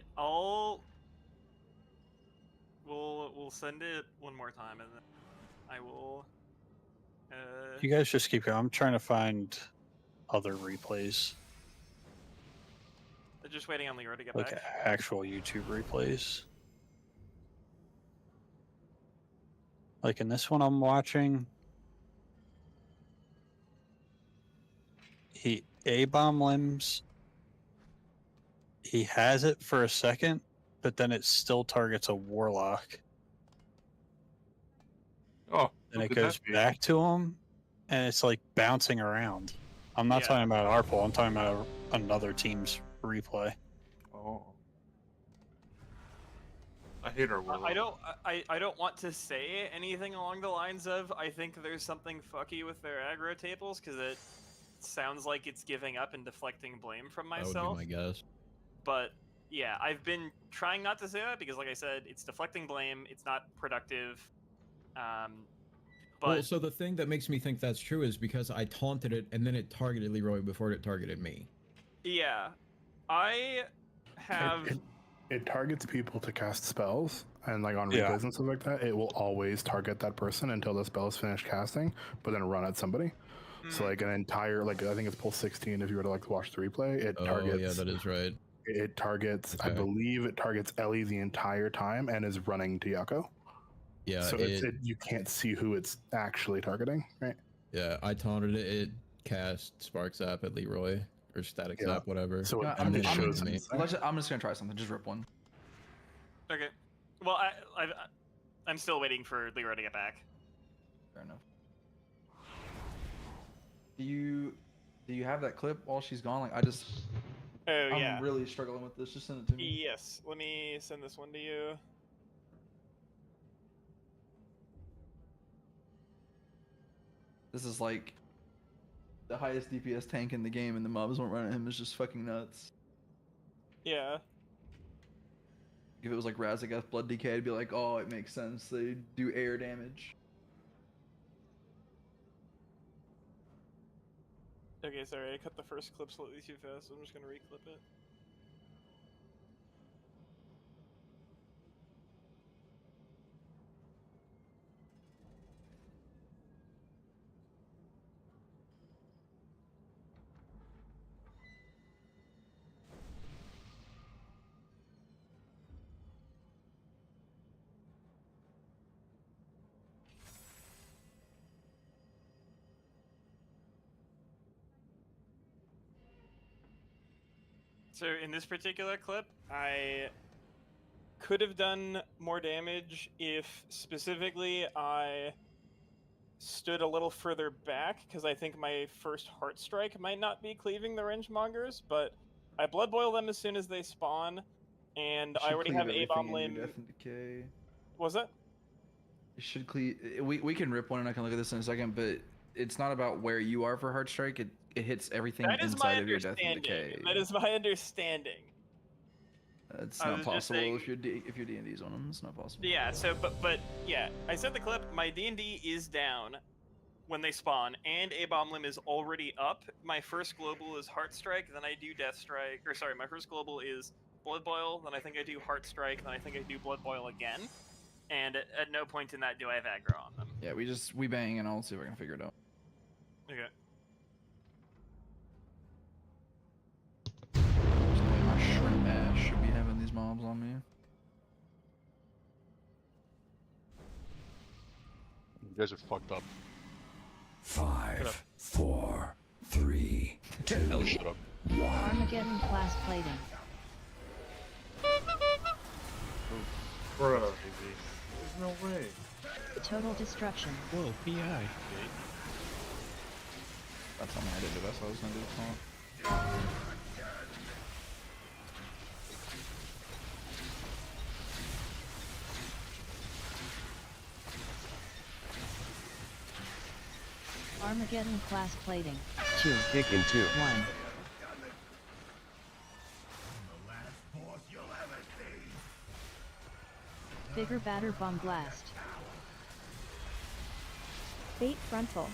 We'll send it one more time, and then I will. You guys just keep going. I'm trying to find other replays, Just waiting on Leroy to get like back. actual YouTube replays. Like in this one I'm watching, he A-bomb limbs. He has it for a second, but then it still targets a warlock. Oh, And who it could goes that be? back to him, and it's like bouncing around. I'm not talking about our poll. I'm talking about another team's replay. Oh. I hate our warlock. I don't want to say anything along the lines of I think there's something fucky with their aggro tables, because it sounds like it's giving up and deflecting blame from myself. That would be my guess. But yeah, I've been trying not to say that because, like I said, it's deflecting blame. It's not productive. But Well, so the thing that makes me think that's true is because I taunted it and then it targeted Leroy before it targeted me. yeah, I have. It targets people to cast spells, and like on Yeah. replays and stuff like that, it will always target that person until the spell is finished casting, but then run at somebody. So like an entire, like I think it's pull 16 if you were to like watch the replay, it targets. Oh, yeah, that is right. It targets, I Okay. believe it targets Ellie the entire time and is running to Yako. Yeah, So you can't see who it's actually targeting, right? Yeah, I taunted it. It cast Spark Zap at Leroy or Static Yeah. Zap, whatever. So Yeah, and then it I'm shows me. I'm just gonna try something. Just rip one. Okay. Well, I'm still waiting for Leroy to get back. Fair enough. Do you have that clip while she's gone? Like Oh, I'm yeah. really struggling with this. Just send it to me. Yes. Let me send this one to you. This is like the highest DPS tank in the game, and the mobs won't run at him. Is just fucking nuts. Yeah. If it was like Razageth Blood Decay, I'd be like, oh, it makes sense. They do air damage. Okay, sorry, I cut the first clip slightly too fast, so I'm just gonna reclip it. So in this particular clip, I could have done more damage if specifically I stood a little further back, because I think my first Heart Strike might not be cleaving the Rangemongers, but I Blood Boil them as soon as they spawn, and I already have A-Bomb Limb. Death and Decay. Was that? It should cleave. We can rip one, and I can look at this in a second. But it's not about where you are for Heart Strike. It hits everything That is my inside of your Death and understanding. Decay. That is my understanding. It's I not was just possible saying- if your D&D's on them. It's not possible. Yeah, so, but yeah, I said the clip, my D&D is down when they spawn, and A-Bomb Limb is already up. My first global is Heart Strike, then I do Death Strike, or sorry, my first global is Blood Boil, then I think I do Heart Strike, then I think I do Blood Boil again, and at no point in that do I have aggro on them. Yeah, we bang, and I'll see if I can figure it out. Okay. My shrimp ass should be having these mobs on me. You guys are fucked up. 5, 4, 3, 2, Shut up. 1. Armageddon class plating. Bruh. There's no way. Total destruction. Whoa, PI. That's something I did do. That's what I was gonna do. Taunt. Armageddon class plating. 2. Kick in 2. 1. Bigger batter bomb blast. Bait frontal.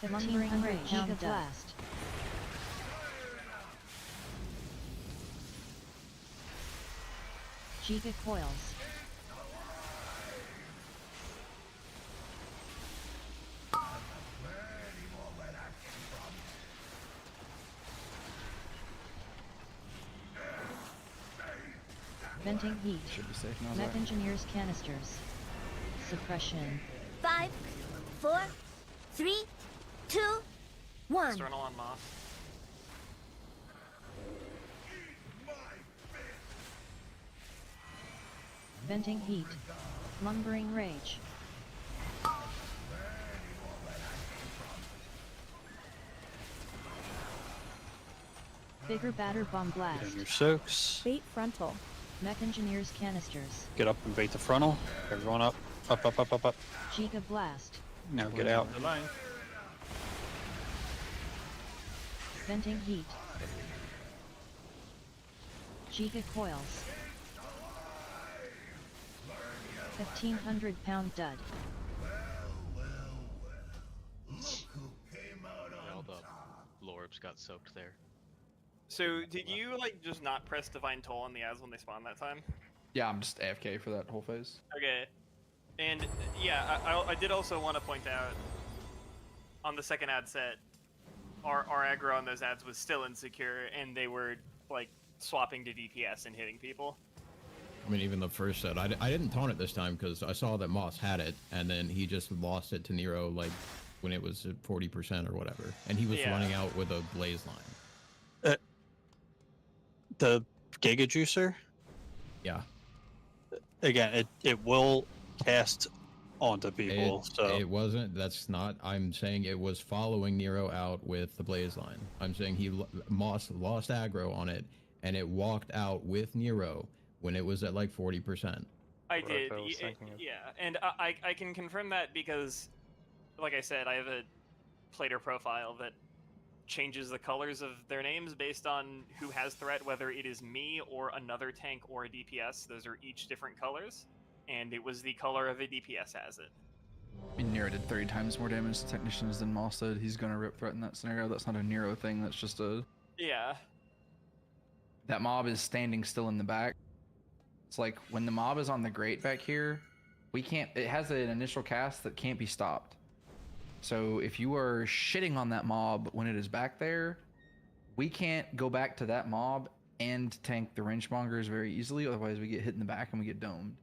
1500 Giga blast. Giga coils. Venting heat. Should be safe now. Mech engineers canisters. Suppression. 5, 4, 3, 2, 1. External on Moss. Venting heat. Lumbering rage. Bigger batter bomb blast. Get in your soaks. Bait frontal. Mech engineers canisters. Get up and bait the frontal. Everyone up. Up, up, up, up, up. Giga blast. Now get out. The line. Venting heat. Giga coils. 1500 pound dud. All the Lorbs got soaked there. So, did you, like, just not press Divine Toll on the ads when they spawn that time? Yeah, I'm just AFK for that whole phase. Okay. And, yeah, I did also want to point out, on the second ad set, our aggro on those ads was still insecure, and they were, like, swapping to DPS and hitting people. I mean, even the first set, I didn't taunt it this time because I saw that Moss had it, and then he just lost it to Nero, like, when it was at 40% or whatever. And he was running out with a blaze line. The Giga Juicer? Yeah. Again, it will cast onto people, so... It wasn't, that's not, I'm saying it was following Nero out with the blaze line. I'm saying Moss lost aggro on it, and it walked out with Nero when it was at like 40%. I did, yeah. And I can confirm that because, like I said, I have a player profile that changes the colors of their names based on who has threat, whether it is me or another tank or a DPS. Those are each different colors, and it was the color of a DPS has it. I mean, Nero did 30 times more damage to technicians than Moss did. He's gonna rip threat in that scenario. That's not a Nero thing. That's just a... Yeah. That mob is standing still in the back. It's like when the mob is on the grate back here, we can't... It has an initial cast that can't be stopped. So if you are shitting on that mob when it is back there, we can't go back to that mob and tank the wrenchmongers very easily. Otherwise, we get hit in the back and we get domed.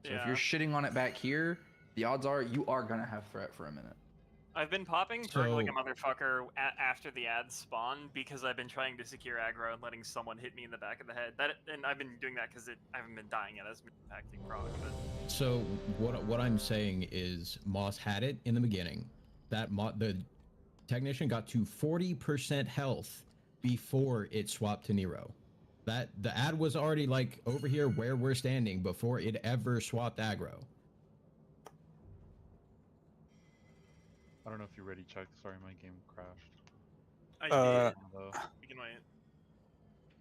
So if you're shitting on it back here, the odds are you are gonna have threat for a minute. I've been popping Prog like a motherfucker after the ads spawn because I've been trying to secure aggro and letting someone hit me in the back of the head. And I've been doing that because I haven't been dying yet. That's been impacting Prog. But... So what I'm saying is Moss had it in the beginning. The technician got to 40% health before it swapped to Nero. The ad was already like over here where we're standing before it ever swapped aggro. I don't know if you already checked. Sorry, my game crashed. I did. You can wait.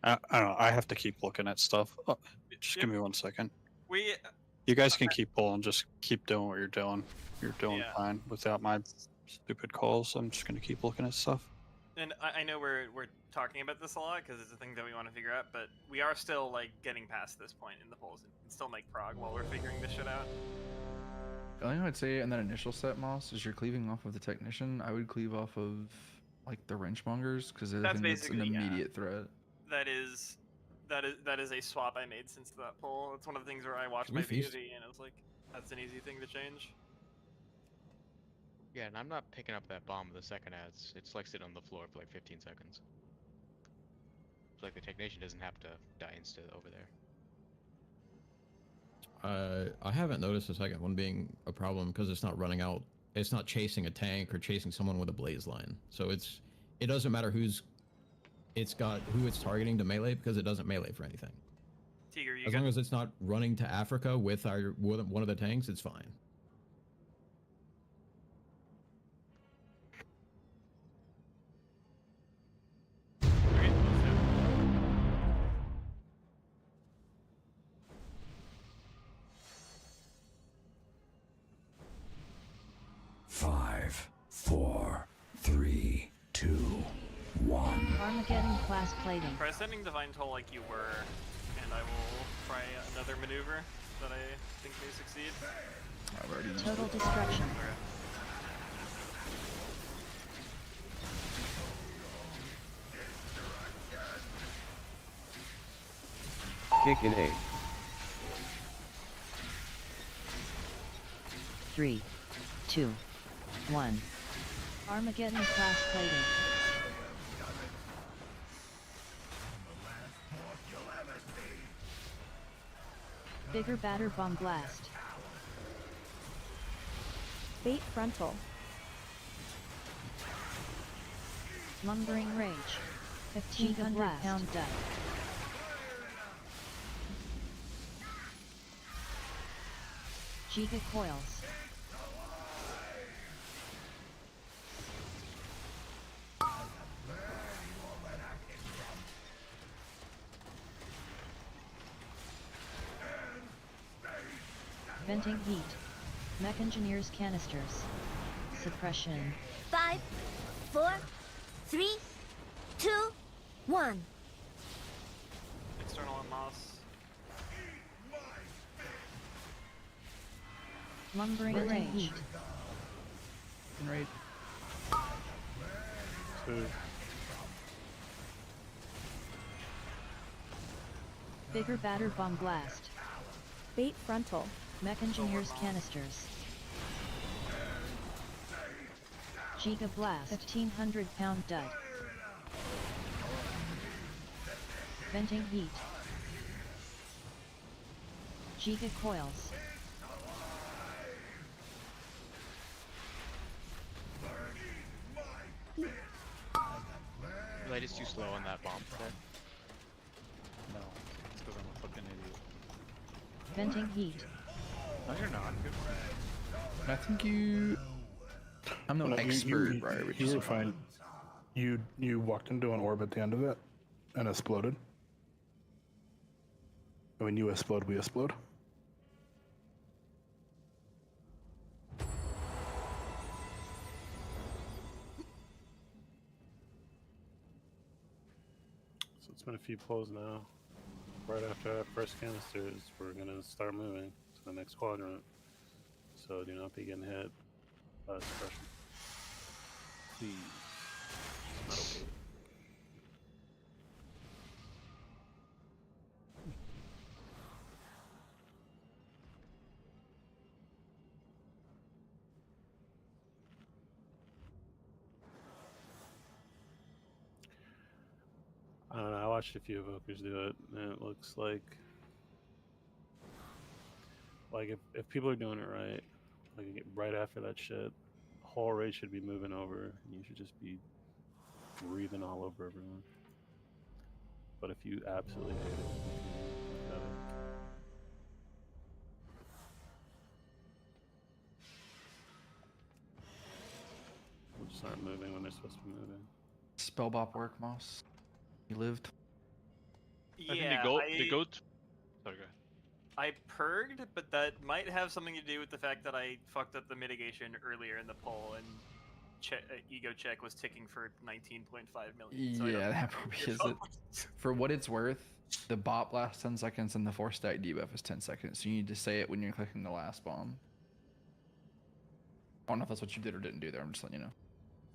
I don't know. I have to keep looking at stuff. Oh, just give me 1 second. You guys can keep pulling. Just keep doing what you're doing. You're doing fine without my stupid calls. I'm just gonna keep looking at stuff. And I know we're talking about this a lot because it's a thing that we want to figure out, but we are still like getting past this point in the polls and can still make Prog while we're figuring this shit out. The only thing I'd say in that initial set, Moss, is you're cleaving off of the technician. I would cleave off of like the wrenchmongers because I think that's an immediate threat. That is a swap I made since that poll. It's one of the things where I watched my PoV and I was like, that's an easy thing to change. Yeah, and I'm not picking up that bomb with the second ads. It's like sitting on the floor for like 15 seconds. It's like the technician doesn't have to die insta over there. I haven't noticed the second one being a problem because it's not running out. It's not chasing a tank or chasing someone with a blaze line. So it doesn't matter who it's targeting to melee because it doesn't melee for anything. Tiger, you As long as it's not running to Africa with one of the tanks, it's fine. Okay, let's do it. 5, 4, 3, 2, 1. Armageddon class plating. Try sending Divine Toll like you were, and I will try another maneuver that I think may succeed. I've already used Total it. destruction. Okay. Kick in 8. 3, 2, 1. Armageddon class plating. Bigger batter bomb blast. Bait frontal. Lumbering rage. 1500 pound death. Giga coils. Venting heat. Mech engineers canisters. Suppression. 5, 4, 3, 2, 1. External and moss. Lumbering rage. Right. 2. Bigger batter bomb blast. Bait frontal. Mech engineers canisters. Giga blast. 1500 pound dud. Venting heat. Giga coils. Light is too slow on that bomb set. No, it's because I'm a fucking idiot. Venting heat. No, you're not. Good. I think you. I'm no expert, right? But You were fine. You walked into an orb at the end of it and exploded. And when you explode, we explode. So it's been a few pulls now. Right after our first canisters, we're gonna start moving to the next quadrant. So do not be getting hit by suppression. Please. It's not okay. I don't know, I watched a few evokers do it, and it looks like if people are doing it right, like right after that shit, the whole raid should be moving over, and you should just be breathing all over everyone. But if you absolutely hate it, you gotta. We'll just start moving when they're supposed to be moving. Spell bop work, Moss. You lived. Yeah, I think they go to... Sorry, go ahead. I purged, but that might have something to do with the fact that I fucked up the mitigation earlier in the poll, and ego check was ticking for 19.5 million. So Yeah, that probably is it. For what it's worth, the bot lasts 10 seconds and the 4-stack debuff is 10 seconds. So you need to say it when you're clicking the last bomb. I don't know if that's what you did or didn't do there. I'm just letting you know.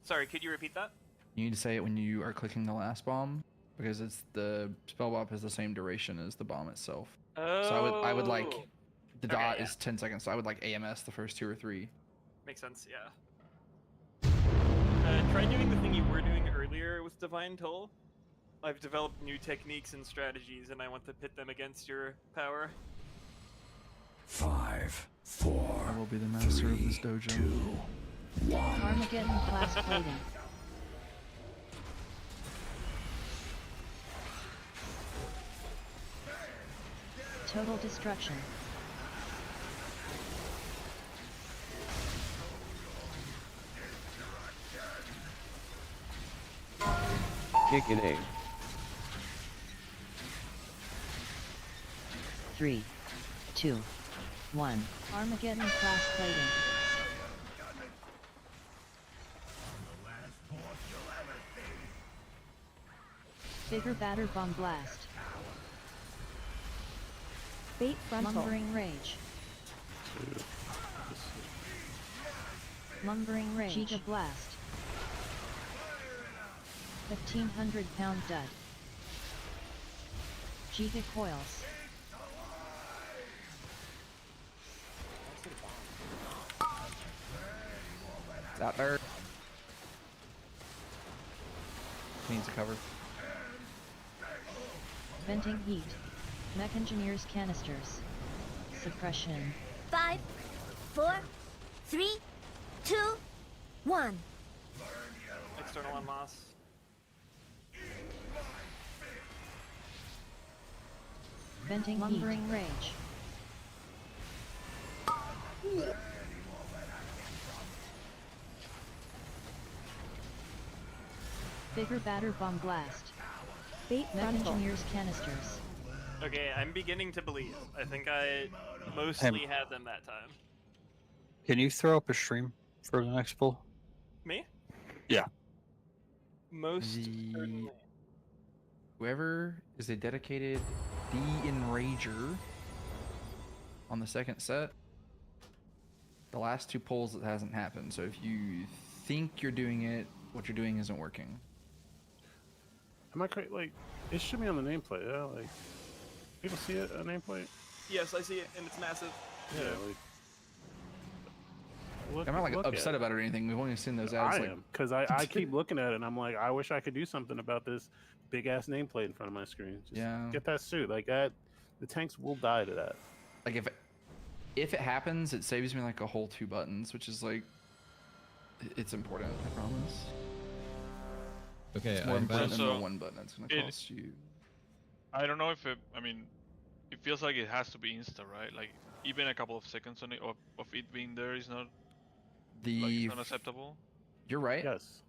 Sorry, could you repeat that? You need to say it when you are clicking the last bomb because it's the spell bop is the same duration as the bomb itself. Oh. So I would like the Okay, dot yeah. is 10 seconds. So I would like AMS the first 2 or 3. Makes sense, yeah. Try doing the thing you were doing earlier with Divine Toll. I've developed new techniques and strategies, and I want to pit them against your power. 5, 4. I will be the master of this dojo. 2, 1. Armageddon class plating. Total destruction. Kicking aim. 3, 2, 1. Armageddon class plating. Bigger batter bomb blast. Bait frontal. Lumbering rage. Lumbering rage. Giga blast. 1,500-pound dud. Giga coils. It's out there. Needs a cover. Venting heat. Mech engineers canisters. Suppression. 5, 4, 3, 2, 1. External on Moss. Venting lumbering rage. Bigger batter bomb blast. Bait Mech frontal. engineers canisters. Okay, I'm beginning to believe. I think I mostly had them that time. Can you throw up a stream for the next pull? Me? Yeah. Most certainly. Whoever is a dedicated de-enrager on the second set, the last two pulls it hasn't happened. So if you think you're doing it, what you're doing isn't working. Am I correct? Like, it should be on the nameplate, yeah? Like, people see it on nameplate? Yes, I see it, and it's massive. Yeah, like... Look, I'm not like look at upset it. about it or anything. We've only seen those ads. I like, am, because I keep looking at it and I'm like, I wish I could do something about this big-ass nameplate in front of my screen. Just Yeah. get that suit. Like, that, the tanks will die to that. Like if it happens, it saves me like a whole 2 buttons, which is like, it's important. I promise. Okay, It's more I'm important back. than So, the 1 button. It's gonna it- cost you. I don't know if it. I mean, it feels like it has to be insta, right? Like even a couple of seconds on it of it being there is not The not acceptable. You're right. Yes.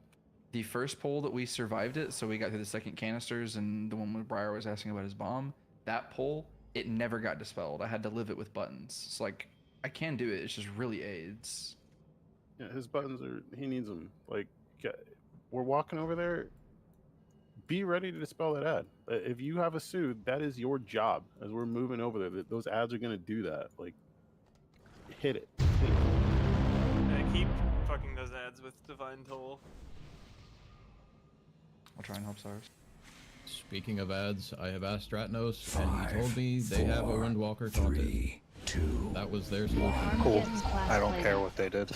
The first poll that we survived it, so we got through the second canisters, and the one where Briar was asking about his bomb. That poll, it never got dispelled. I had to live it with buttons. It's like I can do it. It's just really aids. Yeah, his buttons are, he needs them. Like, we're walking over there, be ready to dispel that ad. If you have a suit, that is your job. As we're moving over there, those ads are going to do that. Like, hit it. Keep fucking those ads with Divine Toll. I'll try and help Cyrus. Speaking of ads, I have asked Stratnos, and he told me they have a Windwalker content. That was their solution. Cool. I don't care what they did.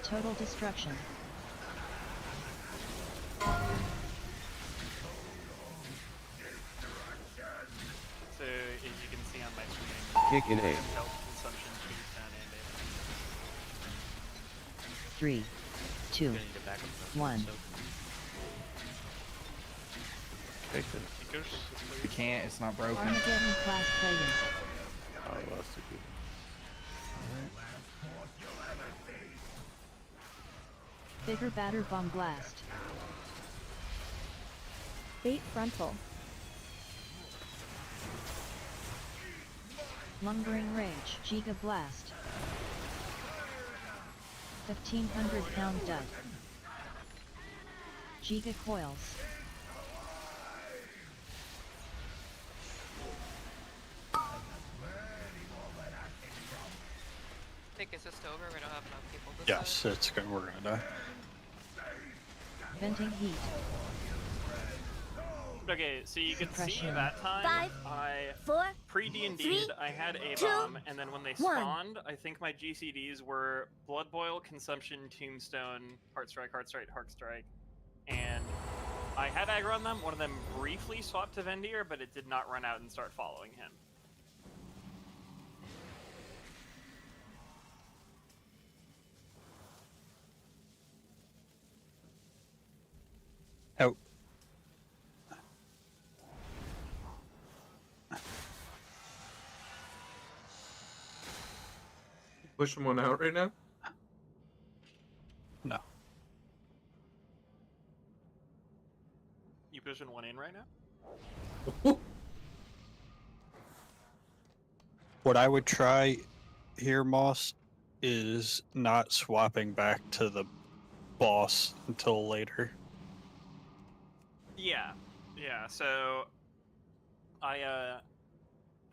Total destruction. So, as you can see on my screen, Kicking aim. health consumption keeps down and damage. 3, 2, 1. We can't. It's not broken. Armageddon class plating. Oh, I lost 2 people. Bigger batter bomb blast. Bait frontal. Lumbering rage. Giga blast. 1,500-pound dud. Giga coils. Think is this over? We don't have enough people to Yes, it's good. We're gonna die. Venting heat. Okay, so you can see Suppression. that time 5, I 4, pre-D&D'd, I had a 2, bomb, and then when they 1. spawned, I think my GCDs were Blood Boil, Consumption, Tombstone, Heart Strike, and I had aggro on them. One of them briefly swapped to Vendir, but it did not run out and start following him. Out. Pushing one out right now? No. You pushing one in right now? What I would try here, Moss, is not swapping back to the boss until later. Yeah. Yeah, so... are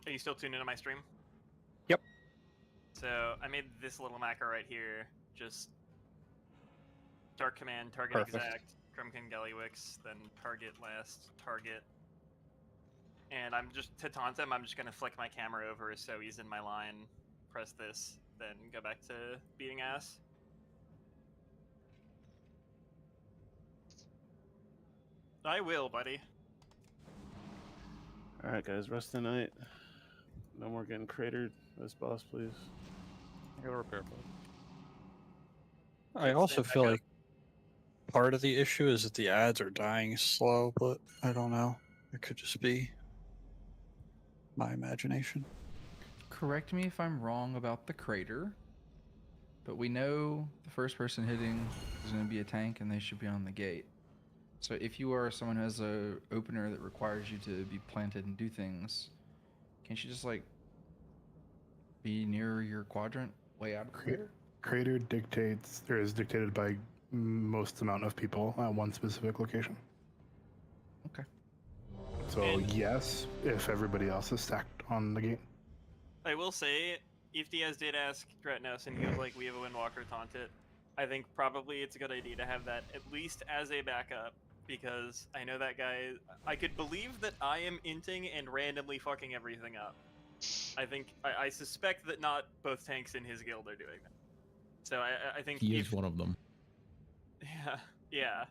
you still tuned into my stream? Yep. So, I made this little macro right here. Just... Dark Command, target Perfect. exact, Drumkin Gallywix, then target last, target. And I'm just, to taunt him, I'm just gonna flick my camera over so he's in my line, press this, then go back to beating ass. I will, buddy. Alright, guys, rest the night. No more getting cratered. This boss, please. I got a repair pod. I also feel like part of the issue is that the ads are dying slow, but I don't know. It could just be my imagination. Correct me if I'm wrong about the crater, but we know the first person hitting is going to be a tank and they should be on the gate. So if you are someone who has a opener that requires you to be planted and do things, can't you just like be near your quadrant, way out of the crater? Crater dictates, or is dictated by most amount of people at one specific location. Okay. So yes, if everybody else is stacked on the gate. I will say, if Diaz did ask Dretnos and he was like, we have a Windwalker taunt it, I think probably it's a good idea to have that at least as a backup, because I know that guy, I could believe that I am inting and randomly fucking everything up. I suspect that not both tanks in his guild are doing that. So I think He is one of them. Yeah.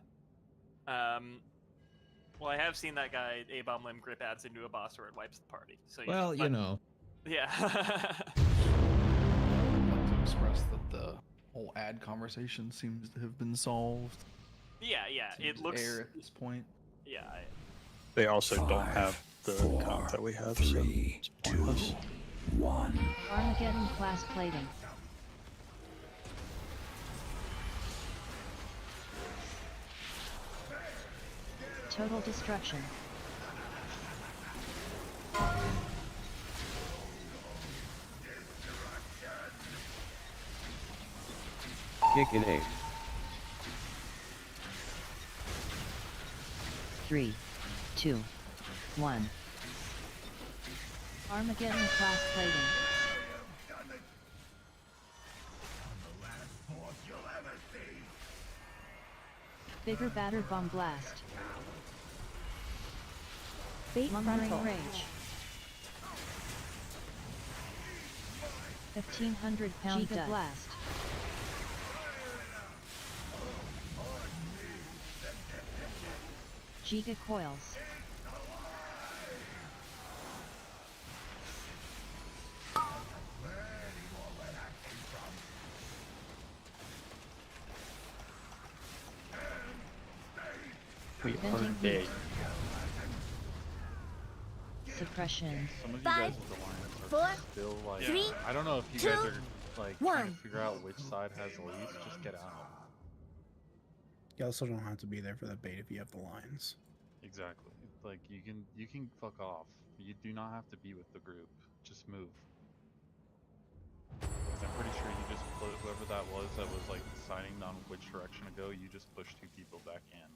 Well, I have seen that guy A-bomb limb grip ads into a boss or it wipes the party. So Well, you know. Yeah. I'd like to express that the whole ad conversation seems to have been solved. Yeah, it looks air at this point. Yeah. They also don't have the comp that we have, so it's pointless. Armageddon class plating. Total destruction. Kick and aim. 3, 2, 1. Armageddon class plating. Bigger batter bomb blast. Fate Lumbering frontal. rage. 1,500 pound Giga blast. Giga coils. We Venting are dead. Suppression. Some of you 5, guys with the lines are 4, still like, 3, I don't know if you 2, guys are like trying 1. to figure out which side has the least. Just get out. You also don't have to be there for the bait if you have the lines. Exactly. Like you can fuck off. You do not have to be with the group. Just move. 'Cause I'm pretty sure you just put whoever that was like deciding on which direction to go. You just pushed 2 people back in.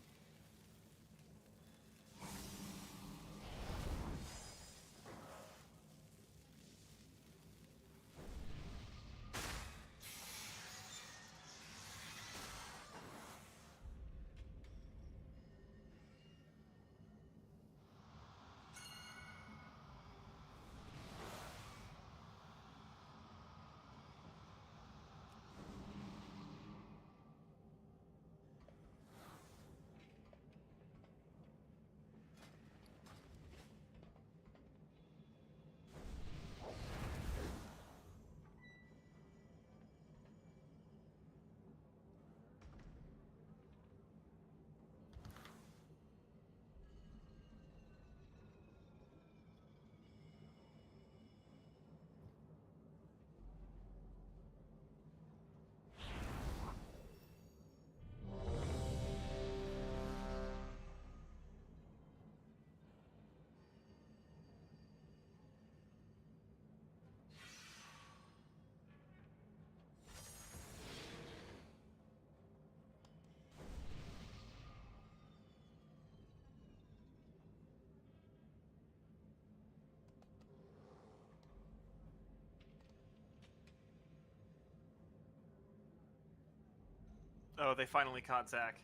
Oh, they finally caught Zach.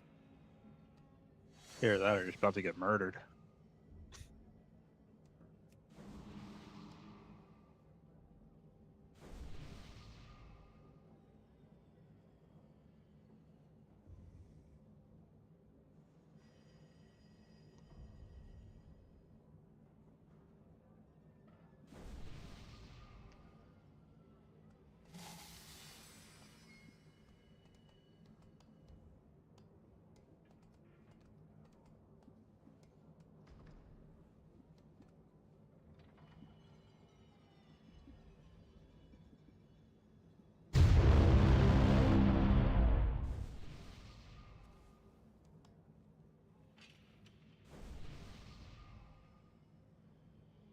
Hear that, or he's about to get murdered.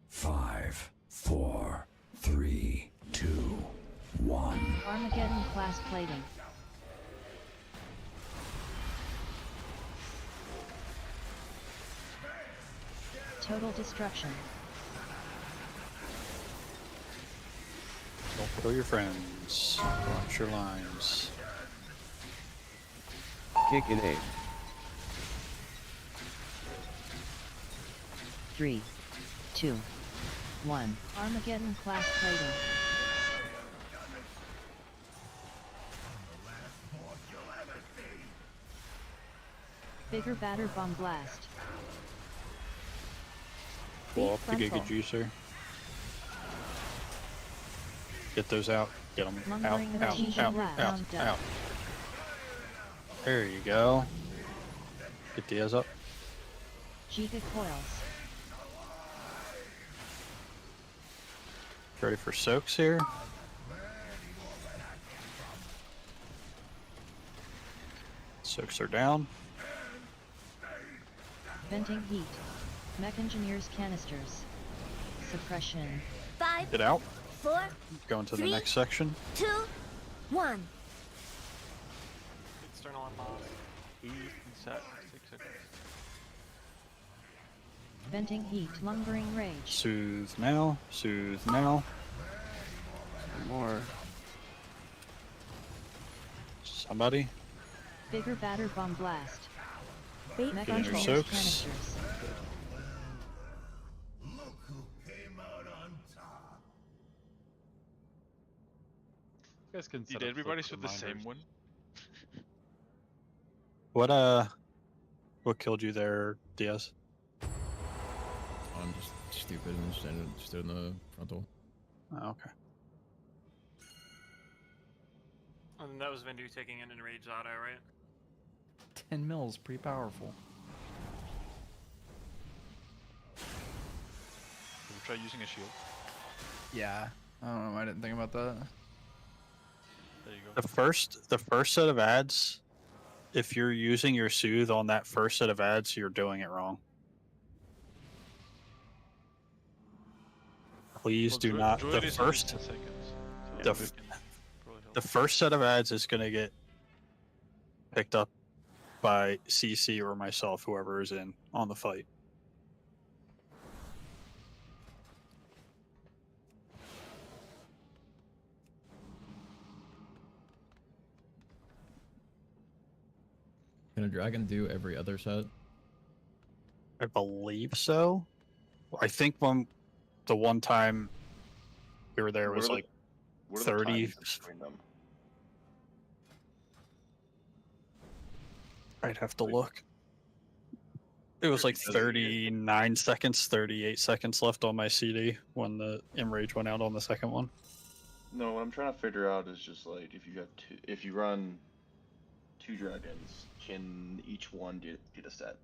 Five, four, three, two, one. Armageddon class plating. Total destruction. Don't kill your friends. Launch your lines. Kick and aim. 3, 2, 1. Armageddon class plating. Bigger batter bomb blast. Blow up the Frontal. Giga Juicer. Get those out. Get them out, Lumbering out, Teach out, blast. out, Round out. There you go. Get Diaz up. Giga coils. Ready for soaks here. Soaks are down. Venting heat. Mech engineers canisters. Suppression. 5, Get out. 4, Go into the 3, next section. 2, 1. External on boss. Set 6 seconds. Venting heat. Lumbering rage. Soothe now. Soothe now. More. Somebody. Bigger batter bomb blast. Bait Mech Get in your engineers soaks. canisters. You guys can set Did up everybody flick shoot the same reminders. one? What killed you there, Diaz? I'm just stupid and stood in the frontal. Oh, okay. And that was Vendu taking an enraged auto, right? 10 mils, pretty powerful. We'll try using a shield. Yeah. I don't know. I didn't think about that. There you go. The first set of ads, if you're using your soothe on that first set of ads, you're doing it wrong. Please Well, do Druid- not. Druid The is only first, 10 seconds, so the, we f- can probably help. the first set of ads is gonna get picked up by CC or myself, whoever is in on the fight. Can a dragon do every other set? I believe so. I think the one time we were there What was are the- like What are the 30. times between them? I'd have to look. It was like 39 seconds, 38 seconds left on my CD when the enrage went out on the second one. No, what I'm trying to figure out is just like if you run 2 dragons, can each one get a set?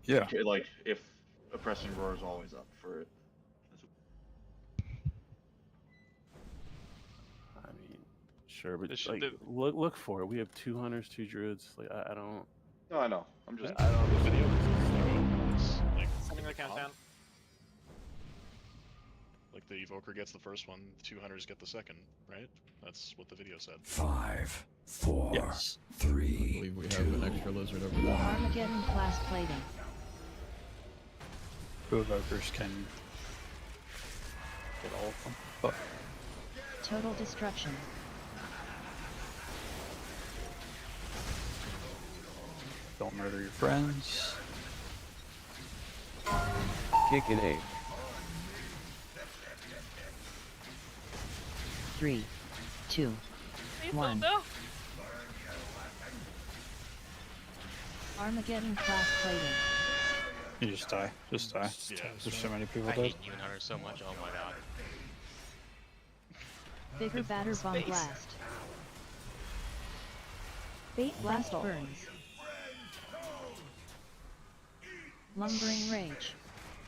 Yeah. Okay, like if oppressing roar is always up for it. I mean, sure, but They should like, do- look for it. We have 2 hunters, 2 druids. Like, I don't. No, I know. I'm just. I don't. The video is like Sending the countdown. like the evoker gets the first one, the 2 hunters get the second, right? That's what the video said. 5, 4, Yes. 3, I believe we have an extra lizard over there. Armageddon class plating. Two evokers can get all of them. But Total destruction. Don't murder your friends. Kick an ape. 3, 2, Please 1. don't know. Armageddon class plating. You just die. Just die. Yeah, There's so many people I dead. hate Demon Hunter so much. Oh my god. Bigger batter bomb Space. blast. Bait Blast frontal. burns. Lumbering rage.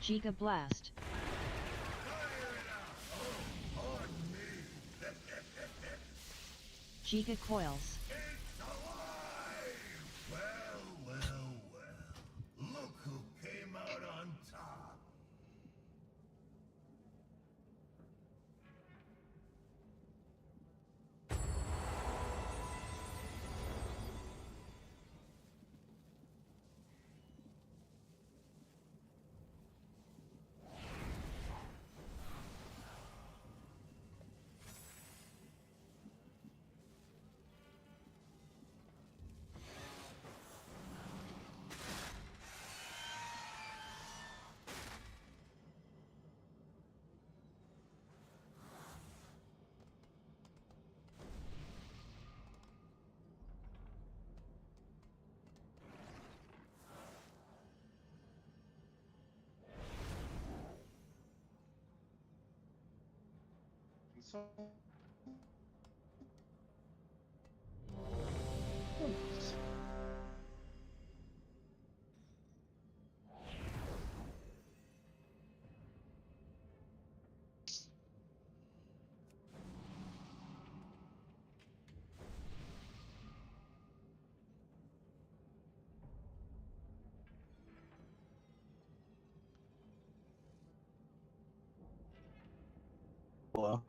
Giga blast. Giga coils. Look who came out on top. Hello.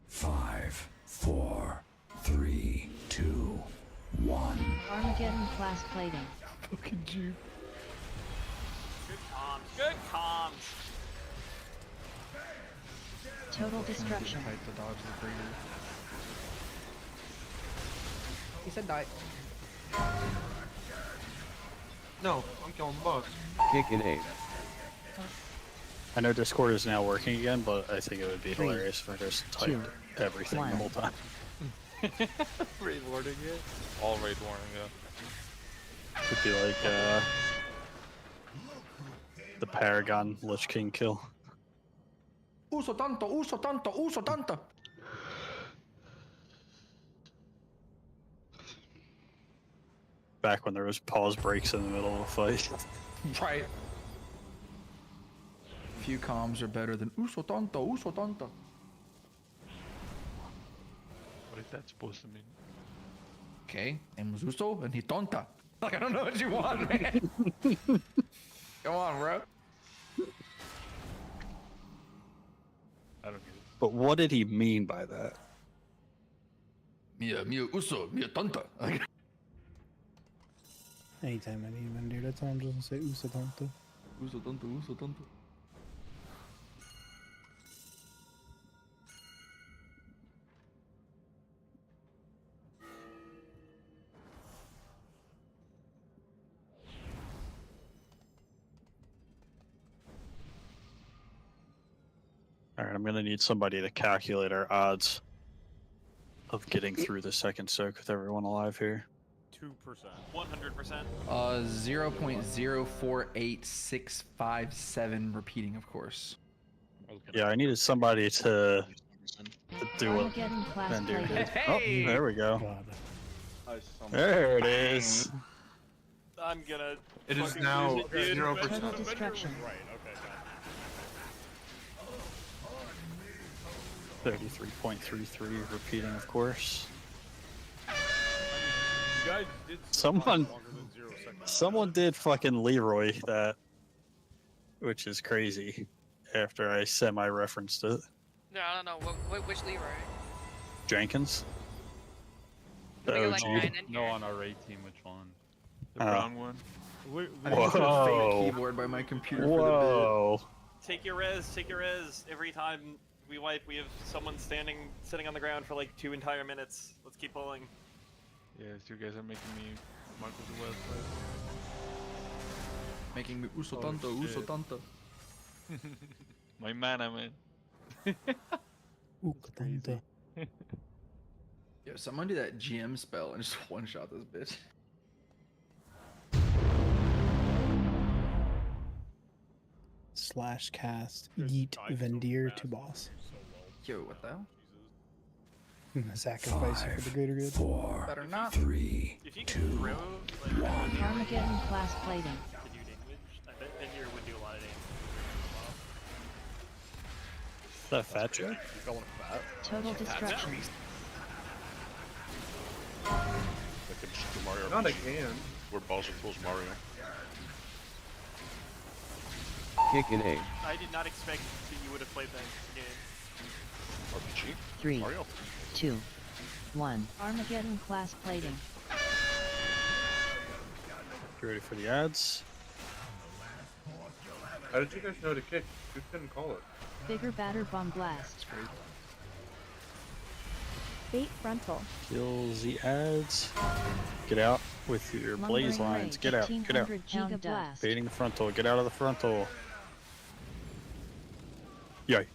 Five, four, three, two, one. Armageddon class plating. Fucking Jew. Good comms. Good comms. Total destruction. Fight to dodge the breeder. He said die. No, I'm killing the boss. Kick an ape. I know Discord is now working again, but I think it would be 3, hilarious if I just 2, typed everything 1. the whole time. Raid warning it. All raid warning, yeah. It'd be like the Paragon Lich King kill. Uso tanto, uso tanto, uso tanto. Back when there was pause breaks in the middle of a fight. Right. Few comms are better than uso tanto, uso tanto. What is that supposed to mean? Okay, name was Uso and he tonta. Like, I don't know what you want, man. Come on, bro. I don't get it. But what did he mean by that? Mia Uso, mia tonta. Like, Anytime I need him, dude, I tell him just to say Usa Tonto. uso tanto, uso tanto. Alright, I'm gonna need somebody to calculate our odds of getting through the second soak with everyone alive here. 2%. 100%. 0.048657 repeating, of course. Yeah, I needed somebody to do what Armageddon class Ben did. plating. Oh, there we go. God. There it is. I'm gonna. It is fucking now lose it, dude. 0%. Total destruction. Right. Okay. Got it. 33.33 repeating, of course. guys did Someone, longer than 0 seconds. someone did fucking Leroy that, which is crazy. After I semi-referenced it, No, I don't know. Which Leroy? Jenkins. Can we The get, like, OG. nine in No, here? on our raid team, which one? The brown one. I just got a fake Whoa. keyboard by my computer for Whoa. Take your res, take your res. Every time we wipe, we have someone sitting on the ground for like 2 entire minutes. Let's keep pulling. Yes, you guys are making me Marcos the Wild Side. Making me uso Oh, tanto, uso shit. tanto. My mana, man. Tanto. Yo, someone do that GM spell and just one-shot this bitch. Slash cast yeet Vendir to boss. Yo, what the hell? Sacrifice you for the greater good. Better not. 3, If you can throw like Armageddon class plating. to do damage, I bet Vendir would do a lot of damage. Is that fat joke? You going fat? Total destruction. Like in Super Mario Not RPG, again. where Bowser kills Mario. kick in A. I did not expect that you would have played that game. RPG? 3, Mario? 2, 1. Armageddon class plating. You ready for the ads? How did you guys know to kick? You couldn't call it. Bigger batter bomb blast. Bait frontal. Kills the ads. Get out with your blaze Lumbering lines. ray, Get out. Get out. 1500 Giga blast. Baiting the frontal. Get out of the frontal. Yay.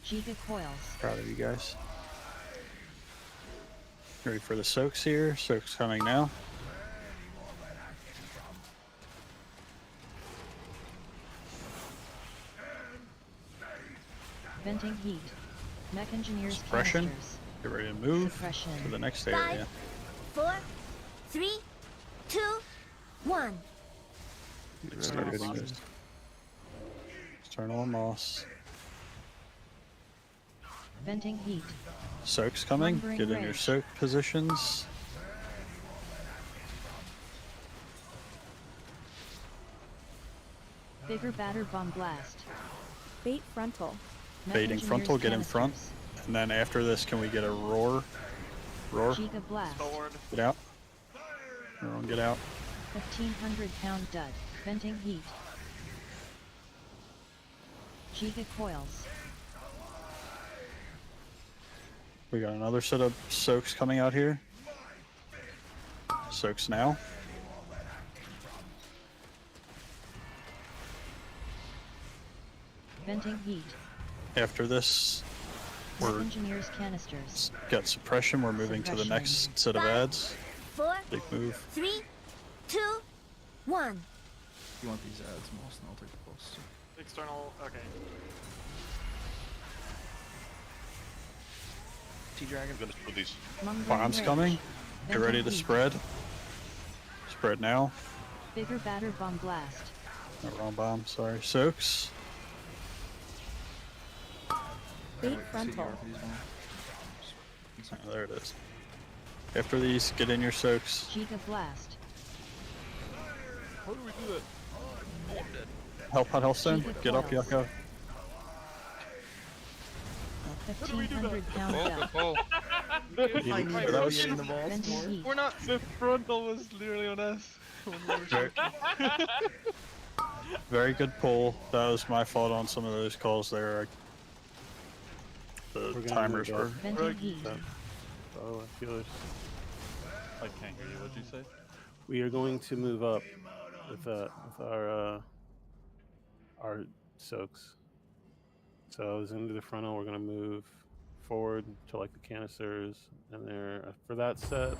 Giga coils. Proud of you guys. Ready for the soaks here. Soaks coming now. Venting heat. Mech engineers Suppression. canisters. Get ready to move Suppression. to the next 5, area. 4, 3, 2, 1. Start hitting those. External moss. Venting heat. Soaks coming. Lumbering Get in your rage. soak positions. Bigger batter bomb blast. Bait frontal. Mech Baiting engineers frontal. Get in front. canisters. And then after this, can we get a roar? Roar. Giga blast. Forward. Get out. Everyone get out. 1500 pound dud. Venting heat. Giga coils. We got another set of soaks coming out here. Soaks now. Venting heat. After this, Mech we're engineers canisters. got suppression. We're moving to the next set of ads. 4, Big move. 3, 2, 1. You want these ads, Moss, and I'll take the pulse. External. Okay. T-Dragon. I'm gonna put these. Lumbering Bombs rage. coming. Get Venting ready to heat. spread. Spread now. Bigger batter bomb blast. No, wrong bomb. Sorry. Soaks. Bait frontal. Oh, there it is. After these, get in your soaks. Giga blast. How do we do that? Oh, I'm dead. Help out Hellstone. Get up, Yucko. 1500 pound dud. Oh, That was Venting heat. We're not. The frontal was literally on us. When we were very, very good pull. That was my fault on some of those calls there. The We're gonna timers move were. up. Venting heat. Oh, I feel it. I can't hear you. What'd you say? We are going to move up with our soaks. So as into the frontal, we're gonna move forward to like the canisters, and there for that set,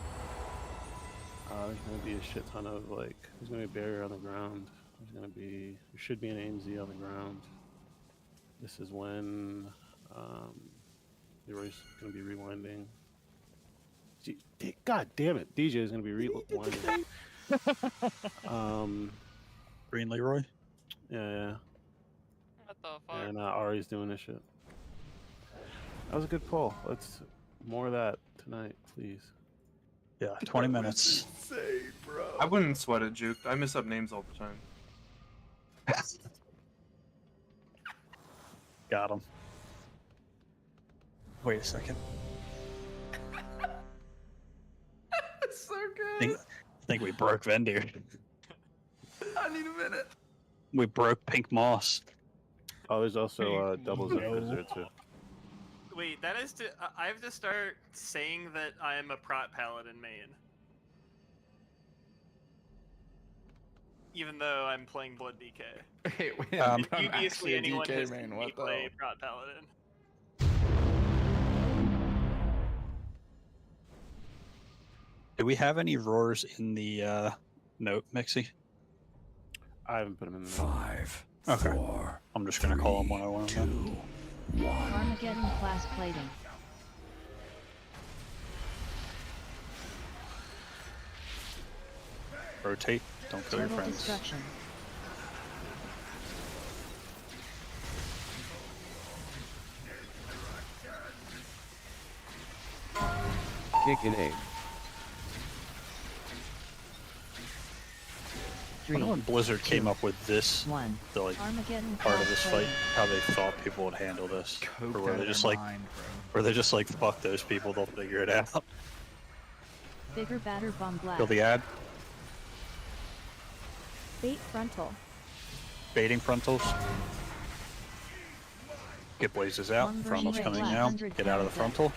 there's gonna be a shit ton of like. There's gonna be a barrier on the ground. There should be an AMZ on the ground. This is when Leroy's gonna be rewinding. God damn it, DJ is gonna be rewinding. Green Leroy. Yeah. What the fuck? And Ari's doing this shit. That was a good pull. Let's more of that tonight, please. Yeah, 20 minutes. Insane, bro. I wouldn't sweat it, Juke. I mess up names all the time. Got him. Wait a second. That's so good. I think we broke Vendir. I need a minute. We broke Pink Moss. Oh, there's also doubles of Blizzard too. Wait, that is to. I have to start saying that I am a Prot Paladin main. Even though I'm playing Blood DK. Wait, Previously, anyone has seen me play Prot Paladin. Do we have any roars in the note, Mixie? I haven't put them in the 5, Okay. 4, I'm just gonna call them when I want 2, them. 1. Armageddon class plating. Rotate. Don't kill your Total friends. destruction. Kick and aim. I wonder when Blizzard came up with this, the like Armageddon part of class this fight, plating. how they thought people would handle this, or Coked were out they of just their like, mind, were they just like, fuck those people, they'll figure it out. Bigger batter bomb blast. Kill the ad. Bait frontal. Baiting frontals. Get blazes out. Lumbering Frontal's ray coming blast. now. 100 Get out of the pound frontal.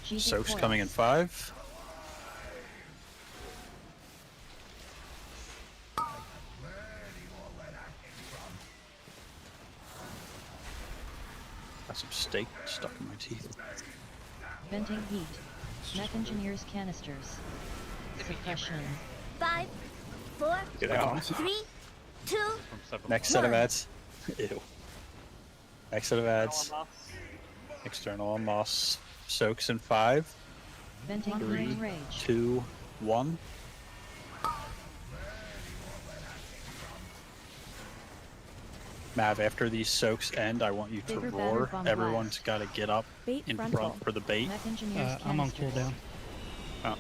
Giga Soak's coils. coming in 5. Got some steak stuck in my teeth. Venting heat. Mech engineers canisters. Suppression. 5, 4, Get out. 3, 2, Next set of 1. ads. Ew. Next set of ads. External on moss. Soaks in 5, Venting 3, brain rage. 2, 1. Mav, after these soaks end, I want you to Bigger roar. batter bomb Everyone's got to get up Bait in frontal. front for the bait. Mech engineers I'm on canisters. cooldown. Oh,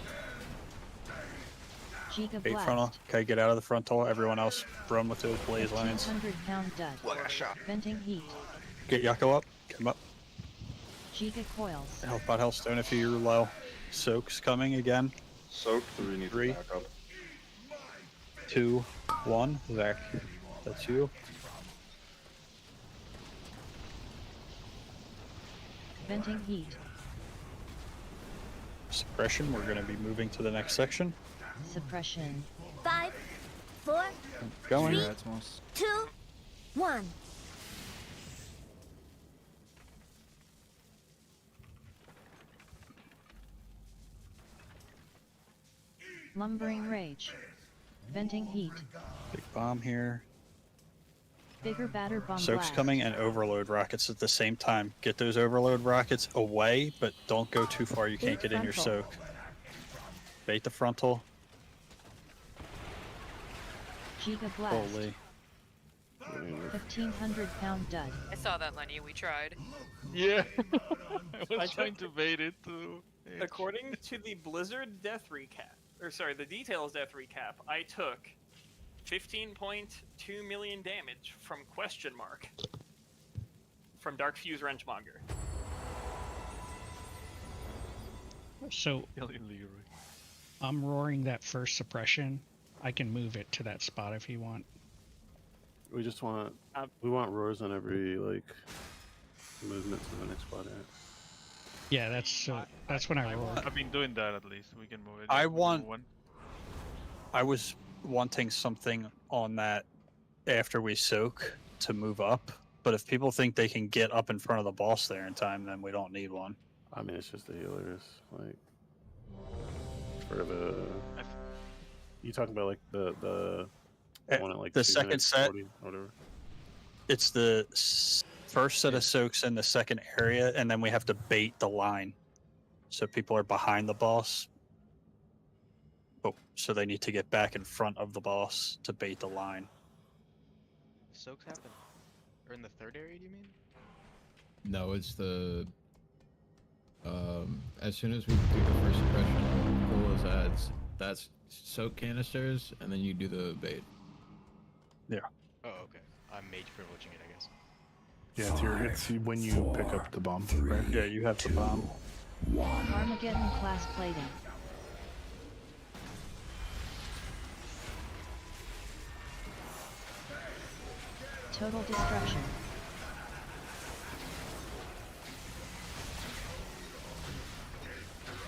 Giga bait blast. frontal. Okay, get out of the frontal. Everyone else run with those blaze lines. 100 pound dud. Venting heat. Get Yucko up. Get him up. Giga coils. Help out Hellstone if you're low. Soaks coming again. Soak 3 needs 3, to back up. 2, 1. Zach, that's you. Venting heat. Suppression. We're going to be moving to the next section. Suppression. 5, 4, Going. 3, 2, 1. Lumbering rage. Venting heat. Big bomb here. Bigger batter bomb Soaks blast. coming and overload rockets at the same time. Get those overload rockets away, but don't go too far. You can't Bait get in your frontal. soak. Bait the frontal. Giga blast. Holy. 1500 pound dud. I saw that, Lenny. We tried. Yeah. I I was trying to took- bait it too. According to the Blizzard death recap, or sorry, the details death recap, I took 15.2 million damage from question mark from Dark Fuse Wrenchmonger. So I'm roaring that first suppression. I can move it to that spot if you want. We just want we want roars on every like movement to the next spot. Yeah. Yeah, that's when I roar. I've been doing that at least. We can move it. I We can want- move one. I was wanting something on that after we soak to move up, but if people think they can get up in front of the boss there in time, then we don't need one. I mean, it's just the healers. Like sort of a. You talking about like the one at like the 2 second minutes, set. 40, whatever. It's the first set of soaks in the second area, and then we have to bait the line. So people are behind the boss. Oh, so they need to get back in front of the boss to bait the line. Soaks happen. Or in the third area, do you mean? No, it's the as soon as we do the first suppression, pull those ads. That's soak canisters, and then you do the bait. Yeah. Oh, okay. I'm mage privileging it, I guess. Yeah, it's when you pick up the bomb, right? Yeah, you have the bomb. Armageddon class plating. Total destruction.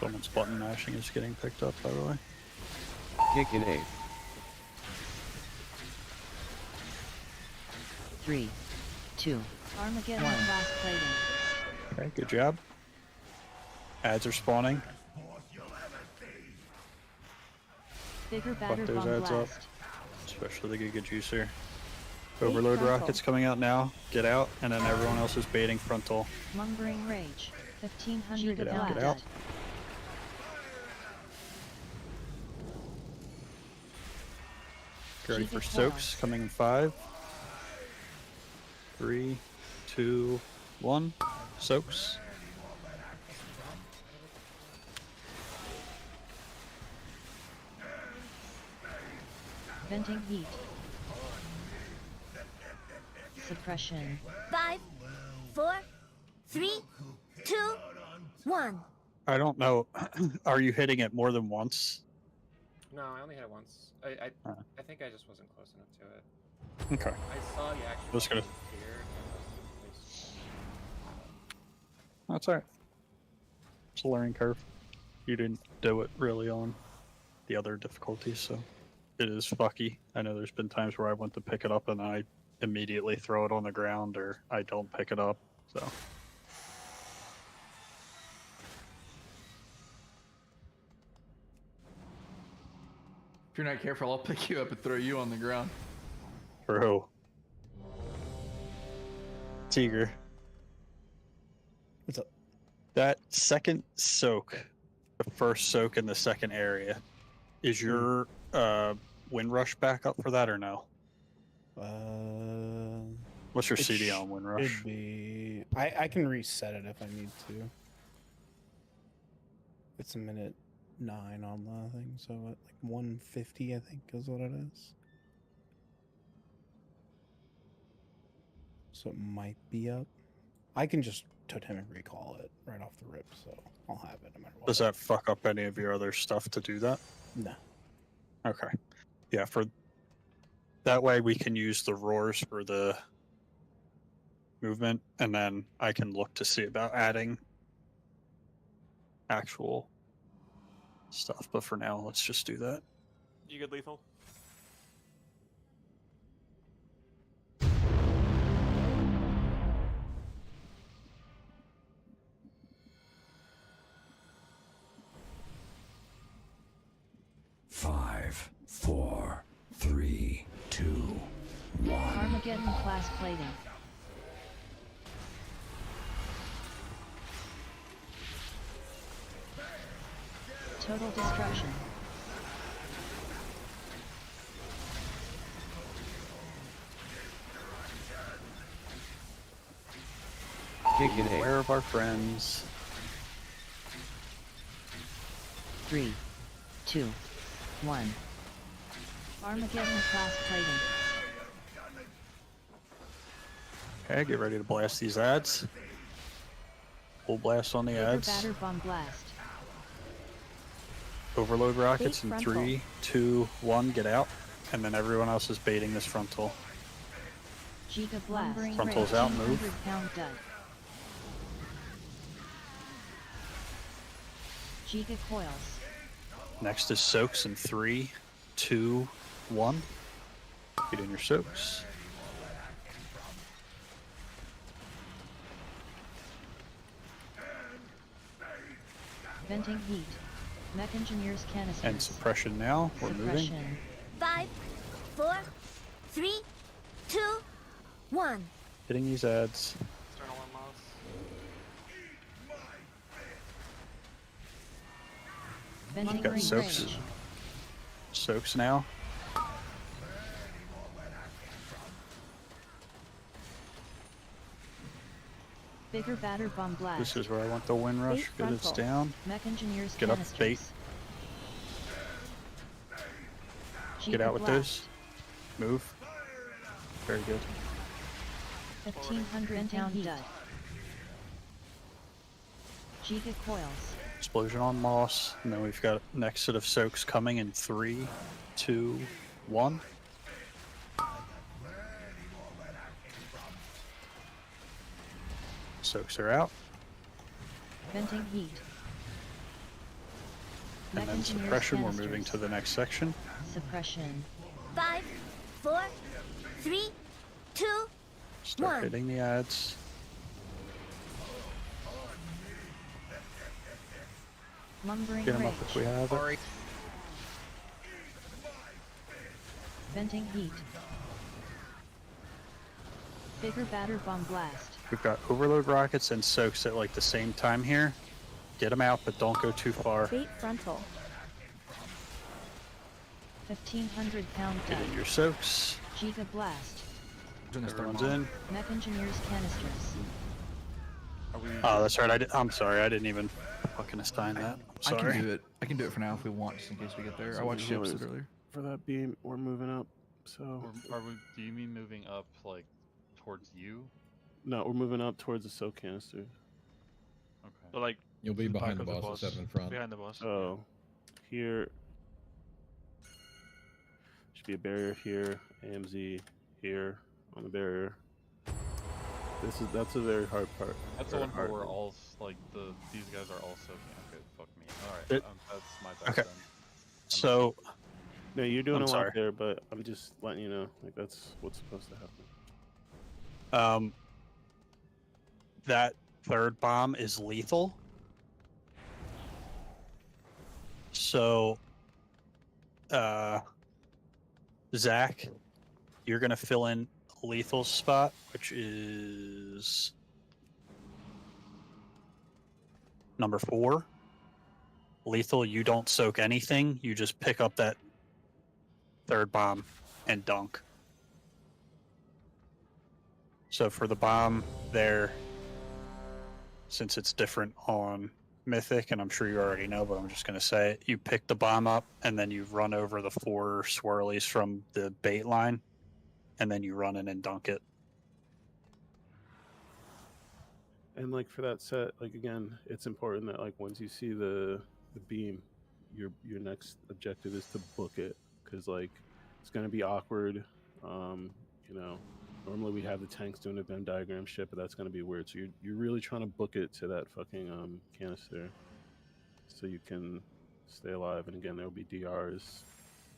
Someone's button mashing is getting picked up, by the way. Kick an 8. 3, 2, Armageddon class plating. Okay, good job. Ads are spawning. Bigger, Fuck badder, those bomb ads up. blast. Especially the Giga Juicer. Overload rockets coming out now. Get out, and then everyone else is baiting frontal. Lumbering rage. 1500 Get out, blast. get out. Get ready for soaks coming in 5, 3, 2, 1. Soaks. Venting heat. Suppression. 5, 4, 3, 2, 1. I don't know. Are you hitting it more than once? No, I only hit it once. I think I just wasn't close enough to it. Okay. I saw you actually. Just gonna. Here, That's alright. It's a learning curve. You didn't do it really on the other difficulties, so it is fucky. I know there's been times where I went to pick it up and I immediately throw it on the ground, or I don't pick it up, so. If you're not careful, I'll pick you up and throw you on the ground. Bro. Tiger. What's up? That second soak, the first soak in the second area, is your Windrush back up for that or no? What's your CD on Windrush? Should be. I can reset it if I need to. It's a minute 9 on the thing, so like 150 I think is what it is. So it might be up. I can just totemic recall it right off the rip, so I'll have it no matter what. Does that fuck up any of your other stuff to do that? No. Okay. Yeah, for that way we can use the roars for the movement, and then I can look to see about adding actual stuff. But for now, let's just do that. You good, Lethal? Five, 4, 3, 2, 1. Armageddon class plating. Total destruction. Kick an 8. Where of our friends? 3, 2, 1. Armageddon class plating. Okay, get ready to blast these ads. Full blast on the Bigger, ads. badder, bomb blast. Overload rockets Bait in frontal. 3, 2, 1. Get out, and then everyone else is baiting this frontal. Giga blast. Frontal's out, move. 100-pound dud. Giga coils. Next is soaks in 3, 2, 1. Get in your soaks. Venting heat. Mech engineers canisters. And suppression now. We're moving. Suppression. 5, 4, 3, 2, 1. Hitting these ads. External one mouse. Venting Got ring soaks. range. Soaks now. Bigger batter bomb blast. This is where I want the wind rush Bait because it's frontal. down. Mech engineers Get up, canisters. bait. Get out with those. Move. Very good. 1500 pound dud. Giga coils. Explosion on moss, and then we've got next set of soaks coming in 3, 2, 1. Soaks are out, Venting heat. and Mech then engineers suppression. We're canisters. moving to the next section. Suppression. 5, 4, 3, 2, Start 1. hitting the ads. Lumbering Get them rage. up if we have it. Venting heat. Bigger batter bomb blast. We've got overload rockets and soaks at like the same time here. Get them out, but don't go too far. Bait frontal. 1500 pound Get dud. in your soaks. Giga blast. Everyone's in. Mech engineers canisters. Oh, that's right. I'm sorry. I didn't even fucking assign that. I'm I sorry. can do it. I can do it for now if we want, just in case we get there. I watched the episode earlier. For that beam, we're moving up. So Are we? Do you mean moving up like towards you? no, we're moving up towards the soak canisters. Okay. So like You'll be the behind the back of boss, except in front. Behind the boss. Oh, here should be a barrier here. AMZ here on the barrier. That's a very hard part. That's the very one where hard we're one. all like these guys are all soaking. Okay, fuck me. All right, It- that's my bad. Okay. Then. So, No, you're doing I'm a sorry. lot there, but I'm just letting you know, like that's what's supposed to happen. that third bomb is lethal. So, Zach, you're gonna fill in lethal spot, which is number 4. Lethal, you don't soak anything. You just pick up that third bomb and dunk. So for the bomb there, since it's different on Mythic, and I'm sure you already know, but I'm just going to say it, you pick the bomb up, and then you run over the 4 swirlies from the bait line, and then you run in and dunk it. And like for that set, like again, it's important that like once you see the beam, your next objective is to book it, because like it's gonna be awkward. You know, normally we have the tanks doing the Venn diagram shit, but that's gonna be weird. So you're really trying to book it to that fucking canister, so you can stay alive. And again, there will be DRs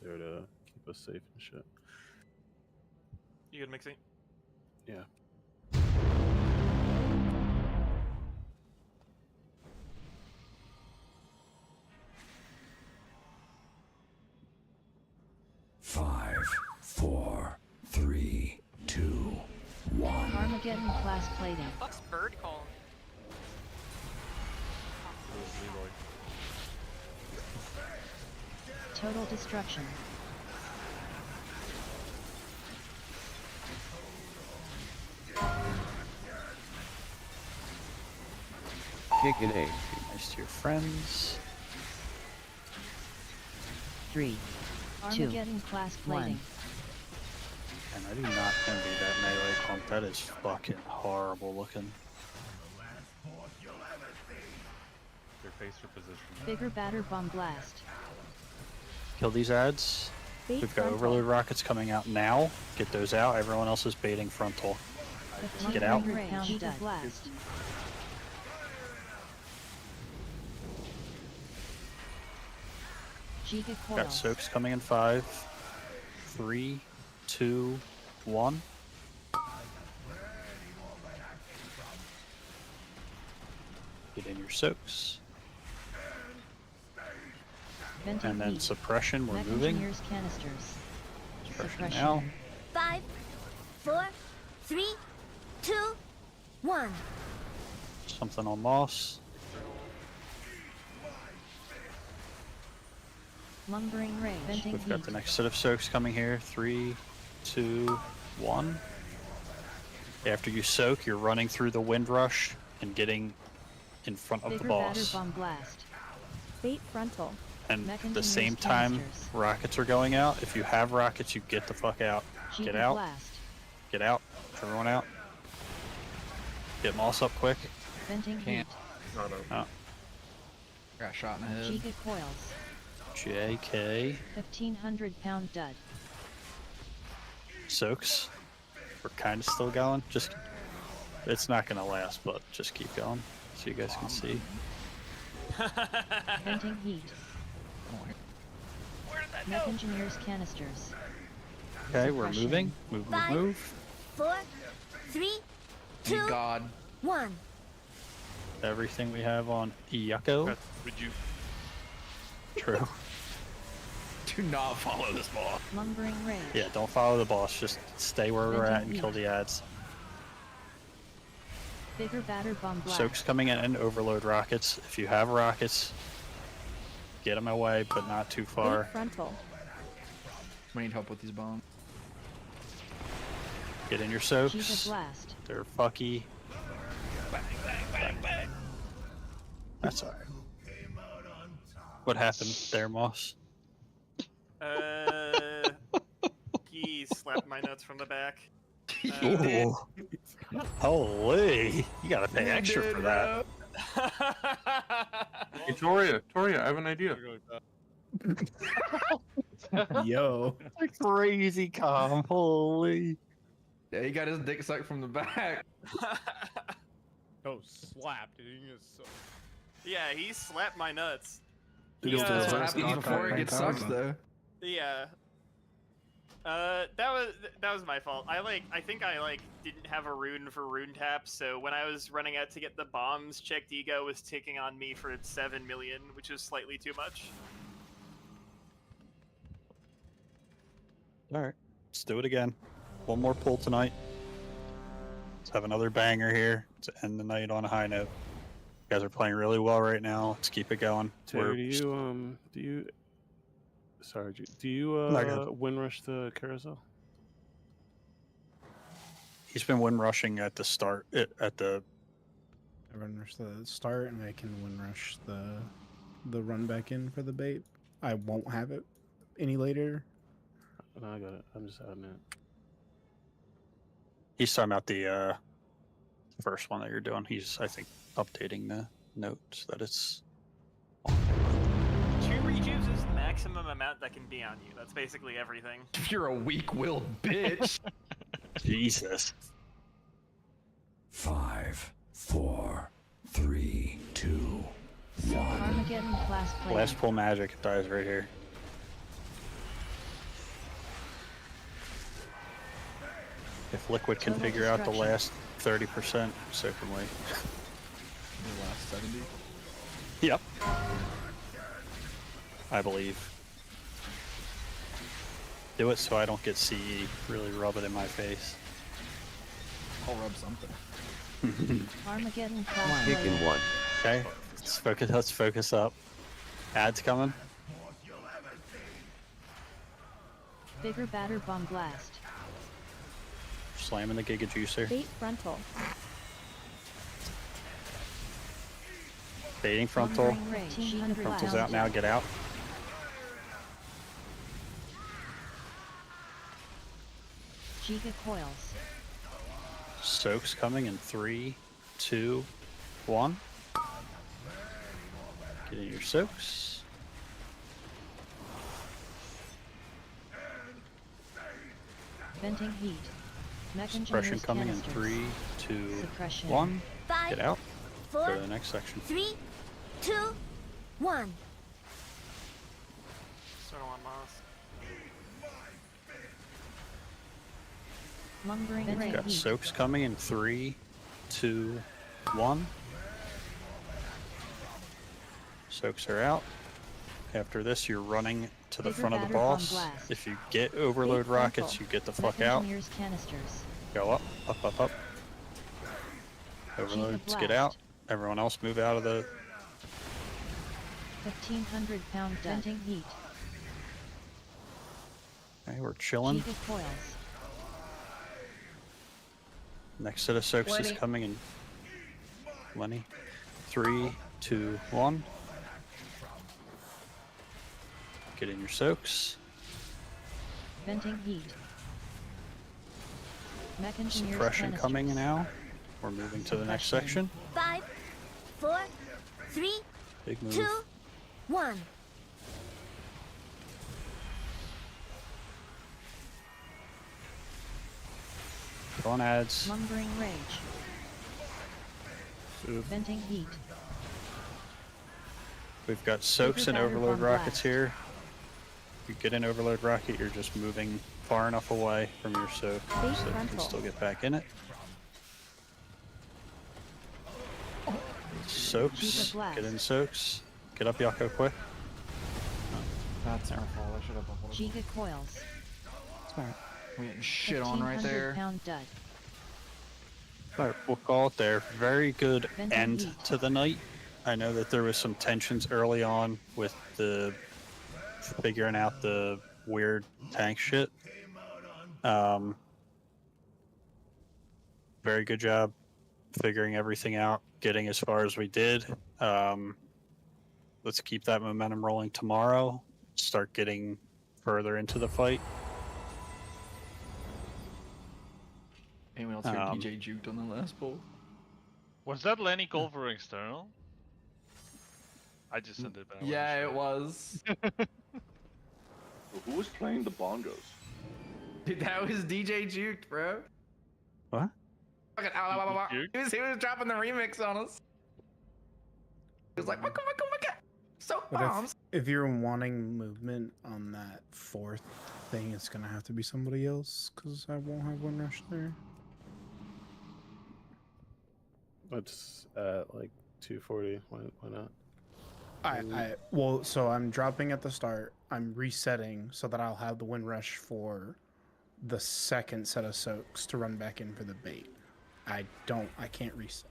there to keep us safe and shit. You good, Mixie? Yeah. Five, 4, 3, 2, 1. Armageddon class plating. Fuck's bird calling? Total destruction. Kick an A. Nice to your friends. 3, 2, Armageddon class plating. 1. And I do not envy that melee comp. That is fucking horrible looking. Your face or position. Bigger batter bomb blast. Kill these ads. Bait We've got frontal. overload rockets coming out now. Get those out. Everyone else is baiting frontal. Get out. 1500 pound dud. Blast. Giga Got coils. soaks coming in 5, 3, 2, 1. Get in your soaks. Venting And then heat. suppression, we're Mech moving. engineers canisters. Suppression now. 5, 4, 3, 2, 1. Something on moss. Lumbering rage. Venting We've heat. got the next set of soaks coming here. 3, 2, 1. After you soak, you're running through the wind rush and getting in front of the Bigger batter boss. bomb blast. Bait frontal. And Mech at the engineers same time canisters. rockets are going out, if you have rockets, you get the fuck out. Get Cheetah out. blast. Get out. Everyone out. Get Moss up quick. Venting Can't. heat. Oh. Got shot in the head. Giga coils. JK. 1,500-pound dud. Soaks. We're kind of still going. Just, it's not gonna last, but just keep going so you guys can see. Venting heat. Mech engineers canisters. Okay, we're Suppression. moving. Move, move, 5, move. 4, 3, 2, Thank God. 1. Everything we have on Yucko. Would you? True. Do not follow this ball. Lumbering rage. Yeah, don't follow the boss. Just stay where we're at and kill the ads. Bigger batter bomb blast. Soaks coming in and overload rockets. If you have rockets, get them away, but not too far. Bait frontal. We need help with these bombs. Get in your Giga soaks. blast. They're fucky. That's alright. What happened there, Moss? He slapped my nuts from the back. Ooh. Holy. You gotta pay extra for that. Hey, Toria, I have an idea. Yo. Crazy calm. Holy. Yeah, he got his dick sucked from the back. Oh, slapped. Yeah, he slapped my nuts. That's what happens before it gets Phantasma. sucked, though. Yeah. That was my fault. I think I didn't have a rune for rune taps, so when I was running out to get the bombs, checked ego was ticking on me for 7 million, which is slightly too much. Alright. Let's do it again. One more pull tonight. Let's have another banger here to end the night on a high note. You guys are playing really well right now. Let's keep it going. Terry, do you sorry, do you win rush the carousel? He's been win rushing at the start. I run rush the start, and I can win rush the run back in for the bait. I won't have it any later. No, I got it. I'm just adding it. He's talking about the first one that you're doing. He's, I think, updating the notes that it's 2 rejuves is the maximum amount that can be on you. That's basically everything. You're a weak-willed bitch. Jesus. 5, 4, 3, 2, 1. Armageddon class play. Last pull magic dies right here. If Liquid can Total figure out the destruction. last 30%, so can we. The last 70. Yep. I believe. Do it so I don't get CE. Really rub it in my face. I'll rub something. Armageddon class Kicking play. one. Okay, let's focus up. Ads coming. Bigger batter bomb blast. Slamming the Giga Juicer. Bait frontal. Baiting frontal. Lumbering rage. 1,500 Frontal's pound out now, dud. get out. Giga coils. Soaks coming in 3, 2, 1. Get in your soaks. Venting heat. Mech Suppression engineers coming in canisters. 3, 2, Suppression. 1. 5, Get out. 4, Go to the next section. 3, 2, 1. Still on Moss. Lumbering We've rage. got soaks coming in 3, 2, 1. Soaks are out. After this, you're running to the Bigger front of the batter bomb boss. blast. If you get overload Big rockets, frontal. you get the Mech fuck out. engineers canisters. Go up, up, up, up. Overloads, Giga get blast. out. Everyone else move out of the... 1,500 pound dud. Venting heat. Okay, we're chilling. Giga coils. Next set of soaks is 20. coming in Lenny. 3, 2, 1. Get in your soaks. Venting heat. Mech engineers Suppression canisters. coming now. We're moving to the next section. 5, 4, 3, Big move. 2, 1. Go on ads. Lumbering rage. Venting heat. We've got soaks and battered overload bomb rockets blast. here. If you get an overload rocket, you're just moving far enough away from your soak so you can frontal. still get back in it. Soaks. Keep it blast. Get in soaks. Get up, Yako, quick. That's our fault. I should have avoided. Giga coils. Smart. We're getting shit on right 1,500 there. pound dud. Alright, we'll call it there. Very good Venting end heat. to the night. I know that there was some tensions early on with the figuring out the weird tank shit. Very good job figuring everything out, getting as far as we did. Let's keep that momentum rolling tomorrow. Start getting further into the fight. Anyone else hear Um, DJ juked on the last pull? Was that Lenny call for external? I just sent it back. Yeah, it was. Who was playing the bongos? Dude, that was DJ juked, bro. What? Fucking he was dropping the remix on us. He was like, waka waka waka. So But bombs. if you're wanting movement on that fourth thing, it's gonna have to be somebody else because I won't have one rush there. It's like 240. Why not? Well, so I'm dropping at the start. I'm resetting so that I'll have the wind rush for the second set of soaks to run back in for the bait. I can't reset.